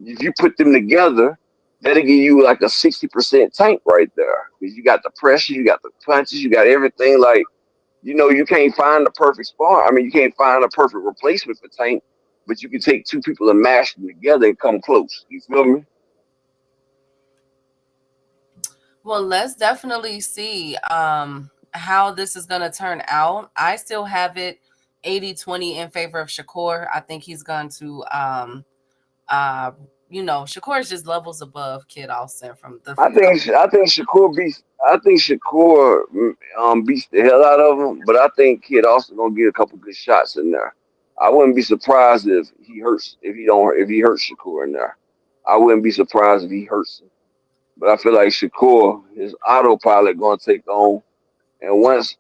if you put them together, that'll give you like a 60% Tank right there. Because you got the pressure, you got the punches, you got everything. Like, you know, you can't find the perfect spar. I mean, you can't find a perfect replacement for Tank, but you can take 2 people and mash them together and come close. You feel me? Well, let's definitely see how this is going to turn out. I still have it 80-20 in favor of Shakur. I think he's going to uh Shakur is just levels above Kid Austin from the I think Shakur beats the hell out of him, but I think Kid also gonna get a couple good shots in there. I wouldn't be surprised if he hurts Shakur in there. I wouldn't be surprised if he hurts him. But I feel like Shakur, his autopilot gonna take on, and once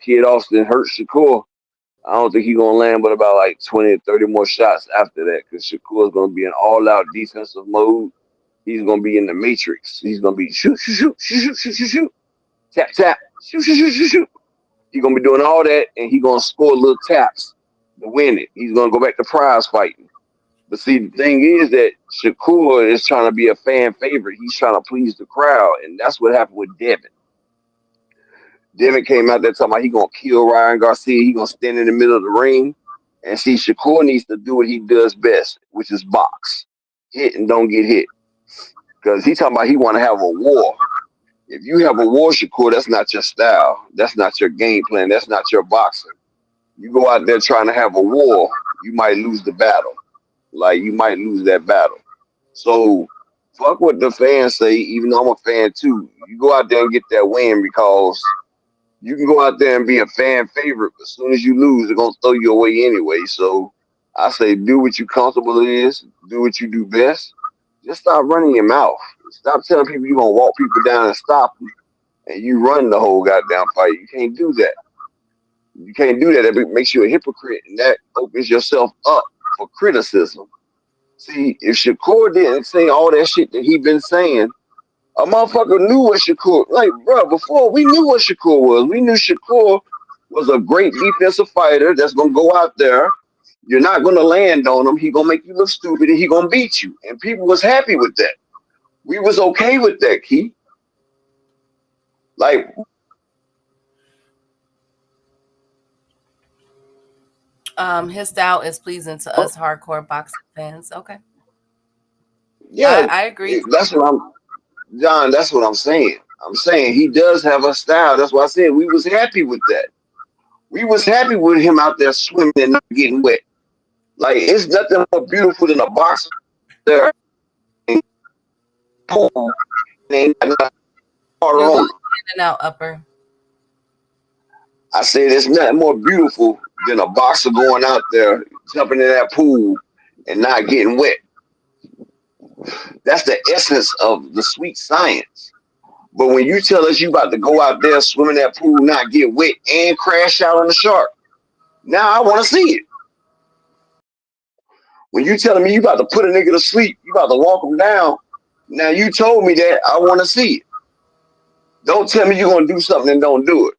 Kid Austin hurts Shakur, I don't think he's gonna land but about like 20 or 30 more shots after that because Shakur is gonna be in all out defensive mode. He's gonna be in the matrix. He's gonna be shoot, shoot, shoot, shoot, shoot, shoot, shoot, shoot, tap, tap, shoot, shoot, shoot, shoot, shoot. He's gonna be doing all that and he's gonna score little taps to win it. He's gonna go back to prize fighting. But see, the thing is that Shakur is trying to be a fan favorite. He's trying to please the crowd, and that's what happened with Devin. Devin came out there talking about he gonna kill Ryan Garcia. He gonna stand in the middle of the ring. And see, Shakur needs to do what he does best, which is box, hit and don't get hit. Because he talking about he want to have a war. If you have a war, Shakur, that's not your style. That's not your game plan. That's not your boxing. You go out there trying to have a war, you might lose the battle. Like you might lose that battle. So fuck what the fans say, even though I'm a fan too. You go out there and get that win because you can go out there and be a fan favorite, but as soon as you lose, they're gonna throw you away anyway. So I say do what you comfortable is, do what you do best. Just stop running your mouth. Stop telling people you're gonna walk people down and stop them, and you run the whole goddamn fight. You can't do that. You can't do that. That makes you a hypocrite, and that opens yourself up for criticism. See, if Shakur didn't say all that shit that he been saying, a motherfucker knew what Shakur, like, bro, before we knew what Shakur was. We knew Shakur was a great defensive fighter that's gonna go out there. You're not gonna land on him. He gonna make you look stupid, and he gonna beat you. And people was happy with that. We was okay with that, Key. Like, His style is pleasing to us hardcore boxing fans. Okay. yeah, I agree. that's what I'm, John. That's what I'm saying. I'm saying he does have a style. That's why I said we was happy with that. We was happy with him out there swimming and not getting wet. Like, it's nothing more beautiful than a boxer there in the pool and ain't got nothing water You're going on him. in and out, Upper. I said it's nothing more beautiful than a boxer going out there jumping in that pool and not getting wet. That's the essence of the sweet science. But when you tell us you about to go out there, swim in that pool, not get wet, and crash out on the shark, now I want to see it. When you telling me you about to put a nigga to sleep, you about to walk him down, now you told me that, I want to see it. Don't tell me you're going to do something and don't do it.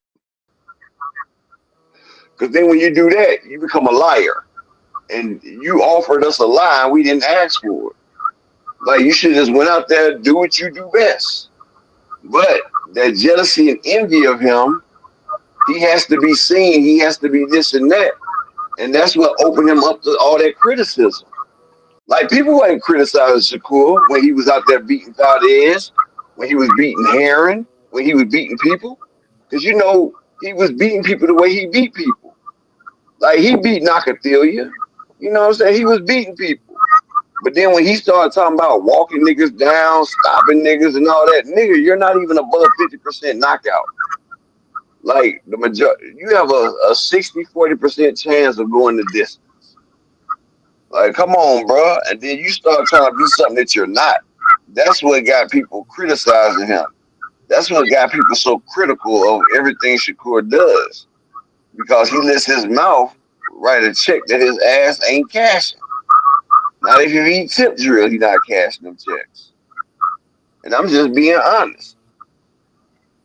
Because then when you do that, you become a liar. And you offered us a lie and we didn't ask for it. Like, you should just went out there, do what you do best. But that jealousy and envy of him, he has to be seen, he has to be this and that. And that's what opened him up to all that criticism. Like, people wasn't criticizing Shakur when he was out there beating Valdez, when he was beating Heron, when he was beating people. Because, you know, he was beating people the way he beat people. Like, he beat Nakathila. You know what I'm saying? He was beating people. But then when he started talking about walking niggas down, stopping niggas and all that, nigga, you're not even above 50% knockout. Like, the majority, you have a 60-40% chance of going the distance. Like, come on, bro. And then you start trying to be something that you're not. That's what got people criticizing him. That's what got people so critical of everything Shakur does. Because he lets his mouth write a check that his ass ain't cashing. Not if he eat tip drill, he not cashing them checks. And I'm just being honest.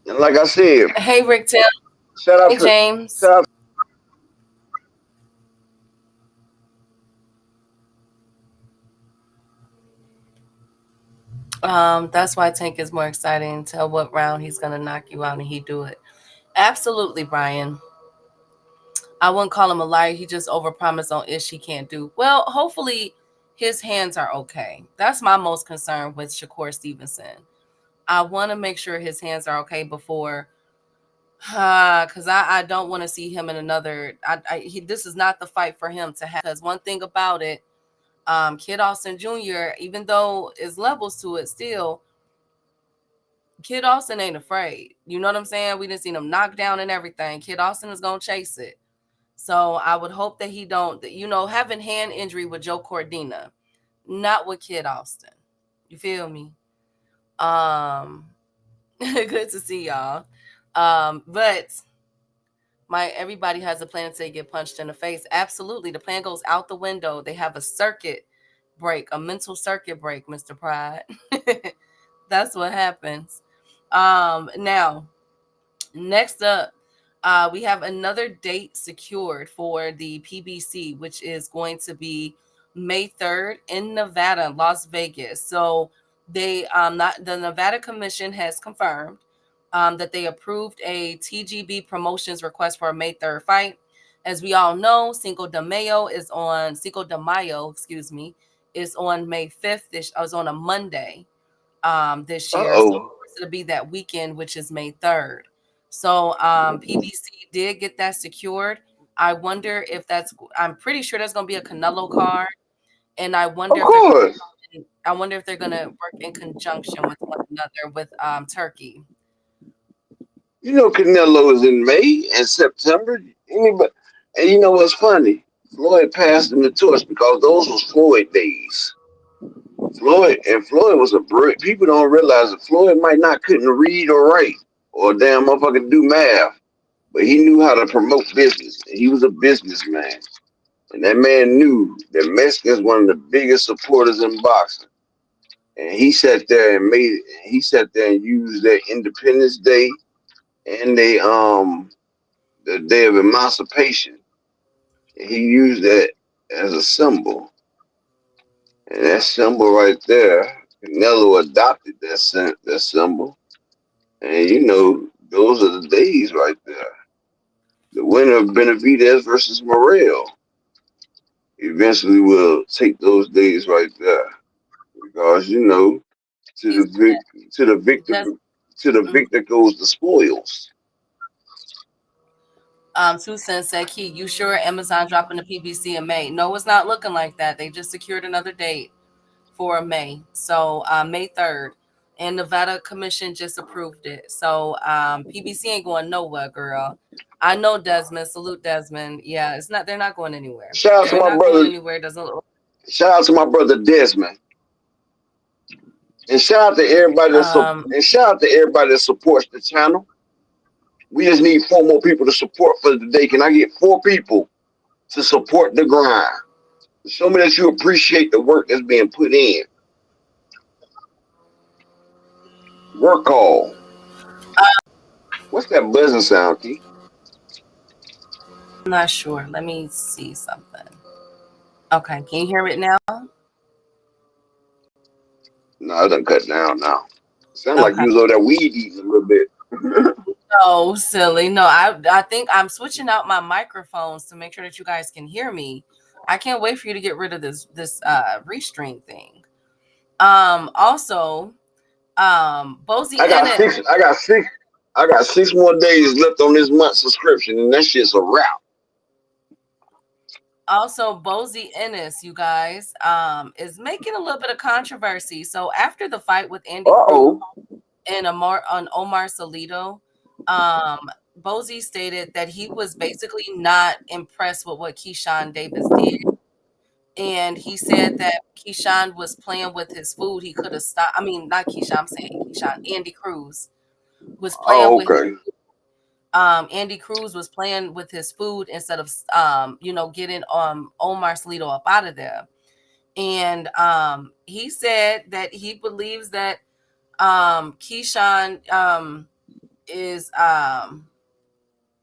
And like I said, Hey, Rick Tim. shout out Hey, to James. shout out. That's why Tank is more exciting. Tell what round he's gonna knock you out and he do it. Absolutely, Brian. I wouldn't call him a liar. He just overpromised on ish he can't do. Well, hopefully his hands are okay. That's my most concern with Shakur Stevenson. I want to make sure his hands are okay before, because I don't want to see him in another. This is not the fight for him to have. Because one thing about it, Kid Austin Jr., even though there's levels to it, still Kid Austin ain't afraid. You know what I'm saying? We didn't see him knock down and everything. Kid Austin is gonna chase it. So I would hope that he don't, having hand injury with Joe Cordina, not with Kid Austin. You feel me? Good to see y'all. But everybody has a plan until they get punched in the face. Absolutely. The plan goes out the window. They have a circuit break, a mental circuit break, Mr. Pride. That's what happens. Now, next up, we have another date secured for the PBC, which is going to be May 3rd in Nevada, Las Vegas. So the Nevada Commission has confirmed that they approved a TGB Promotions request for a May 3rd fight. As we all know, Cinco de Mayo, is on May 5th. This was on a Monday this year. So it'll be that weekend, which is May 3rd. So PBC did get that secured. I wonder if I'm pretty sure there's going to be a Canelo card. And I wonder Of course. if they're going to work in conjunction with one another with Turkey. You know Canelo is in May and September. Anybody, and you know what's funny? Floyd passed him the torch because those was Floyd days. Floyd was a brilliant. People don't realize that Floyd might not couldn't read or write or damn motherfucker do math, but he knew how to promote business. And he was a businessman, and that man knew that Mexicans one of the biggest supporters in boxing. And he sat there and used their Independence Day and they the day of emancipation. And he used that as a symbol. And that symbol right there, Canelo adopted that symbol. And those are the days right there. The winner of Benavidez versus Morrell eventually will take those days right there. Because to He the to the victor just to the mhm. victor goes the spoils. 2 cents said, Key, you sure Amazon dropping the PBC in May? No, it's not looking like that. They just secured another date for May. So May 3rd. And Nevada Commission just approved it. So PBC ain't going nowhere, girl. I know Desmond. Salute Desmond. Yeah, it's not. They're not going anywhere. Shout out to They're my not going brother. anywhere. It doesn't look. Shout out to my brother Desmond, and shout out to everybody and shout out to everybody that supports the channel. We just need 4 more people to support for today. Can I get 4 people to support the grind? Show me that you appreciate the work that's being put in. Work call. What's that buzzing sound, Key? I'm not sure. Let me see something. Okay, can you hear it now? No, it done cut down now. Sound like Okay. you was over there weed eating a little bit. No, silly. No, I think I'm switching out my microphones to make sure that you guys can hear me. I can't wait for you to get rid of this restring thing. Also, Bozy I got Ennis. six. I got six. I got 6 more days left on this month's subscription, and that shit's a wrap. Also, Bozy Ennis, you guys, is making a little bit of controversy. So after the fight with Andy Cruz Uh-oh. and Omar Salito, Bozy stated that he was basically not impressed with what Keyshawn Davis did. And he said that Keyshawn was playing with his food. He could have stopped. I mean, not Keyshawn, I'm saying Keyshawn. Andy Cruz was playing Oh, with okay. Andy Cruz was playing with his food instead of getting Omar Salito up out of there. And he said that he believes that Keyshawn is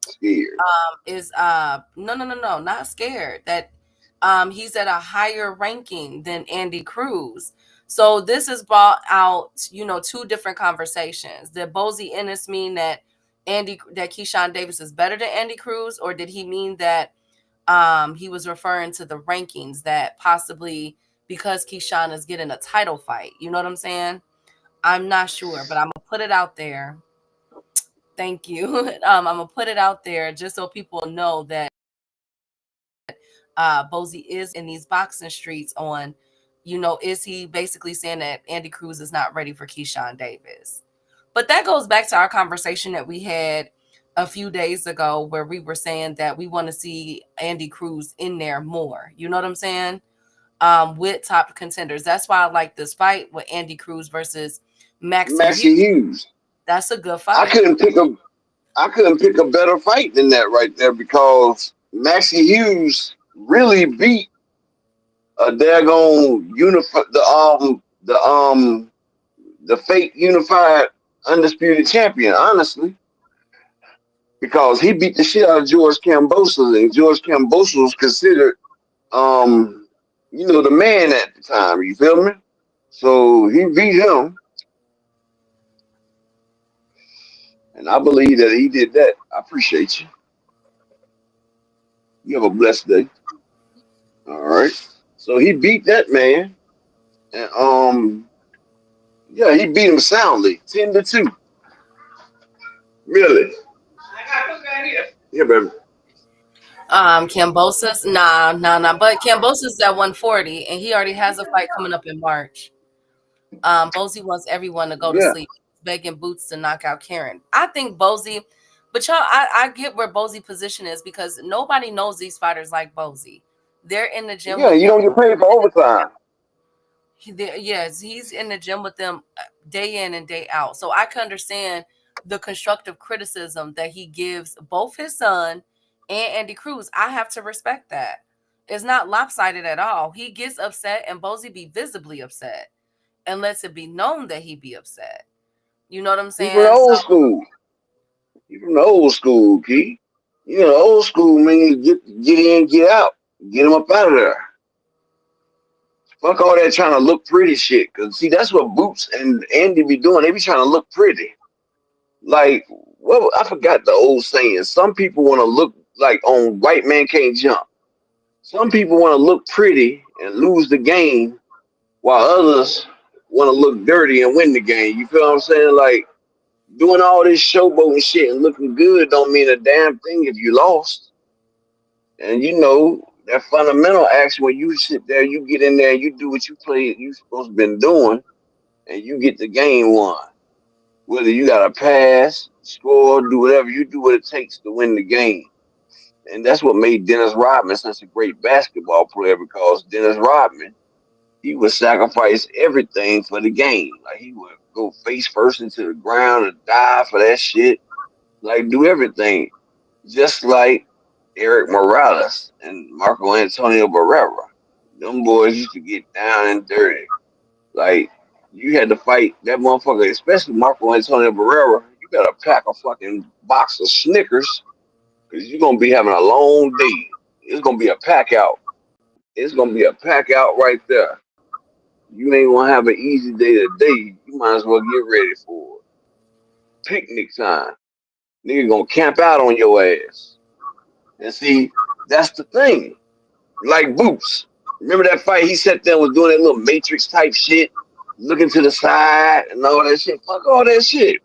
Scared. no, not scared, that he's at a higher ranking than Andy Cruz. So this has brought out 2 different conversations. Did Bozy Ennis mean that Keyshawn Davis is better than Andy Cruz, or did he mean that he was referring to the rankings, that possibly because Keyshawn is getting a title fight? You know what I'm saying? I'm not sure, but I'm gonna put it out there. Thank you. I'm gonna put it out there just so people know that Bozy is in these boxing streets on, is he basically saying that Andy Cruz is not ready for Keyshawn Davis? But that goes back to our conversation that we had a few days ago where we were saying that we want to see Andy Cruz in there more. You know what I'm saying? With top contenders. That's why I like this fight with Andy Cruz versus Maxie Maxie Hughes. Hughes. That's a good I fight. couldn't pick a I couldn't pick a better fight than that right there because Maxie Hughes really beat a daggone the fake unified undisputed champion, honestly. Because he beat the shit out of George Kambosos, and George Kambosos was considered the man at the time, you feel me? So he beat him, and I believe that he did that. I appreciate you. You have a blessed day. All right. So he beat that man, and yeah, he beat him soundly, 10-2. Really? Yeah, baby. Cambosis, nah. But Cambosis is at 140, and he already has a fight coming up in March. Bozy wants everyone to go to Yeah. sleep, begging Boots to knock out Karen. I think Bozy, but y'all, I get where Bozy position is because nobody knows these fighters like Bozy. They're in the gym Yeah, with you him. don't get paid for overtime. Yes, he's in the gym with them day in and day out. So I can understand the constructive criticism that he gives both his son and Andy Cruz. I have to respect that. It's not lopsided at all. He gets upset and Bozy be visibly upset and lets it be known that he be upset. You know what I'm He from the saying? So old school. He from the old school, Key. You know, old school means get in, get out, get them up out of there. Fuck all that trying to look pretty shit. Cause see, that's what Boots and Andy be doing. They be trying to look pretty. Like, well, I forgot the old saying. Some people want to look like on White Man Can't Jump. Some people want to look pretty and lose the game, while others want to look dirty and win the game. You feel what I'm saying? Like, doing all this showboating shit and looking good don't mean a damn thing if you lost. And you know that fundamental action when you sit there, you get in there, you do what you supposed to been doing, and you get the game won. Whether you got to pass, score, do whatever, you do what it takes to win the game. And that's what made Dennis Rodman such a great basketball player because Dennis Rodman, he would sacrifice everything for the game. Like he would go face first into the ground and die for that shit. Like do everything. Just like Eric Morales and Marco Antonio Barrera. Them boys used to get down and dirty. Like you had to fight that motherfucker, especially Marco Antonio Barrera. You got to pack a fucking box of Snickers because you're gonna be having a long day. It's gonna be a pack out. It's gonna be a pack out right there. You ain't gonna have an easy day today. You might as well get ready for it. Picnic time. Nigga gonna camp out on your ass. And see, that's the thing. Like Boots. Remember that fight he sat there and was doing that little Matrix type shit? Looking to the side and all that shit. Fuck all that shit.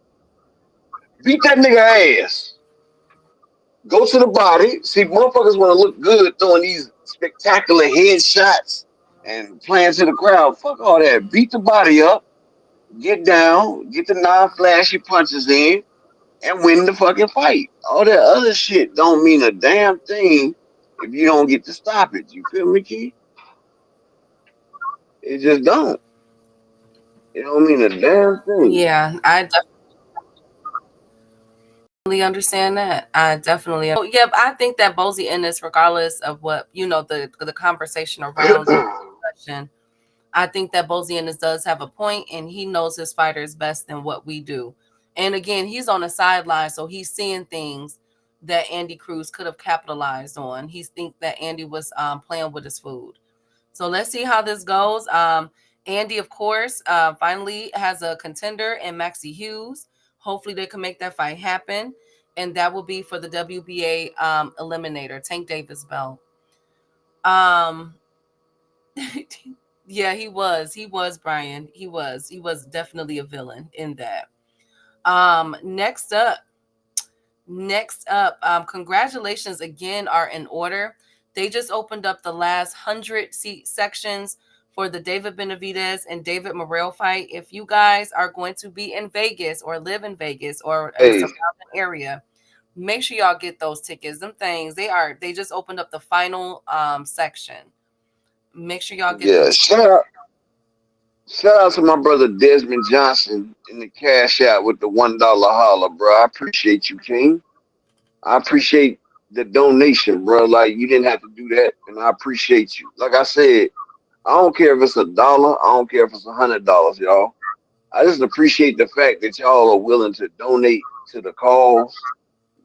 Beat that nigga ass. Go to the body. See, motherfuckers want to look good throwing these spectacular headshots and playing to the crowd. Fuck all that. Beat the body up. Get down. Get the non-flashy punches in. And win the fucking fight. All that other shit don't mean a damn thing if you don't get to stop it. You feel me, Key? It just don't. It don't mean a damn thing. Yeah, I definitely understand that. I definitely. Oh, yeah, I think that Bozy Ennis, regardless of what the conversation around the discussion, I think that Bozy Ennis does have a point, and he knows his fighters best than what we do. And again, he's on the sideline, so he's seeing things that Andy Cruz could have capitalized on. He think that Andy was playing with his food. So let's see how this goes. Andy, of course, finally has a contender in Maxie Hughes. Hopefully they can make that fight happen. And that will be for the WBA eliminator, Tank Davis belt. Yeah, he was. He was, Brian. He was. He was definitely a villain in that. Next up, congratulations again are in order. They just opened up the last 100 seat sections for the David Benavidez and David Morrell fight. If you guys are going to be in Vegas or live in Vegas or in the Hey, surrounding area, make sure y'all get those tickets. Them things, they just opened up the final section. Make sure y'all get them. yeah, shout out to my brother Desmond Johnson in the cash out with the $1 holler, bro. I appreciate you, King. I appreciate the donation, bro. Like you didn't have to do that, and I appreciate you. Like I said, I don't care if it's $1. I don't care if it's $100, y'all. I just appreciate the fact that y'all are willing to donate to the cause,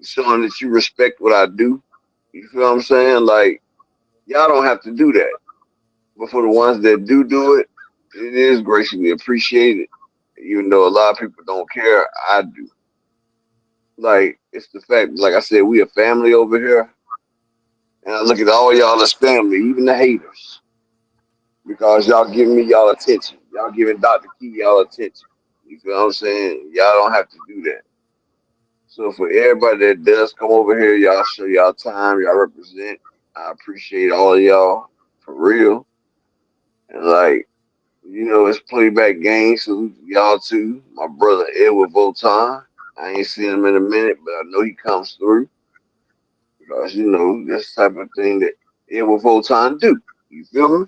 showing that you respect what I do. You feel what I'm saying? Like y'all don't have to do that, but for the ones that do it, it is graciously appreciated. Even though a lot of people don't care, I do. Like it's the fact, like I said, we a family over here, and I look at all y'all as family, even the haters, because y'all giving me y'all attention. Y'all giving Dr. Key y'all attention. You feel what I'm saying? Y'all don't have to do that. So for everybody that does come over here, y'all show y'all time, y'all represent. I appreciate all of y'all for real. And like, you know, it's playback game, so y'all too. My brother Edward Votan. I ain't seen him in a minute, but I know he comes through. Because you know, that's the type of thing that Edward Votan do. You feel me?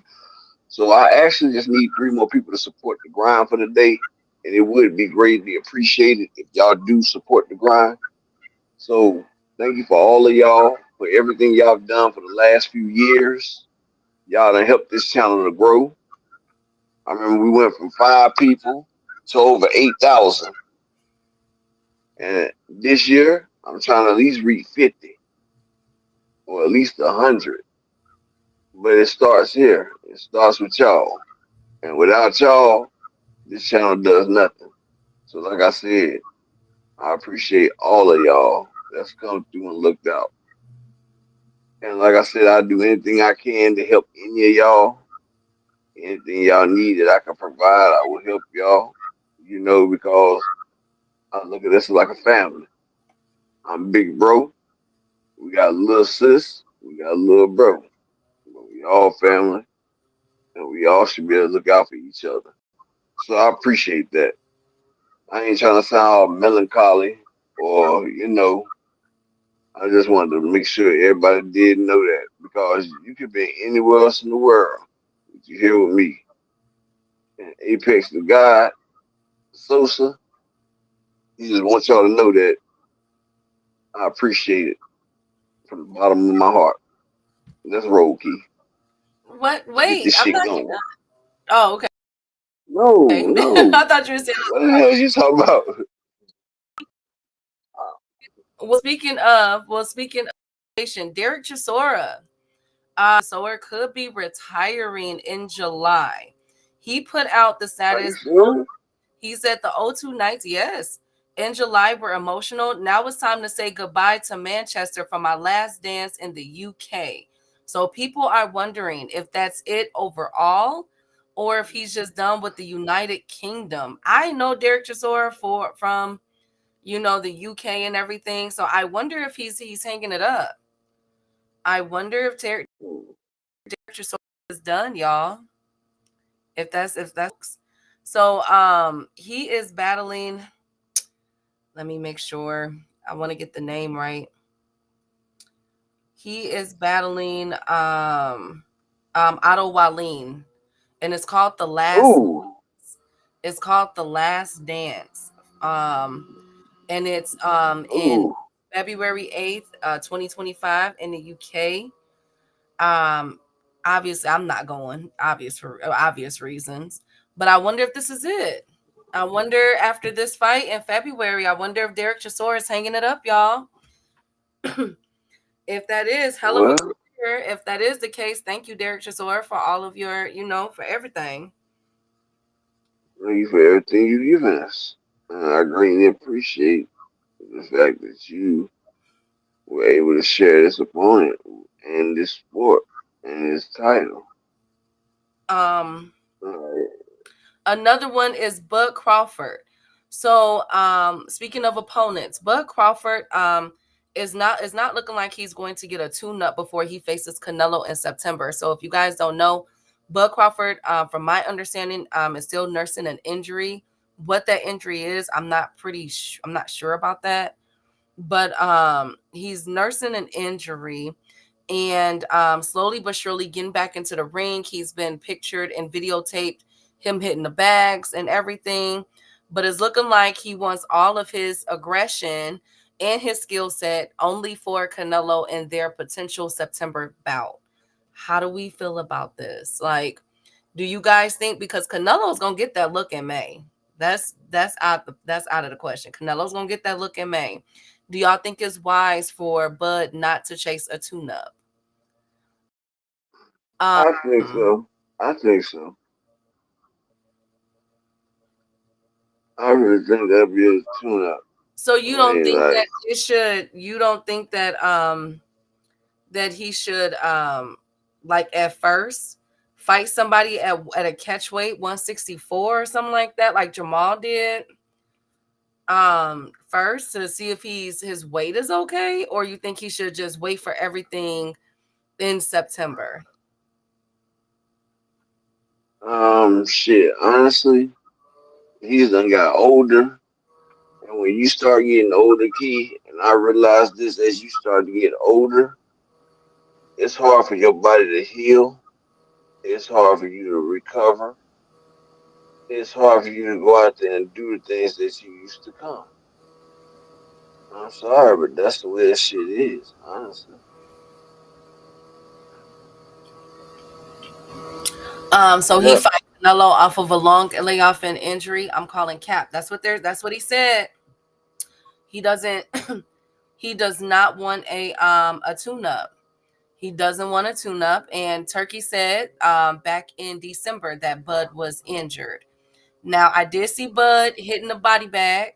So I actually just need 3 more people to support the grind for the day. And it would be greatly appreciated if y'all do support the grind. So thank you for all of y'all for everything y'all have done for the last few years. Y'all done helped this channel to grow. I remember we went from 5 people to over 8,000. And this year, I'm trying to at least reach 50. or at least 100. But it starts here. It starts with y'all. And without y'all, this channel does nothing. So like I said, I appreciate all of y'all that's come through and looked out. And like I said, I do anything I can to help any of y'all. Anything y'all need that I can provide, I will help y'all. Because I look at this like a family. I'm big bro. We got a little sis. We got a little bro. But we all family, and we all should be able to look out for each other. So I appreciate that. I ain't trying to sound all melancholy or. I just wanted to make sure everybody did know that because you could be anywhere else in the world, but you here with me. And Apex the God, Sosa, he just wants y'all to know that I appreciate it from the bottom of my heart. Let's roll, Key. What? Let's get Wait, this I'm shit not. going. Oh, okay. No, I no. thought you were saying. What the hell is you talking about? Well, speaking of, Derek Chisora. Chisora could be retiring in July. He put out the Are you status. serious? He said the O2 nights, yes, in July were emotional. Now it's time to say goodbye to Manchester for my last dance in the UK. So people are wondering if that's it overall or if he's just done with the United Kingdom. I know Derek Chisora from the UK and everything. So I wonder if he's hanging it up. I wonder if Derek Chisora is done, y'all. If that's so he is battling. Let me make sure. I want to get the name right. He is battling Otto Wallin, and it's called the last. Ooh, It's called the Last Dance, and it's in ooh. February 8th, 2025 in the UK. Um, Obviously, I'm not going. For obvious reasons, but I wonder if this is it. I wonder after this fight in February. I wonder if Derek Chisora is hanging it up, y'all. If that is hell of a Well, career, if that is the case, thank you, Derek Chisora, for all of your, for everything. thank you for everything you've given us. And I greatly appreciate the fact that you were able to share this opponent and this sport and this title. Um, Alright. Another one is Bud Crawford. So, speaking of opponents, Bud Crawford is not looking like he's going to get a tune-up before he faces Canelo in September. So, if you guys don't know, Bud Crawford, from my understanding, is still nursing an injury. What that injury is, I'm not sure about that. But he's nursing an injury and slowly but surely getting back into the ring. He's been pictured and videotaped him hitting the bags and everything, but it's looking like he wants all of his aggression and his skill set only for Canelo and their potential September bout. How do we feel about this? Like, do you guys think because Canelo's gonna get that look in May? That's out of the question. Canelo's gonna get that look in May. Do y'all think it's wise for Bud not to chase a tune-up? I think Um, so. I think so. I really think that'd be a tune up. so I you don't mean, think like, that it should? You don't think that he should like at first fight somebody at a catch weight 164 or something like that, like Jamal did first to see if his weight is okay, or you think he should just wait for everything in September? shit, honestly, he's done got older. And when you start getting older, Key, and I realized this as you start to get older, it's hard for your body to heal. It's hard for you to recover. It's hard for you to go out there and do the things that you used to come. I'm sorry, but that's the way that shit is, honestly. So he Yep. fight Canelo off of a long layoff and injury. I'm calling cap. That's what he said. He doesn't he does not want a tune up. He doesn't want to tune up. And Turkey said back in December that Bud was injured. Now I did see Bud hitting the body bag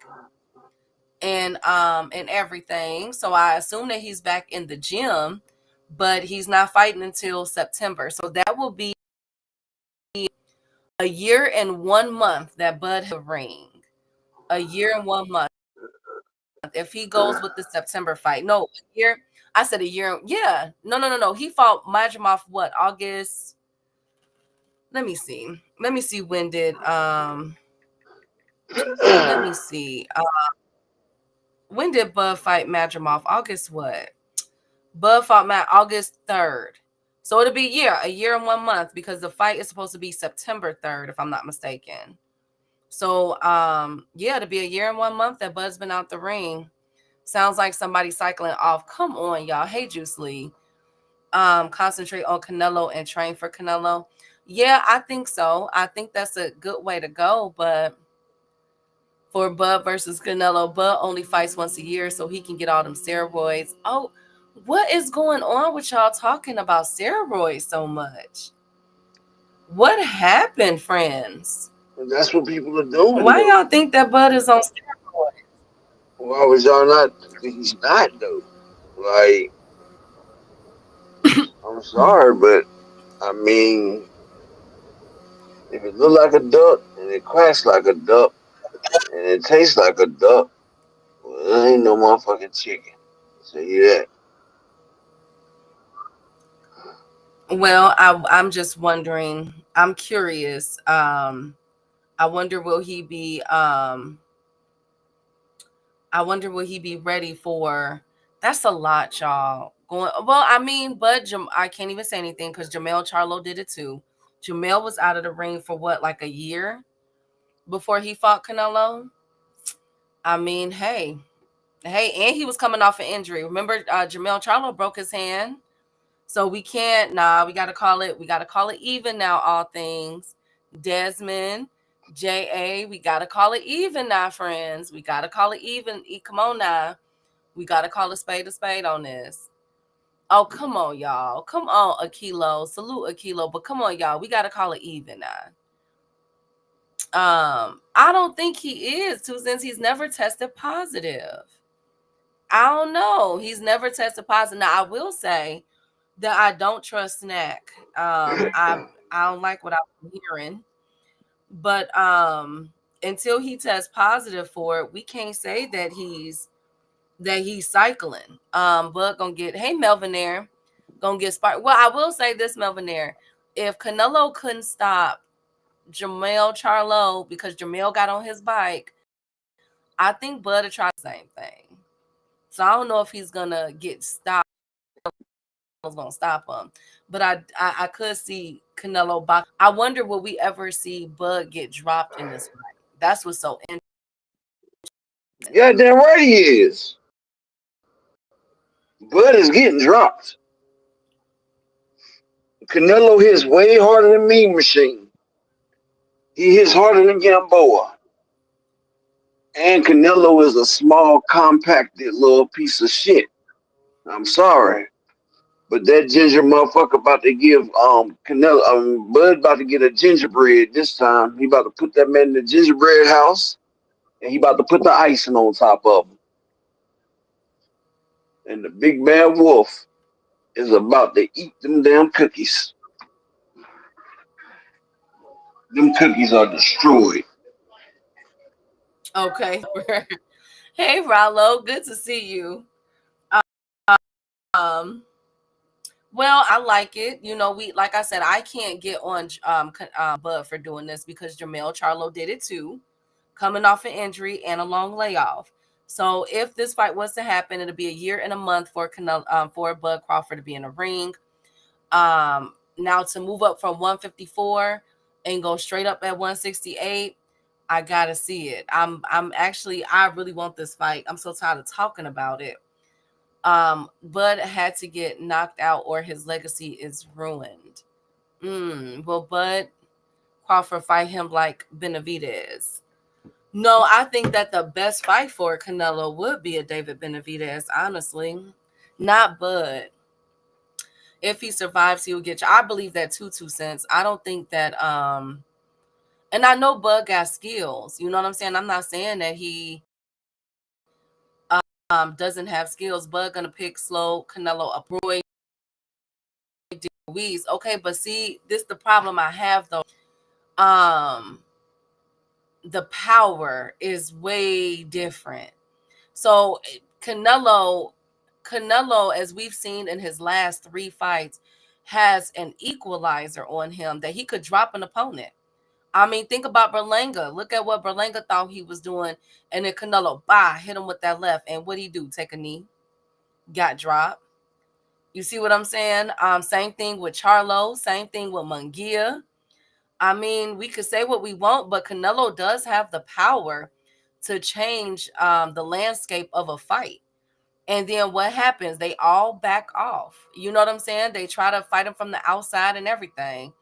and everything. So I assume that he's back in the gym, but he's not fighting until September. So that will be a year and 1 month that Bud has a ring. A year and 1 month. If he goes with the September fight. No, a year. I said a year. Yeah. No. He fought Majimov what? August. Let me see. Let me see when did let me see. When did Bud fight Majimov? August what? Bud fought Matt August 3rd. So it'll be a year and 1 month because the fight is supposed to be September 3rd, if I'm not mistaken. So yeah, it'll be a year and 1 month that Bud's been out the ring. Sounds like somebody cycling off. Come on, y'all. Hey, Juice Lee. Concentrate on Canelo and train for Canelo. Yeah, I think so. I think that's a good way to go. But for Bud versus Canelo, Bud only fights once a year so he can get all them steroids. Oh, what is going on with y'all talking about steroids so much? What happened, friends? That's what people are doing, Why though. y'all think that Bud is on steroids? Why was y'all not? He's not, though. Like, I'm sorry, but I mean, if it look like a duck and it quacks like a duck and it tastes like a duck, well, it ain't no motherfucking chicken. So yeah, Well, I'm just wondering. I'm curious. I wonder will he be I wonder will he be ready for that's a lot, y'all. Going well, I mean, but I can't even say anything because Jamel Charlo did it too. Jamel was out of the ring for what, like a year before he fought Canelo. I mean, hey, and he was coming off an injury. Remember, Jamel Charlo broke his hand, so we can't. Nah, we got to call it. We got to call it even now. All things, Desmond, Ja, we got to call it even now, friends. We got to call it even. Come on now, we got to call a spade on this. Oh, come on, y'all. Come on, Akilo. Salute Akilo, but come on, y'all. We got to call it even now. I don't think he is too, since he's never tested positive. I don't know. He's never tested positive. Now I will say that I don't trust Snack. I don't like what I'm hearing. But until he tests positive for it, we can't say that he's cycling. But gonna get Melvin there, gonna get sparked. Well, I will say this, Melvin there. If Canelo couldn't stop Jamel Charlo because Jamel got on his bike, I think Bud would try the same thing. So I don't know if he's gonna get stopped. Was gonna stop him, but I could see Canelo box. I wonder will we ever see Bud get dropped in this fight? That's what's so interesting. goddamn right he is. Bud is getting dropped. Canelo hits way harder than Mean Machine. He hits harder than Gamboa. And Canelo is a small, compacted little piece of shit. I'm sorry. But that ginger motherfucker about to give Canelo Bud about to get a gingerbread this time. He about to put that man in the gingerbread house and he about to put the icing on top of him. And the big bad wolf is about to eat them damn cookies. Them cookies are destroyed. Okay. Hey Rollo, good to see you. Um well, I like it. You know, we like I said, I can't get on Bud for doing this because Jamel Charlo did it too, coming off an injury and a long layoff. So if this fight was to happen, it'll be a year and a month for for Bud Crawford to be in the ring. Now to move up from 154 and go straight up at 168, I gotta see it. I'm actually I really want this fight. I'm so tired of talking about it. Bud had to get knocked out or his legacy is ruined. Will Bud Crawford fight him like Benavidez? No, I think that the best fight for Canelo would be a David Benavidez, honestly. Not Bud. if he survives, he will get you. I believe that too, 2 cents. I don't think that and I know Bud got skills. You know what I'm saying? I'm not saying that he doesn't have skills. Bud gonna pick slow, Canelo up, Roy, Ruiz. Okay, but see, this the problem I have though. The power is way different. So Canelo, as we've seen in his last 3 fights, has an equalizer on him that he could drop an opponent. I mean, think about Berlanga. Look at what Berlanga thought he was doing, and then Canelo, hit him with that left, and what he do? Take a knee, got dropped. You see what I'm saying? Same thing with Charlo, same thing with Munguia. I mean, we could say what we want, but Canelo does have the power to change the landscape of a fight. And then what happens? They all back off. You know what I'm saying? They try to fight him from the outside and everything.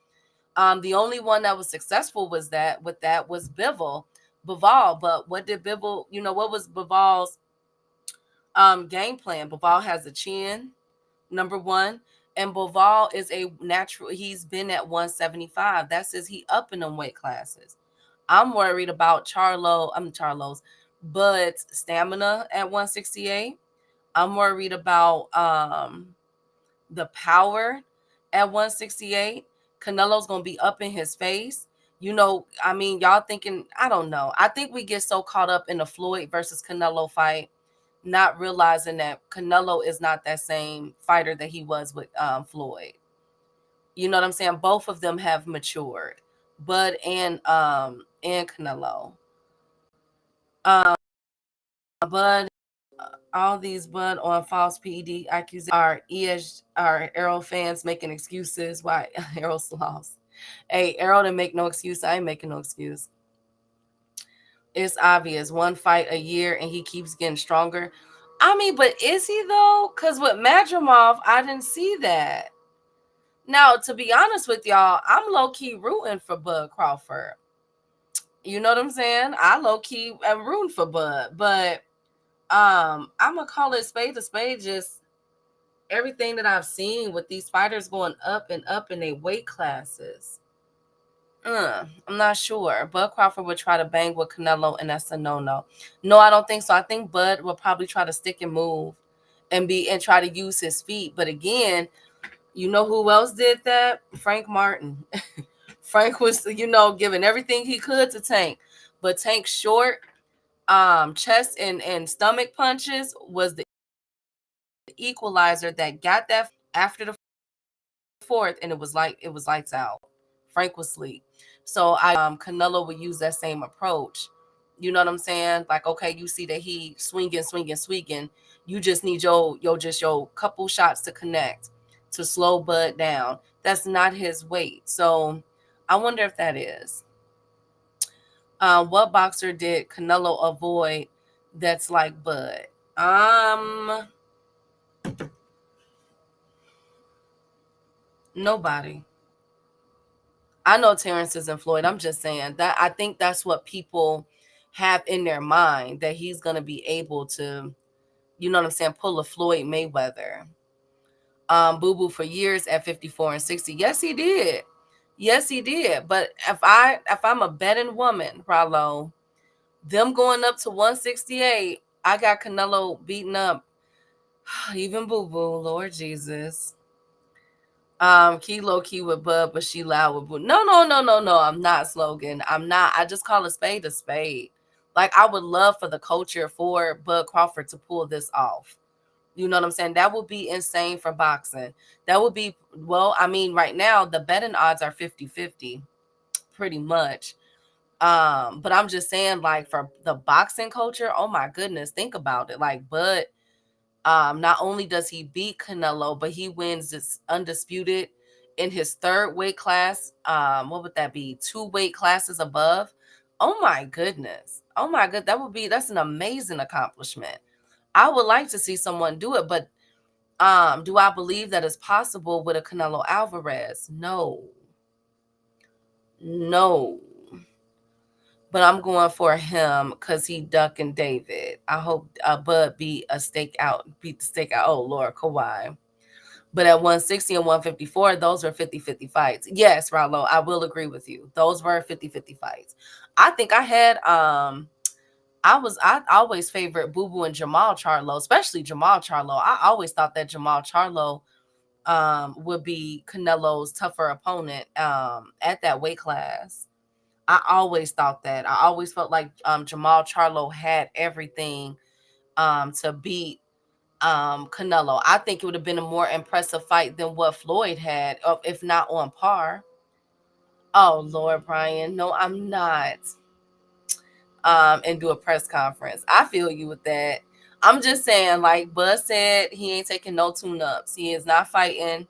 The only one that was successful was Bivol. But what did Bivol, what was Bivol's game plan? Bivol has a chin, number one. And Bivol is a natural, he's been at 175. That says he up in them weight classes. I'm worried about Charlo's Bud's stamina at 168. I'm worried about the power at 168. Canelo's gonna be up in his face. I mean, y'all thinking, I don't know. I think we get so caught up in the Floyd versus Canelo fight, not realizing that Canelo is not that same fighter that he was with Floyd. You know what I'm saying? Both of them have matured, Bud and Canelo. Bud, all these Bud on false PED accusations are Arrow fans making excuses why Arrow's lost. Hey, Arrow didn't make no excuse. I ain't making no excuse. It's obvious. One fight a year and he keeps getting stronger. I mean, but is he though? Because with Madrimov, I didn't see that. Now, to be honest with y'all, I'm low-key rooting for Bud Crawford. You know what I'm saying? I low-key am rooting for Bud. But I'm going to call it spade to spade. Just everything that I've seen with these fighters going up and up in their weight classes. I'm not sure. Bud Crawford would try to bang with Canelo, and that's a no-no. No, I don't think so. I think Bud will probably try to stick and move and try to use his feet. But again, you know who else did that? Frank Martin. Frank was, giving everything he could to Tank. But Tank's short chest and stomach punches was the equalizer that got that after the fourth, and it was lights out. Frank was asleep. So Canelo would use that same approach. You know what I'm saying? Like, okay, you see that he swinging. You just need your couple shots to connect to slow Bud down. That's not his weight. So I wonder if that is. What boxer did Canelo avoid that's like Bud? Nobody. I know Terrence isn't Floyd. I'm just saying that I think that's what people have in their mind, that he's going to be able to, you know what I'm saying, pull a Floyd Mayweather. Boo Boo for years at 54 and 60. Yes, he did. Yes, he did. But if I'm a betting woman, Rallo, them going up to 168, I got Canelo beating up even Boo Boo, Lord Jesus. Key low key with Bud, but she loud with Boo. No. I'm not, Slogan. I'm not. I just call a spade a spade. Like, I would love for the culture for Bud Crawford to pull this off. You know what I'm saying? That would be insane for boxing. That would be, well, I mean, right now, the betting odds are 50-50, pretty much. But I'm just saying, like, for the boxing culture, oh my goodness, think about it. Like, Bud, not only does he beat Canelo, but he wins this undisputed in his third weight class. What would that be? 2 weight classes above. Oh my goodness. Oh my god, that's an amazing accomplishment. I would like to see someone do it, but do I believe that it's possible with a Canelo Alvarez? No. But I'm going for him because he ducking David. I hope Bud beat the stakeout. Oh Lord, Kawhi. But at 160 and 154, those were 50-50 fights. Yes, Rallo, I will agree with you. Those were 50-50 fights. I think I had I always favorite Boo Boo and Jamal Charlo, especially Jamal Charlo. I always thought that Jamal Charlo would be Canelo's tougher opponent at that weight class. I always thought that. I always felt like Jamal Charlo had everything to beat Canelo. I think it would have been a more impressive fight than what Floyd had, if not on par. Oh Lord, Brian, no, I'm not. And do a press conference. I feel you with that. I'm just saying, like Bud said, he ain't taking no tune-ups. He is not fighting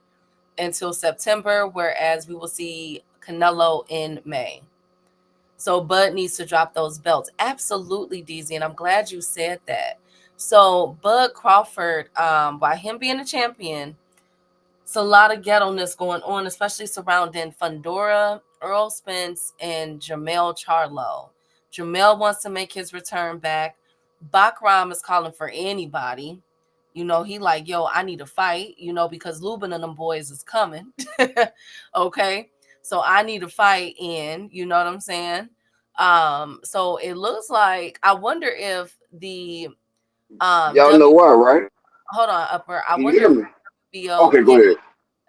until September, whereas we will see Canelo in May. So Bud needs to drop those belts. Absolutely, DZ, and I'm glad you said that. So Bud Crawford, by him being a champion, it's a lot of ghetto-ness going on, especially surrounding Fundora, Earl Spence, and Jamel Charlo. Jamel wants to make his return back. Bakram is calling for anybody. You know, he like, yo, I need a fight, you know, because Lubin and them boys is coming. Okay. So I need a fight in, you know what I'm saying? So it looks like I wonder if the Y'all know W why, right? hold on, upper. I Can you wonder hear if me? WBO, Okay, go yeah, ahead.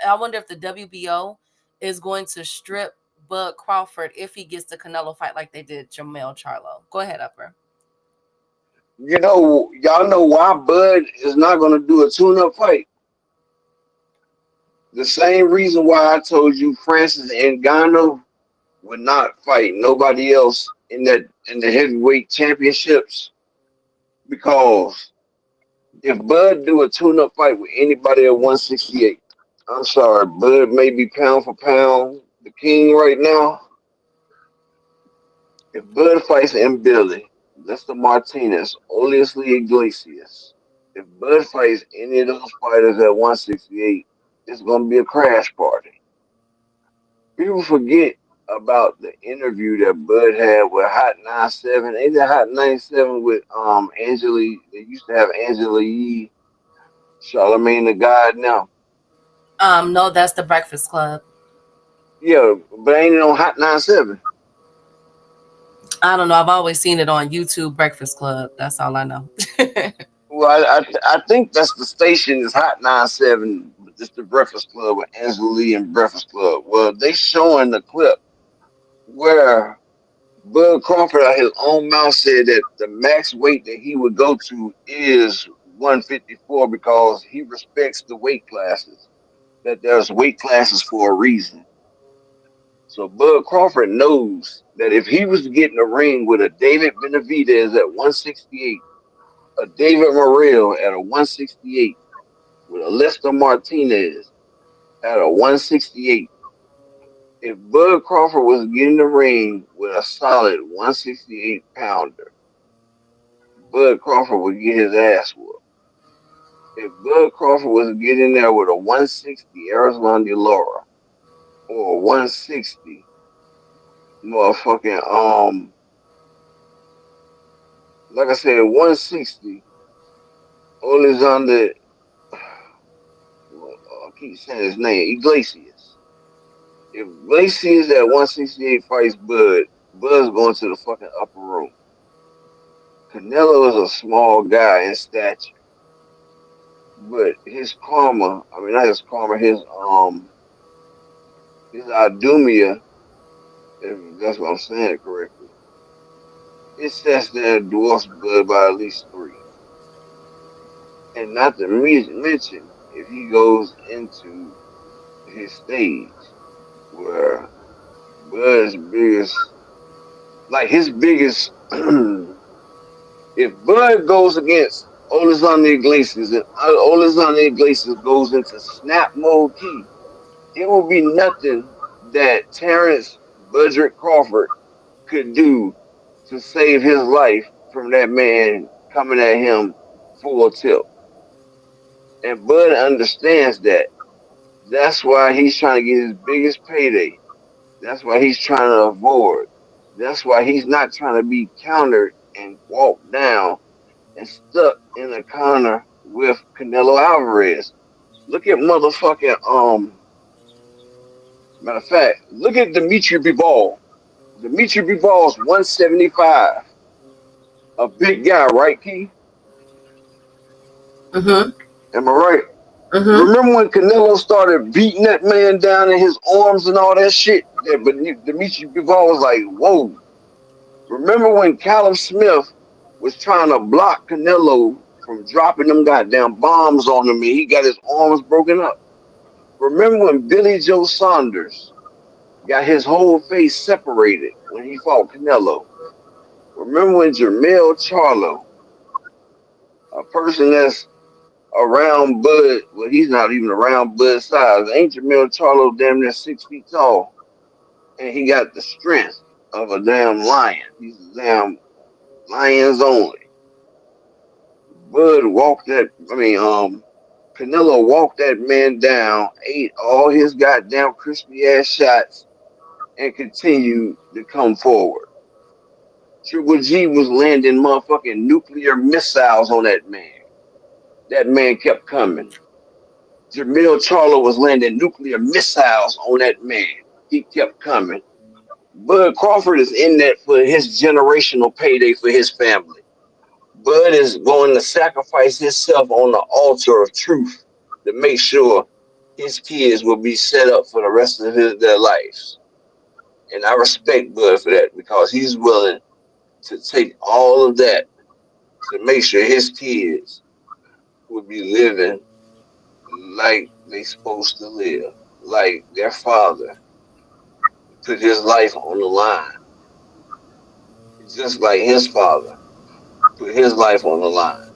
I wonder if the WBO is going to strip Bud Crawford if he gets the Canelo fight like they did Jamel Charlo. Go ahead, upper. You know, y'all know why Bud is not gonna do a tune-up fight. The same reason why I told you Francis Ngannou would not fight nobody else in the heavyweight championships, because if Bud do a tune-up fight with anybody at 168, I'm sorry, Bud may be pound for pound the king right now. If Bud fights M. Billy, Lester Martinez, Olesley Iglesias, if Bud fights any of those fighters at 168, it's gonna be a crash party. People forget about the interview that Bud had with Hot 97. Ain't that Hot 97 with Angela? They used to have Angela Yee, Charlemagne the God now. No, that's the Breakfast Club. Yeah, but ain't it on Hot 97? I don't know. I've always seen it on YouTube Breakfast Club. That's all I know. Well, I think that's the station is Hot 97, but it's the Breakfast Club with Angela Lee and Breakfast Club. Well, they showing the clip where Bud Crawford out his own mouth said that the max weight that he would go to is 154 because he respects the weight classes. That there's weight classes for a reason. So Bud Crawford knows that if he was to get in a ring with a David Benavidez at 168, a David Morrell at a 168, with a Lester Martinez at a 168, if Bud Crawford was getting in the ring with a solid 168 pounder, Bud Crawford would get his ass whooped. If Bud Crawford was to get in there with a 160 Arizona De Laura or a 160 motherfucking like I said, 160 Alexander, I keep saying his name, Iglesias. If Iglesias at 168 fights Bud's going to the fucking upper room. Canelo is a small guy in stature, but his karma, I mean not his karma, his idumia, if that's what I'm saying it correctly, it sets there dwarfs Bud by at least three. And not to mention if he goes into his stage where Bud's biggest, like his biggest, if Bud goes against Alexander Iglesias and Alexander Iglesias goes into snap mode key, it will be nothing that Terrence Budrick Crawford could do to save his life from that man coming at him full tilt. And Bud understands that. That's why he's trying to get his biggest payday. That's why he's trying to avoid. That's why he's not trying to be countered and walked down and stuck in a corner with Canelo Alvarez. Look at motherfucking matter of fact, look at Dimitri Bivol. Dimitri Bivol's 175. A big guy, right, Key? Mm-hmm. Am I right? Mm-hmm. Remember when Canelo started beating that man down in his arms and all that shit? Yeah, but Dimitri Bivol was like, whoa. Remember when Callum Smith was trying to block Canelo from dropping them goddamn bombs on him and he got his arms broken up? Remember when Billy Joe Saunders got his whole face separated when he fought Canelo? Remember when Jermell Charlo, a person that's around Bud, well, he's not even around Bud size. Ain't Jermell Charlo damn near 6 feet tall? And he got the strength of a damn lion. He's a damn lions only. Bud walked that, Canelo walked that man down, ate all his goddamn crispy ass shots, and continued to come forward. Triple G was landing motherfucking nuclear missiles on that man. That man kept coming. Jamil Charlo was landing nuclear missiles on that man. He kept coming. Bud Crawford is in that for his generational payday for his family. Bud is going to sacrifice himself on the altar of truth to make sure his kids will be set up for the rest of their lives. And I respect Bud for that because he's willing to take all of that to make sure his kids will be living like they supposed to live, like their father put his life on the line, just like his father put his life on the line.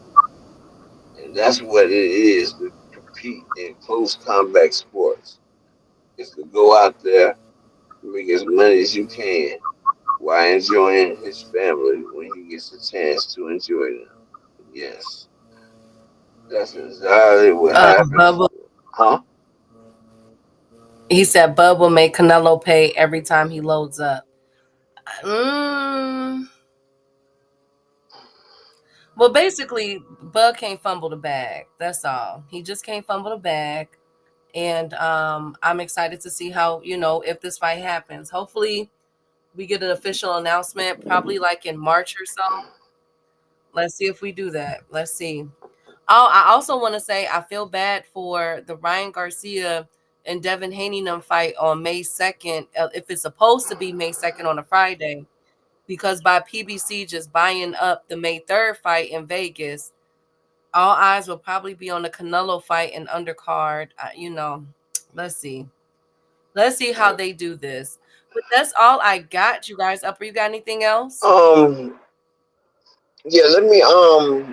And that's what it is to compete in close combat sports. Is to go out there, make as money as you can while enjoying his family when he gets a chance to enjoy them. Yes, that's exactly what happens. Bubba, Huh? he said Bub will make Canelo pay every time he loads up. Mm, well, basically, Bud can't fumble the bag. That's all. He just can't fumble the bag. And I'm excited to see how, if this fight happens. Hopefully, we get an official announcement, probably like in March or so. Let's see if we do that. Let's see. Oh, I also want to say I feel bad for the Ryan Garcia and Devin Haney fight on May 2nd, if it's supposed to be May 2nd on a Friday, because by PBC just buying up the May 3rd fight in Vegas, all eyes will probably be on the Canelo fight and undercard. Let's see. Let's see how they do this. But that's all I got, you guys. Upper, you got anything else? Um, Yeah, let me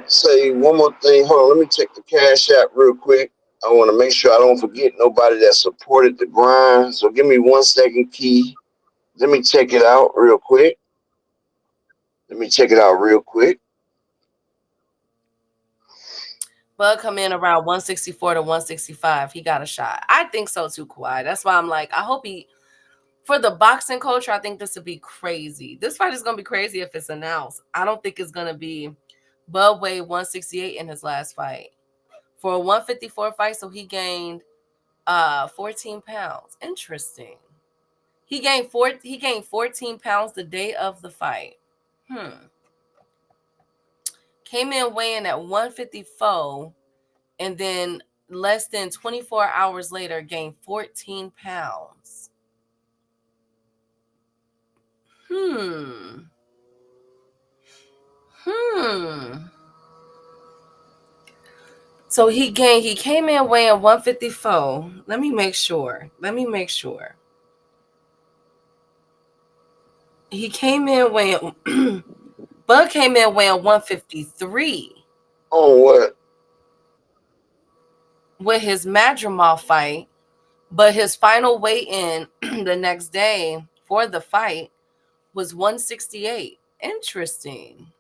say one more thing. Hold on, let me check the cash app real quick. I want to make sure I don't forget nobody that supported the grind. So give me 1 second, Key. Let me check it out real quick. Let me check it out real quick. Bud come in around 164 to 165. He got a shot. I think so too, Kawhi. That's why I'm like, I hope he, for the boxing culture, I think this would be crazy. This fight is going to be crazy if it's announced. I don't think it's going to be. Bud weighed 168 in his last fight. For a 154 fight, so he gained 14 pounds. Interesting. He gained 14 pounds the day of the fight. Came in weighing at 154 and then less than 24 hours later gained 14 pounds. Hmm. So he came in weighing 154. Let me make sure. He came in weighing Bud came in weighing 153 On what? with his Madrimal fight, but his final weight in the next day for the fight was 168. Interesting.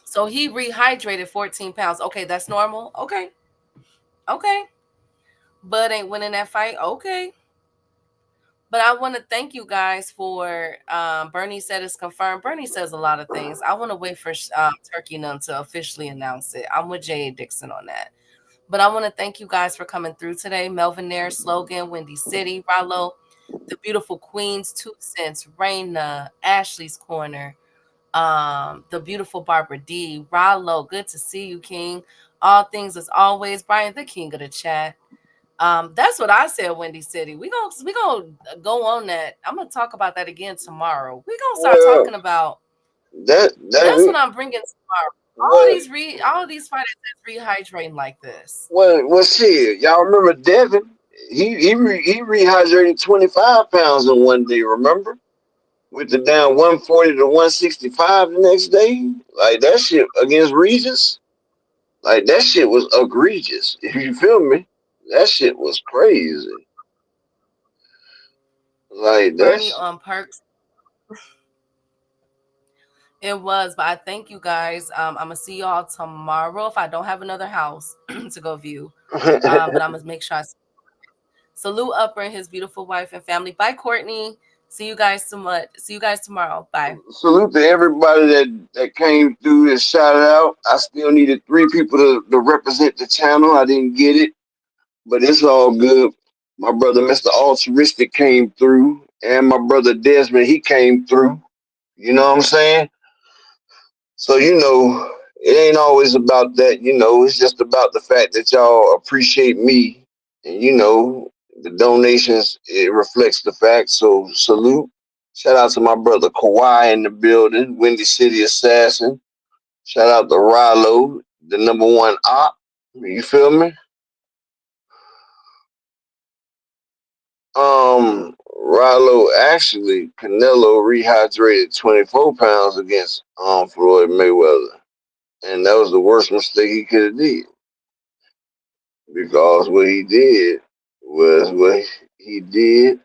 So he rehydrated 14 pounds. Okay, that's normal. Okay. Bud ain't winning that fight. Okay. But I want to thank you guys for Bernie said it's confirmed. Bernie says a lot of things. I want to wait for Turkey Num to officially announce it. I'm with Jay Dixon on that. But I want to thank you guys for coming through today. Melvin Nair, Slogan, Windy City, Rollo, the beautiful Queens, 2 Cents, Raina, Ashley's Corner, the beautiful Barbara D, Rollo, good to see you, King. All things as always, Brian, the king of the chat. That's what I said, Windy City. We gonna go on that. I'm gonna talk about that again tomorrow. We gonna start Well, talking about that that's what that I'm bringing tomorrow. what All these fighters that's rehydrating like this. what shit? Y'all remember Devin? He rehydrated 25 pounds in one day. Remember, with the down 140 to 165 the next day. Like that shit against Regis. Like that shit was egregious. If you feel me, that shit was crazy. Like Bernie that's on Perks. It was, but I thank you guys. I'm gonna see y'all tomorrow if I don't have another house to go view. But I'm gonna make sure I salute Upper and his beautiful wife and family. Bye, Courtney. See you guys so much. See you guys tomorrow. Bye. salute to everybody that came through and shouted out. I still needed 3 people to represent the channel. I didn't get it, but it's all good. My brother, Mr. Altruistic, came through, and my brother Desmond, he came through. You know what I'm saying? So, it ain't always about that. It's just about the fact that y'all appreciate me. And, the donations, it reflects the fact. So, salute. Shout out to my brother Kawhi in the building, Windy City Assassin. Shout out to Rilo, the #1 op. You feel me? Rilo, actually, Canelo rehydrated 24 pounds against Floyd Mayweather. And that was the worst mistake he could have did. Because what he did was what he did,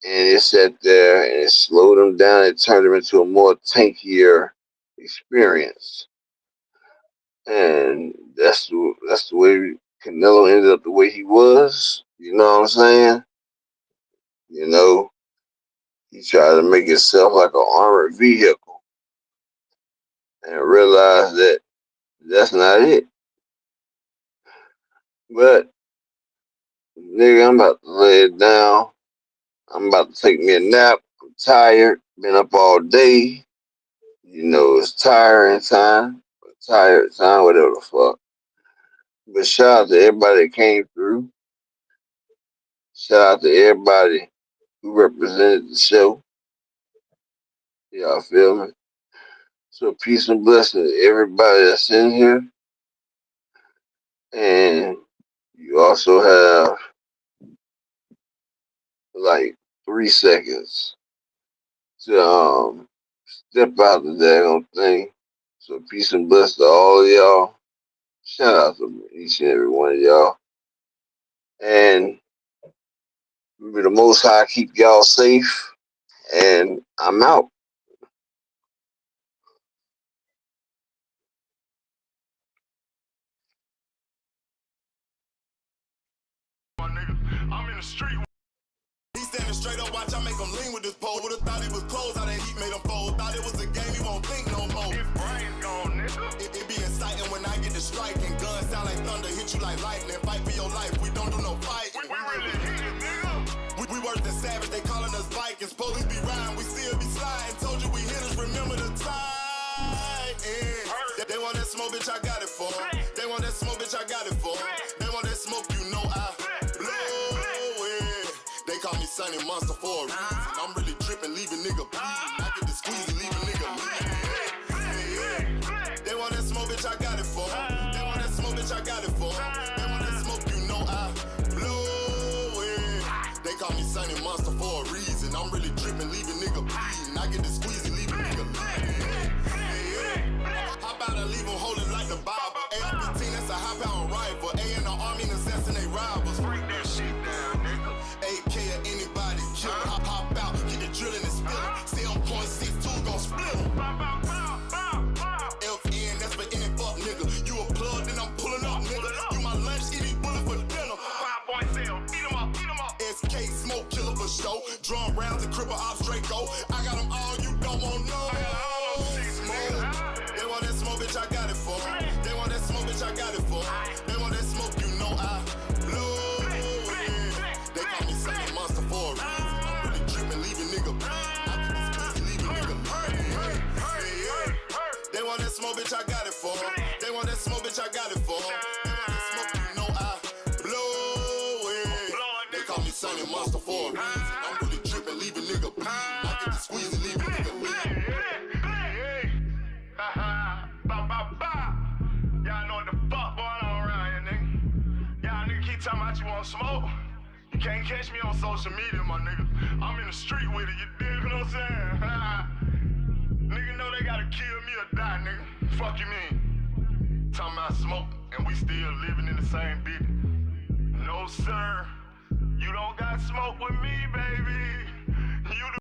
and it sat there and it slowed him down. It turned him into a more tankier experience. And that's the way Canelo ended up the way he was. You know what I'm saying? He tried to make himself like an armored vehicle and realized that that's not it. But nigga, I'm about to lay it down. I'm about to take me a nap. I'm tired. Been up all day. It's tiring time. Tired time, whatever the fuck. But shout out to everybody that came through. Shout out to everybody who represented the show. Y'all feel me? So peace and blessings to everybody that's in here. And you also have like 3 seconds to step out the daggone thing. So peace and blessings to all of y'all. Shout out to each and every one of y'all. And may the Most High keep y'all safe. And I'm out. I'm in the street. He standing straight up, watch I make him lean with this pole. Would've thought it was closed, how that heat made him fold. Thought it was a game, he won't think no more. His brain's gone, nigga. It be exciting when I get to striking. Guns sound like thunder, hit you like lightning. Fight for your life, we don't do no fight. We really hit it, nigga. We worse than savage, they calling us Vikings. Police be riding, we still be sliding. Told you we hit us, remember the time. They want that smoke, bitch, I got it for 'em. They want that smoke, bitch, I got it for 'em. They want that smoke, you know I blow it. They call me Sunny Monster for a reason. I'm really tripping, leaving nigga bleeding. I get the squeeze and leave a nigga bleeding. They want that smoke, bitch, I got it for 'em. They want that smoke, bitch, I got it for 'em. They want that smoke, you know I blow it. They call me Sunny Monster for a reason. I'm really tripping, leaving nigga bleeding. I get the squeeze and leave a nigga bleeding. How about I leave them holding like the Bible? AR-15, that's a high-power rifle. A in the army and assassinate rivals. Break that shit down, nigga. AK or anybody kill him. Hop out, get the drilling and spilling. Stay on .62, gon' split him. FN, that's for any fuck nigga. You a plug, then I'm pulling up, nigga. You my lunch, eat these bullets for dinner. 5 point sale, eat 'em up, eat 'em up. SK, smoke killer for show. Drum about you want smoke? You can't catch me on social media, my nigga. I'm in the street with it, you dig what I'm saying? Nigga know they gotta kill me or die, nigga. Fuck you mean? Talking about smoke, and we still living in the same bitch. No, sir. You don't got smoke with me, baby. You